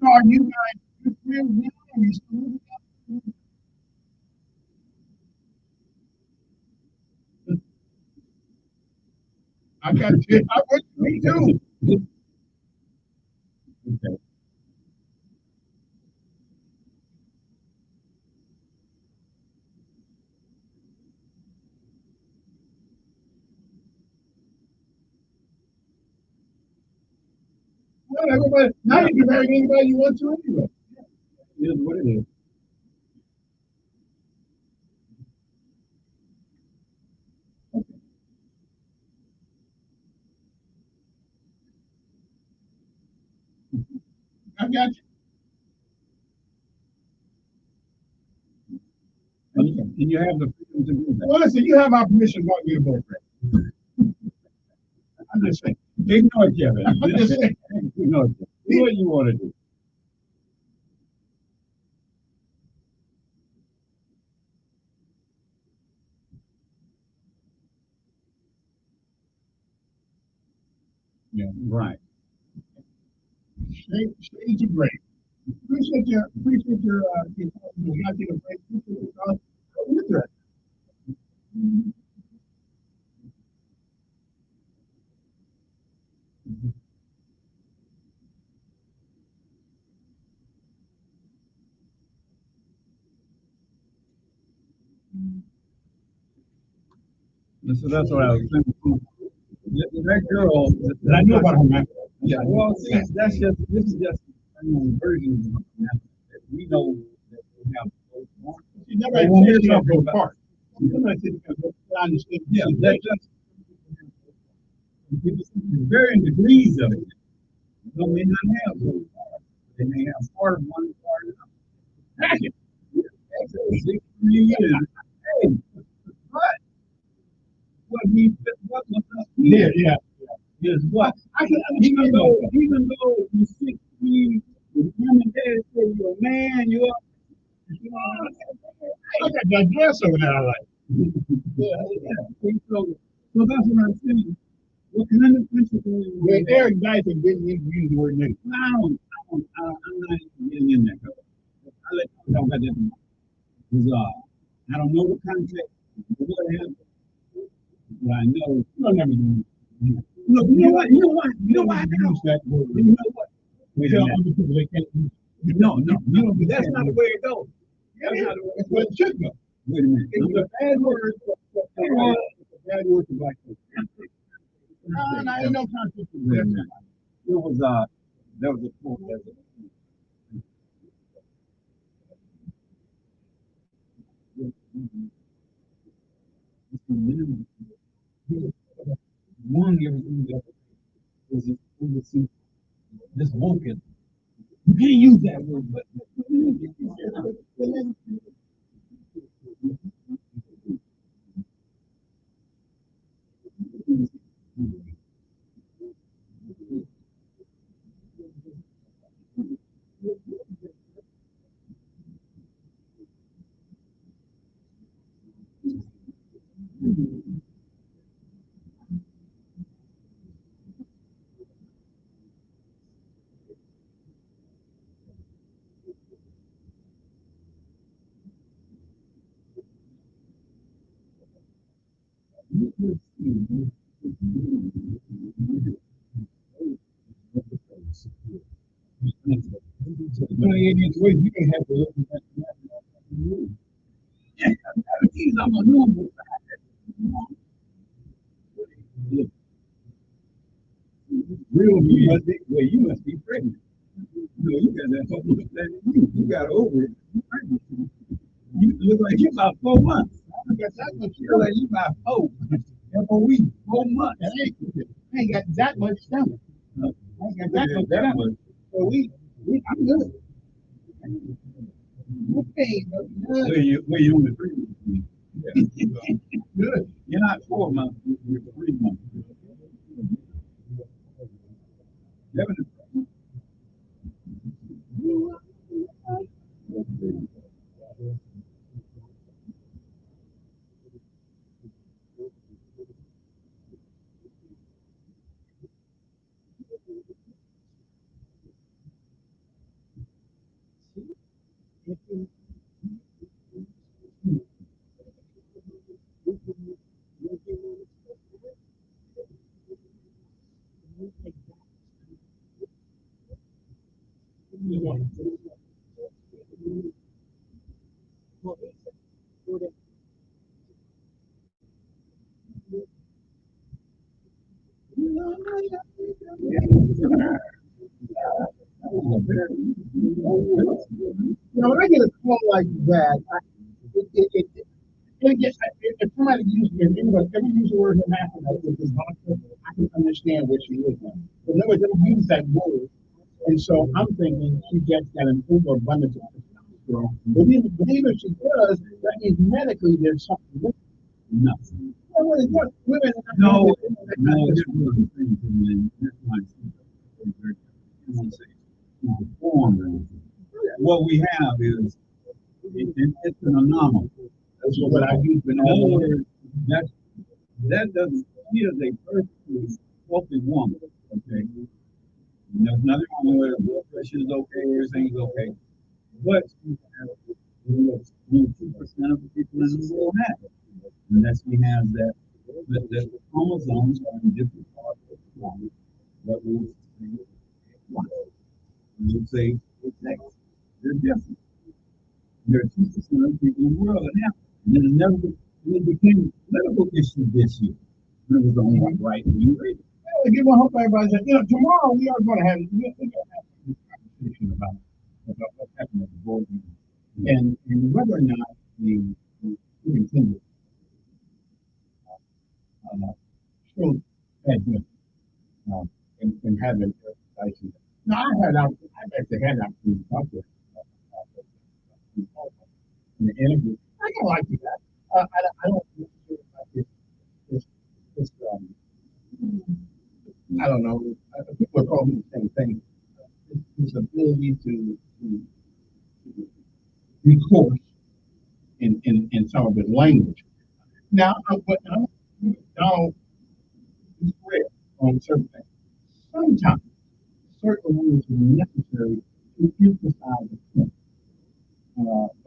So are you guys good friends now? Are you still together? I got you. Me too. Okay. Well, everybody, now you can marry anybody you want to anyway. It is what it is. I got you. And you have the freedom to do that. Well, listen, you have my permission to go and get a boyfriend. I'm just saying. Ignore it, Kevin. I'm just saying. Ignore it. Do what you want to do. Yeah, right. Shades of gray. Appreciate your you got to take a break. Appreciate your So that's what I was thinking. That girl, I know about her, man. Yeah, well, see, this is just version of that. We know that we have both more. She never had to say go apart. Somebody said, I understand. Yeah, that's just varying degrees of it. They may not have both parts. They may have part of one part of the other. 63 is, hey, what he what was up here is what even though you're 63, the mom and dad say you're a man, you're I got that dress over there I like. So that's what I'm saying. What kind of principle? When Eric Dyson didn't use the word nigga. I'm not getting in there. I let you know about that. Because I don't know the context of what happened. But I know you don't never do. Look, you know what? You know why I use that word. You know what? Tell other people they can't use it. No, that's not the way it goes. That's not the way it should go. Wait a minute. It's a bad word. It's a bad word to black people. No, ain't no conflict there. There was a quote. One everything that was this woken. You can't use that word, but you can have to look at that. I'm a normal. Real me must be, well, you must be pregnant. No, you got that whole you got over it. You look like you about 4 months. I guess that's what you look like you about 4. 4 months. I ain't got that much stomach. I ain't got that much. So I'm good. Okay, Where you only 3 months. Yeah. Good. You're not 4 months, you're 3 months. When I get a call like that, if somebody uses anybody ever use the word hermaphrodite with this doctor, I can understand what she is now. But nobody ever use that word. And so I'm thinking she gets that an overabundance of testosterone. But even if she does, that means medically there's something wrong. No. Women. No. What we have is it's an anomaly. That's what I use. In other words, that doesn't. She is a perfectly healthy woman. Okay. There's nothing wrong with her. Blood pressure is okay. Everything's okay. But she has 2% of the people in the world have it. And that's we have that the chromosomes are in different parts of the body. What we would say sex. They're different. There are 2% of the people in the world that have it. And then And it became a political issue this year. It was on what right wing radio. Well, again, I hope everybody said, tomorrow we are going to have this conversation about what's happening at the board meeting and whether or not the superintendent still had been and having license. Now, I've actually had an opportunity to talk to in the interview. I don't like that. I don't feel like this I don't know. People are calling me the same thing. This ability to be coarse in some of his language. Now, but now it's rare on certain things. Sometimes certain words are necessary to emphasize the point.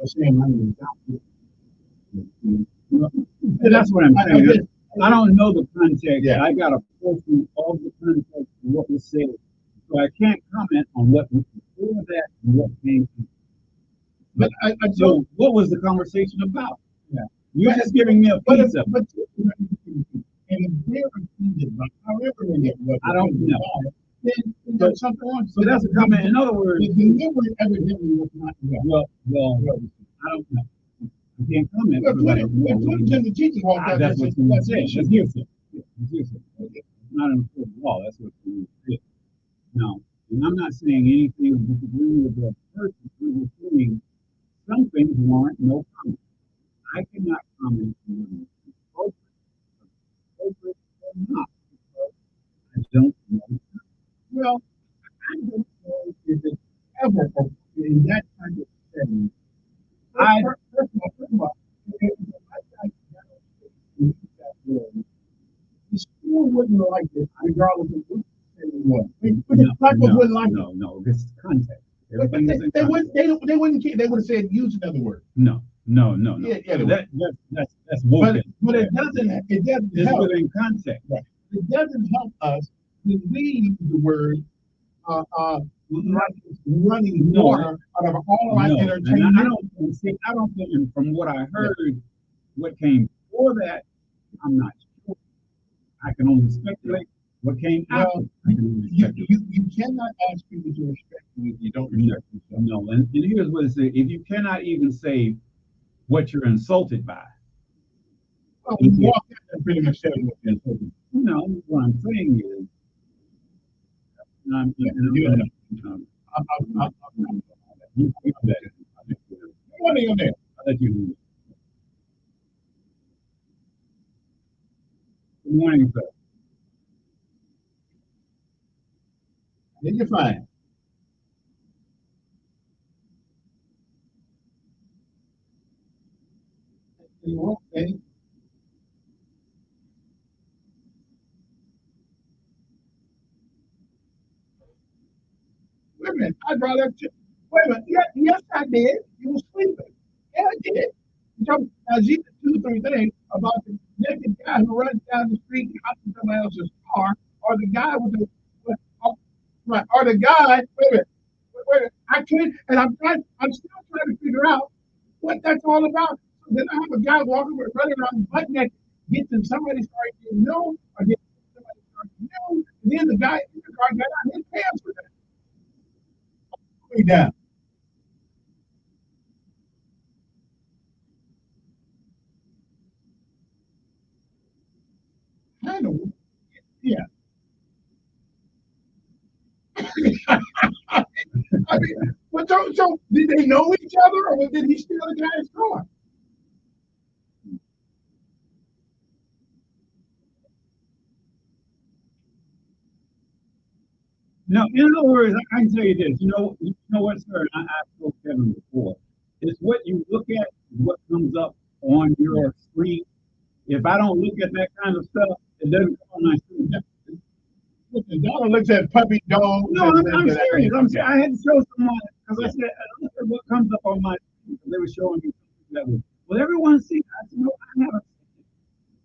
Saying I'm adopted. That's what I'm saying. I don't know the context. Yeah. I got a portion of the context of what was said. So I can't comment on what was before that and what came from. But so what was the conversation about? Yeah. You're just giving me a piece of it. And they're offended by however many of what I don't know. Then there's something wrong. So that's a comment. In other words, the delivery evidently was not well. Well, I don't know. I can't comment. But put it in the teaching hall. That's what you said. That's hearsay. It's not an important law. That's what you said. Now, and I'm not saying anything disagreeing with the person who was saying some things warrant no comment. I cannot comment on whether it's appropriate or not because I don't know. Well, I don't know if it's ever in that kind of setting. First of all, the school wouldn't like it, regardless of what anyone. Wouldn't like it. No, this is context. They wouldn't care. They would have said use another word. No. Yeah, that's woken. But it doesn't it's help. within context. Right. It doesn't help us when we use the word running water out of all of our entertainment. I don't think, and from what I heard, what came before that, I'm not sure. I can only speculate. What came after? You cannot ask people to respect you if you don't respect yourself. No, and here's what it says: if you cannot even say what you're insulted by, well, we walk in and pretty much say what you're insulted. No, what I'm saying is, I'm Good morning, sir. Did you find? Okay. Wait a minute, I brought up to. Wait a minute. Yes, I did. You were sleeping. Yeah, I did. You told me now, you did 2 or 3 things about the naked guy who runs down the street and hops in somebody else's car, or the guy with the right, or the guy. Wait a minute. I can't, and I'm still trying to figure out what that's all about. So then I have a guy walking running around butt naked, gets in somebody started getting no, or gets somebody started no, and then the guy in the car got out his pants with it. Way down. I know. Yeah. I mean, but so did they know each other, or did he steal the guy's car? No, in other words, I can tell you this. You know what, sir? I've told Kevin before. It's what you look at, what comes up on your screen. If I don't look at that kind of stuff, it doesn't come on my screen. Listen, Donna looks at puppy dogs. No, I'm serious. I had to show someone because I said, look at what comes up on my screen. They were showing me that was, well, everyone sees. I said, no, I haven't seen it.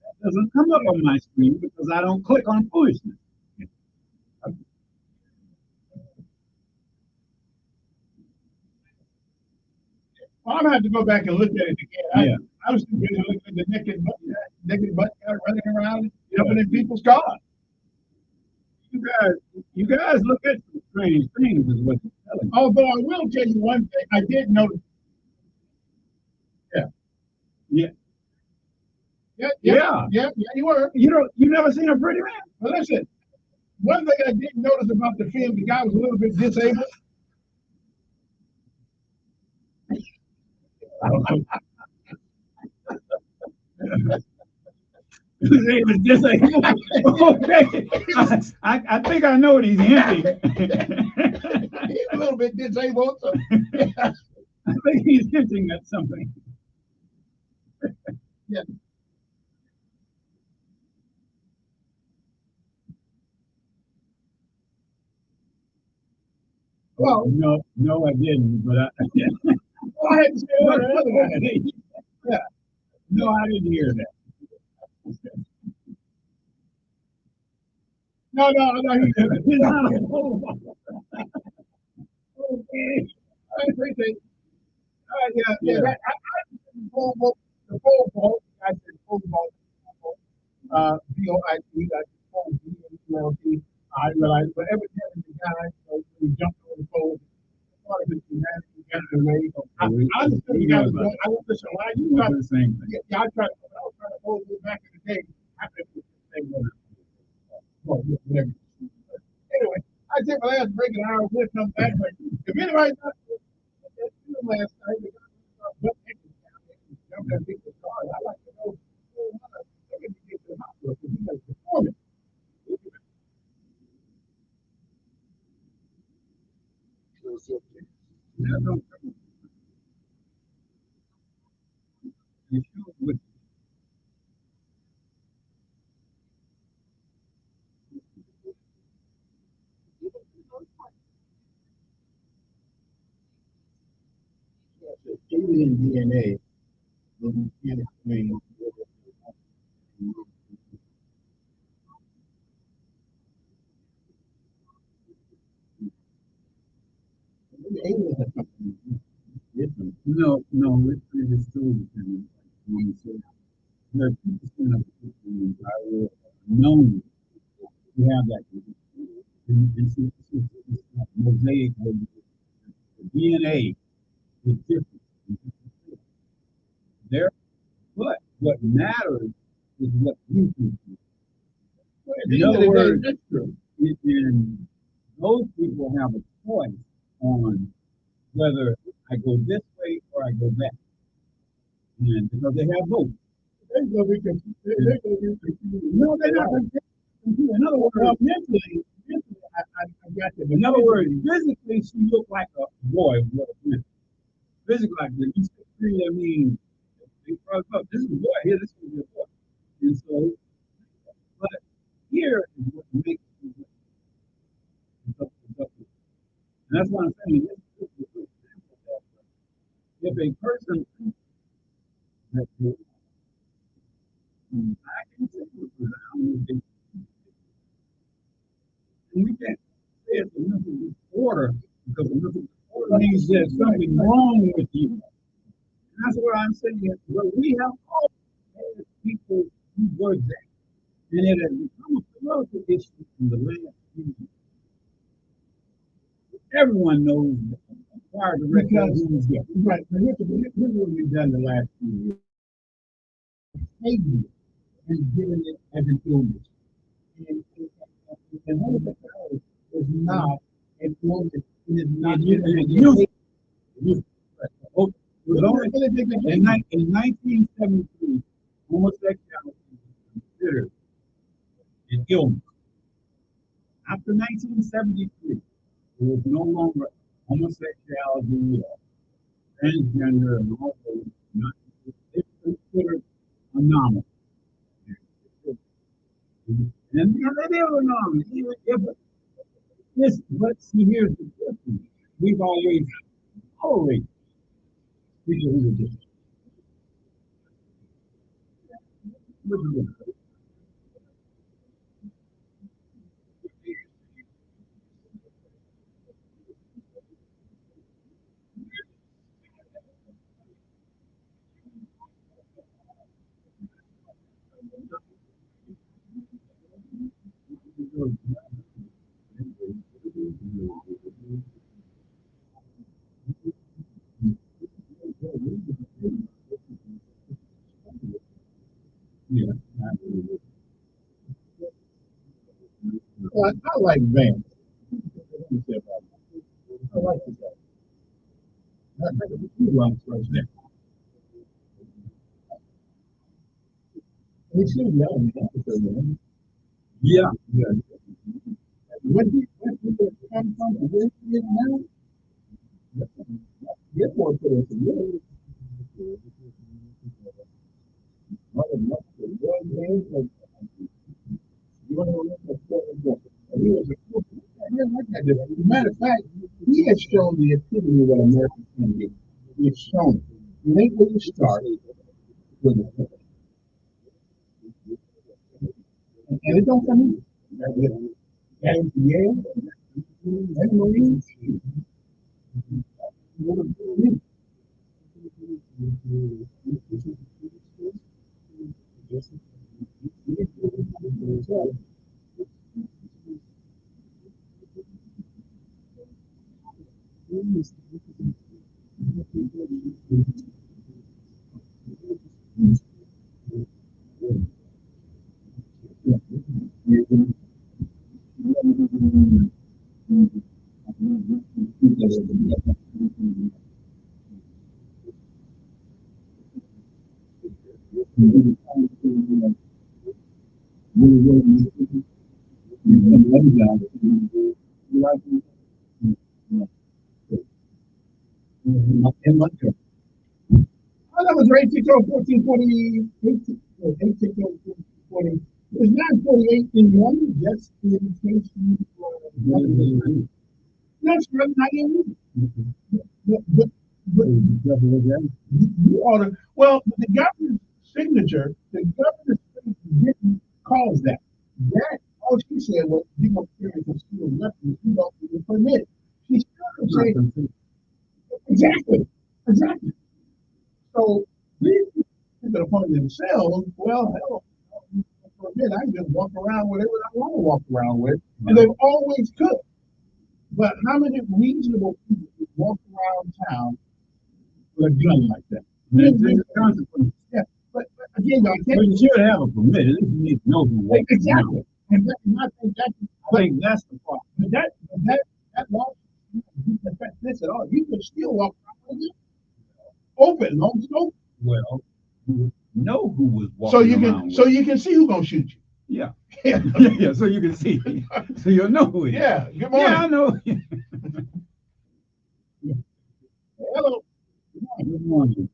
That doesn't come up on my screen because I don't click on foolishness. Well, I'm gonna have to go back and look at it again. I was too busy looking at the naked butt guy running around jumping in people's cars. You guys look at some strange things, is what you're telling me. Although I will tell you one thing, I did notice. Yeah. Yeah, you were. You never seen a pretty man? Well, listen, one thing I did notice about the film, the guy was a little bit disabled. He was disabled. Okay. I think I know what he's hinting. He's a little bit disabled. So. I think he's hinting at something. Yeah. Well, no, I didn't. But I had to say what another guy. Yeah. No, I didn't hear that. No, he's not a Okay. I appreciate it. Yeah. The pole vault, I said pole vault. VOIP, I pole VOIP. I realized, but evidently the guy, when he jumped over the pole, part of his humanity got in the way. I understood the guy was going, I was listening, why you got the same thing. Yeah, I was trying to hold it back in the day. I could do the same way. Well, whatever. Anyway, I said my last break an hour, we'll come back. But if anybody's not that film last night, they got butt naked down there and jumped at people's cars. I like to know who won. They're going to get to the hospital because he was performing. Alien DNA will be explained. No, it's still dependent. There are 2% of the people in the entire world known to have that condition. And it's like mosaic where the DNA is different. There, but what matters is what you can do. In other words, in those people have a choice on whether I go this way or I go that. And because they have both. No, they're not. In other words, mentally, I got that. In other words, physically, she looked like a boy. Physically, like this. You see, I mean, they probably thought, this is a boy here, this is a boy. And so, but here is what makes it. And that's what I'm saying. If a person thinks that I can say and we can't say it's a mental disorder because a mental disorder means there's something wrong with you. And that's what I'm saying. But we have all had people who were that. And it has become a political issue in the last few years. Everyone knows prior to recognize that. Right. Here's what we've done the last few years. Taking it and giving it as an illness. And homosexuality is not an illness. It is not in 1973, homosexuality was considered an illness. After 1973, it was no longer homosexuality or transgender and all those. It's considered anomalous. And they were anomalous. Yes, but see, here's the difference. We've always tolerated people who are different. Yeah. I agree with Well, I like Vance. Let me say about that. I like the guy. I think it's two runs right there. He should be on the episode, man. Yeah. Yeah. When he come from and where he is now, get more players to live. Mother, mother, one man, you want to know what he was a cool. As a matter of fact, he has shown the epitome of what America can be. He has shown it. You ain't where you start with it. And it don't come easy. Got into Yale, and Marines. In Montreal. Oh, that was right, 1440, 840. It was 948 in one, just the invitation. That's right, not in. But you ought to, well, the governor's signature, the governor's signature didn't cause that. That, all she said was, you don't carry concealed weapons, you don't need a permit. She still didn't say, exactly, exactly. So these people took it upon themselves, well, hell, permit, I can just walk around whatever I want to walk around with, and they've always could. But how many reasonable people would walk around town with a gun like that? There's consequences. Yeah, but again, I can't. But you should have a permit. At least you need to know who walks exactly. around. And I think that's the problem. But that law doesn't affect this at all. You can still walk around with it open, long as it's open. Well, you know who was walking around. So you can see who's gonna shoot you. Yeah. Yeah, so you can see. So you'll know who it is. Yeah, good morning. Yeah, I know. Hello. Good morning.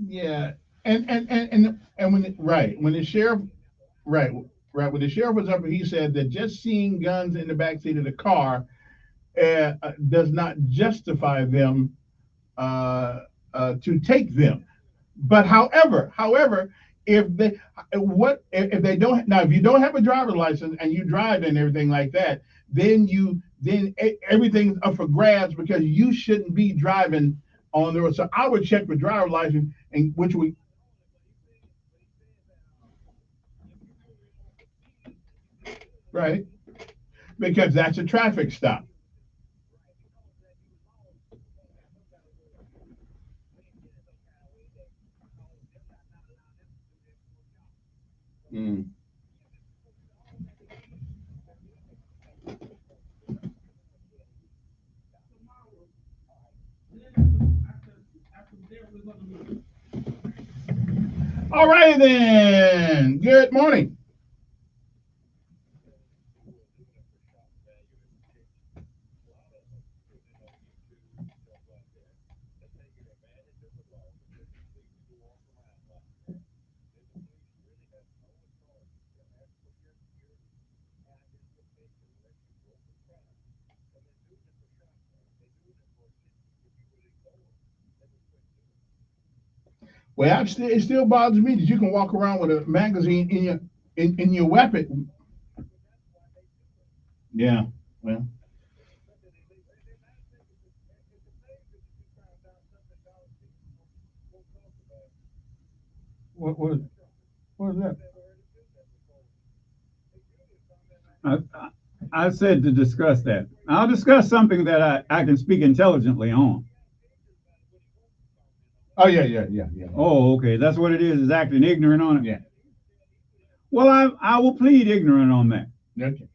Yeah, and when when the sheriff right when the sheriff was up, he said that just seeing guns in the backseat of the car does not justify them to take them. But however, if they what if they don't now if you don't have a driver's license and you drive and everything like that, then everything's up for grabs because you shouldn't be driving on the road. So I would check the driver's license and which we right because that's a traffic stop. Mm. All right then. Good morning. Well, it still bothers me that you can walk around with a magazine in your weapon. Yeah, well. What was that? I said to discuss that. I'll discuss something that I can speak intelligently on. Oh, yeah. Oh, okay. That's what it is acting ignorant on it? Yeah. Well, I will plead ignorant on that. Okay.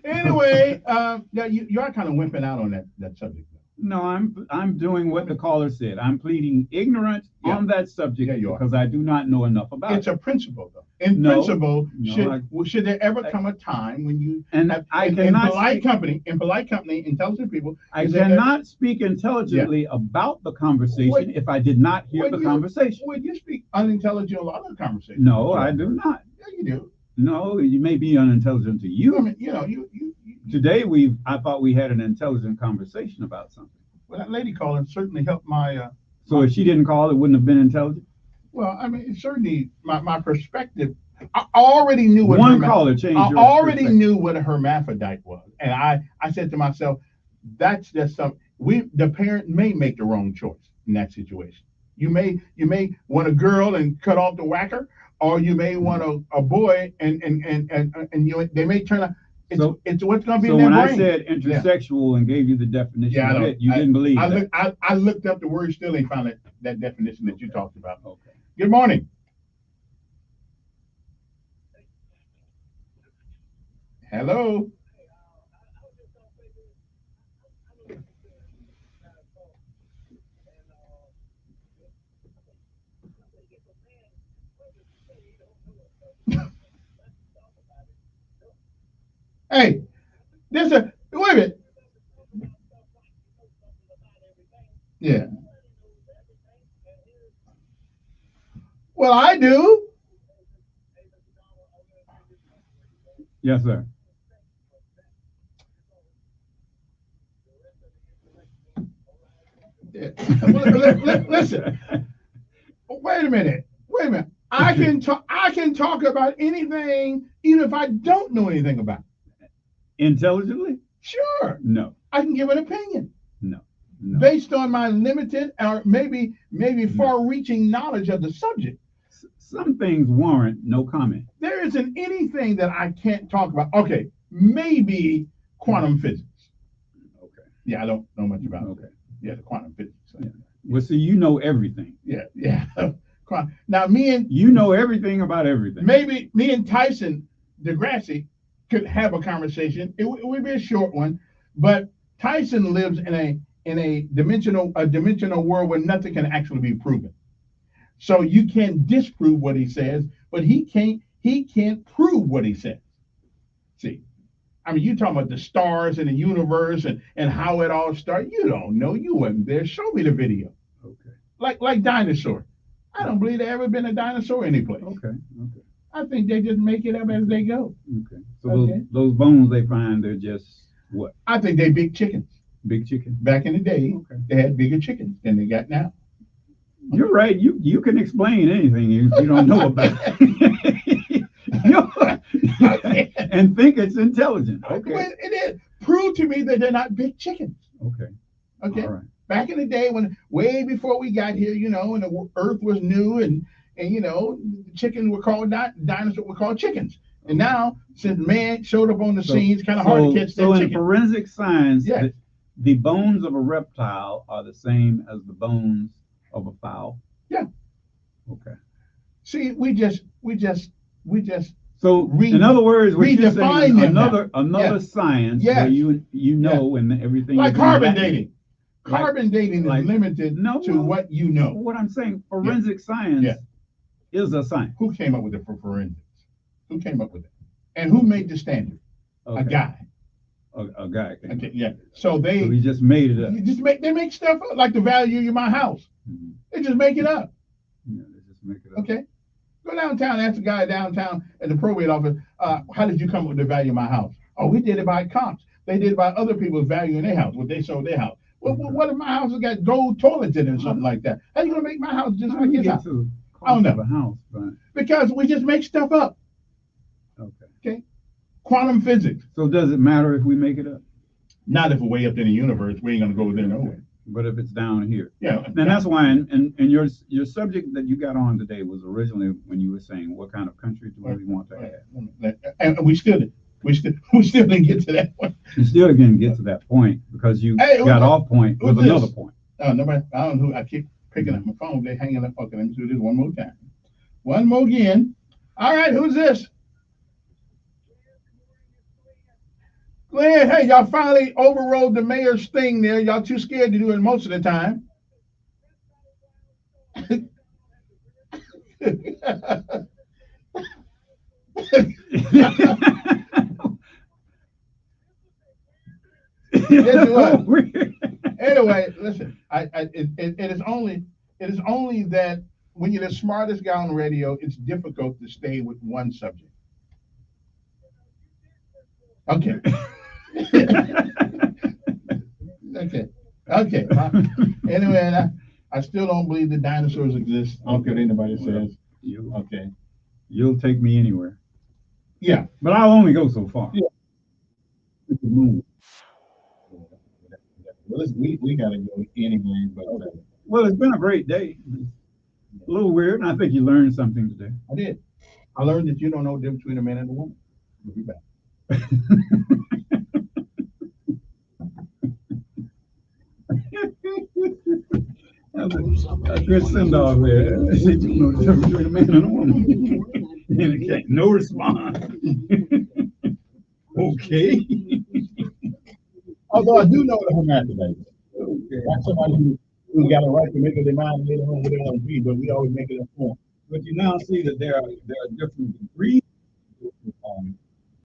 Anyway, yeah, you are kind of wimping out on that subject. No, I'm doing what the caller said. I'm pleading ignorant on that subject because I do not know enough about it. It's a principle, though. In principle, should there ever come a time when you in polite company, intelligent people, I cannot speak intelligently about the conversation if I did not hear the conversation. Would you speak unintelligent a lot of the conversation? No, I do not. Yeah, you do. No, you may be unintelligent to you. I mean, you Today I thought we had an intelligent conversation about something. Well, that lady calling certainly helped my. So if she didn't call, it wouldn't have been intelligent. Well, I mean, certainly my perspective. I already knew what one caller changed. I already knew what a hermaphrodite was, and I said to myself, that's just something. The parent may make the wrong choice in that situation. You may want a girl and cut off the whacker, or you may want a boy and they may turn out. It's what's going to be in their brain. So when I said intersexual and gave you the definition of it, you didn't believe that. I looked up the word, still ain't found that definition that you talked about. Okay. Good morning. Hello. Hey, wait a minute. Yeah. Well, I do. Yes, sir. Yeah. Listen. Wait a minute. I can talk about anything, even if I don't know anything about it. Intelligently? Sure. No. I can give an opinion. No. Based on my limited or maybe far-reaching knowledge of the subject. Some things warrant no comment. There isn't anything that I can't talk about. Okay, maybe quantum physics. Okay. Yeah, I don't know much about it. Okay. Yeah, the quantum physics. Yeah. Well, see, you know everything. Yeah. Now, you know everything about everything. Maybe me and Tyson DeGrassi could have a conversation. It would be a short one, but Tyson lives in a dimensional world where nothing can actually be proven. So you can't disprove what he says, but he can't prove what he says. See, I mean, you talking about the stars and the universe and how it all started. You don't know. You wasn't there. Show me the video. Okay. Like dinosaur. I don't believe there ever been a dinosaur anyplace. Okay. I think they just make it up as they go. Okay. So those bones they find, they're just what? I think they big chickens. Big chicken. Back in the day, they had bigger chickens than they got now. You're right. You can explain anything you don't know about it. And think it's intelligent. Okay. Well, it is. Prove to me that they're not big chickens. Okay. Okay. All right. Back in the day, way before we got here, and the earth was new, and chickens were called dinosaurs were called chickens. And now, since man showed up on the scene, it's kind of hard to catch that chicken. So in forensic science, the bones of a reptile are the same as the bones of a fowl. Yeah. Okay. See, we just. So in other words, we're redefine another science where you know and everything. Like carbon dating. Carbon dating is limited to what you know. What I'm saying, forensic science is a science. Who came up with it for forensics? Who came up with it? And who made the standard? A guy. A guy. Okay, yeah. So he just made it up. They make stuff up, like the value of my house. Mm-hmm. They just make it up. Yeah, they just make it up. Okay. Go downtown, ask the guy downtown at the probate office, how did you come up with the value of my house? Oh, we did it by comps. They did it by other people's value in their house, what they sold their house. What if my house has got gold toilets in it or something like that? How you gonna make my house just like his house? I don't know. House, but... Because we just make stuff up. Okay. Quantum physics. So does it matter if we make it up? Not if we're way up in the universe. We ain't gonna go there nowhere. But if it's down here. Yeah. And that's why, and your subject that you got on today was originally when you were saying what kind of country do we want to have. And we still didn't get to that point. You still didn't get to that point because you got off point with another point. Oh, nobody, I don't know who, I keep picking up my phone. They're hanging up. Okay, let me do this one more time. One more again. All right, who's this? Glenn, hey, y'all finally overrode the mayor's thing there. Y'all too scared to do it most of the time. Anyway, listen. It is only that when you're the smartest guy on the radio, it's difficult to stay with one subject. Okay. Okay. Anyway, I still don't believe the dinosaurs exist. I don't care what anybody says. Okay. You'll take me anywhere. Yeah. But I'll only go so far. Yeah. Well, we gotta go anyway. But well, it's been a great day. A little weird, and I think you learned something today. I did. I learned that you don't know the difference between a man and a woman. We'll be back. A good send off there. You know the difference between a man and a woman. No response. Okay. Although I do know the hermaphrodites. Okay. That's somebody who got a right to make up their mind later on what they want to be, but we always make it a form. But you now see that there are different degrees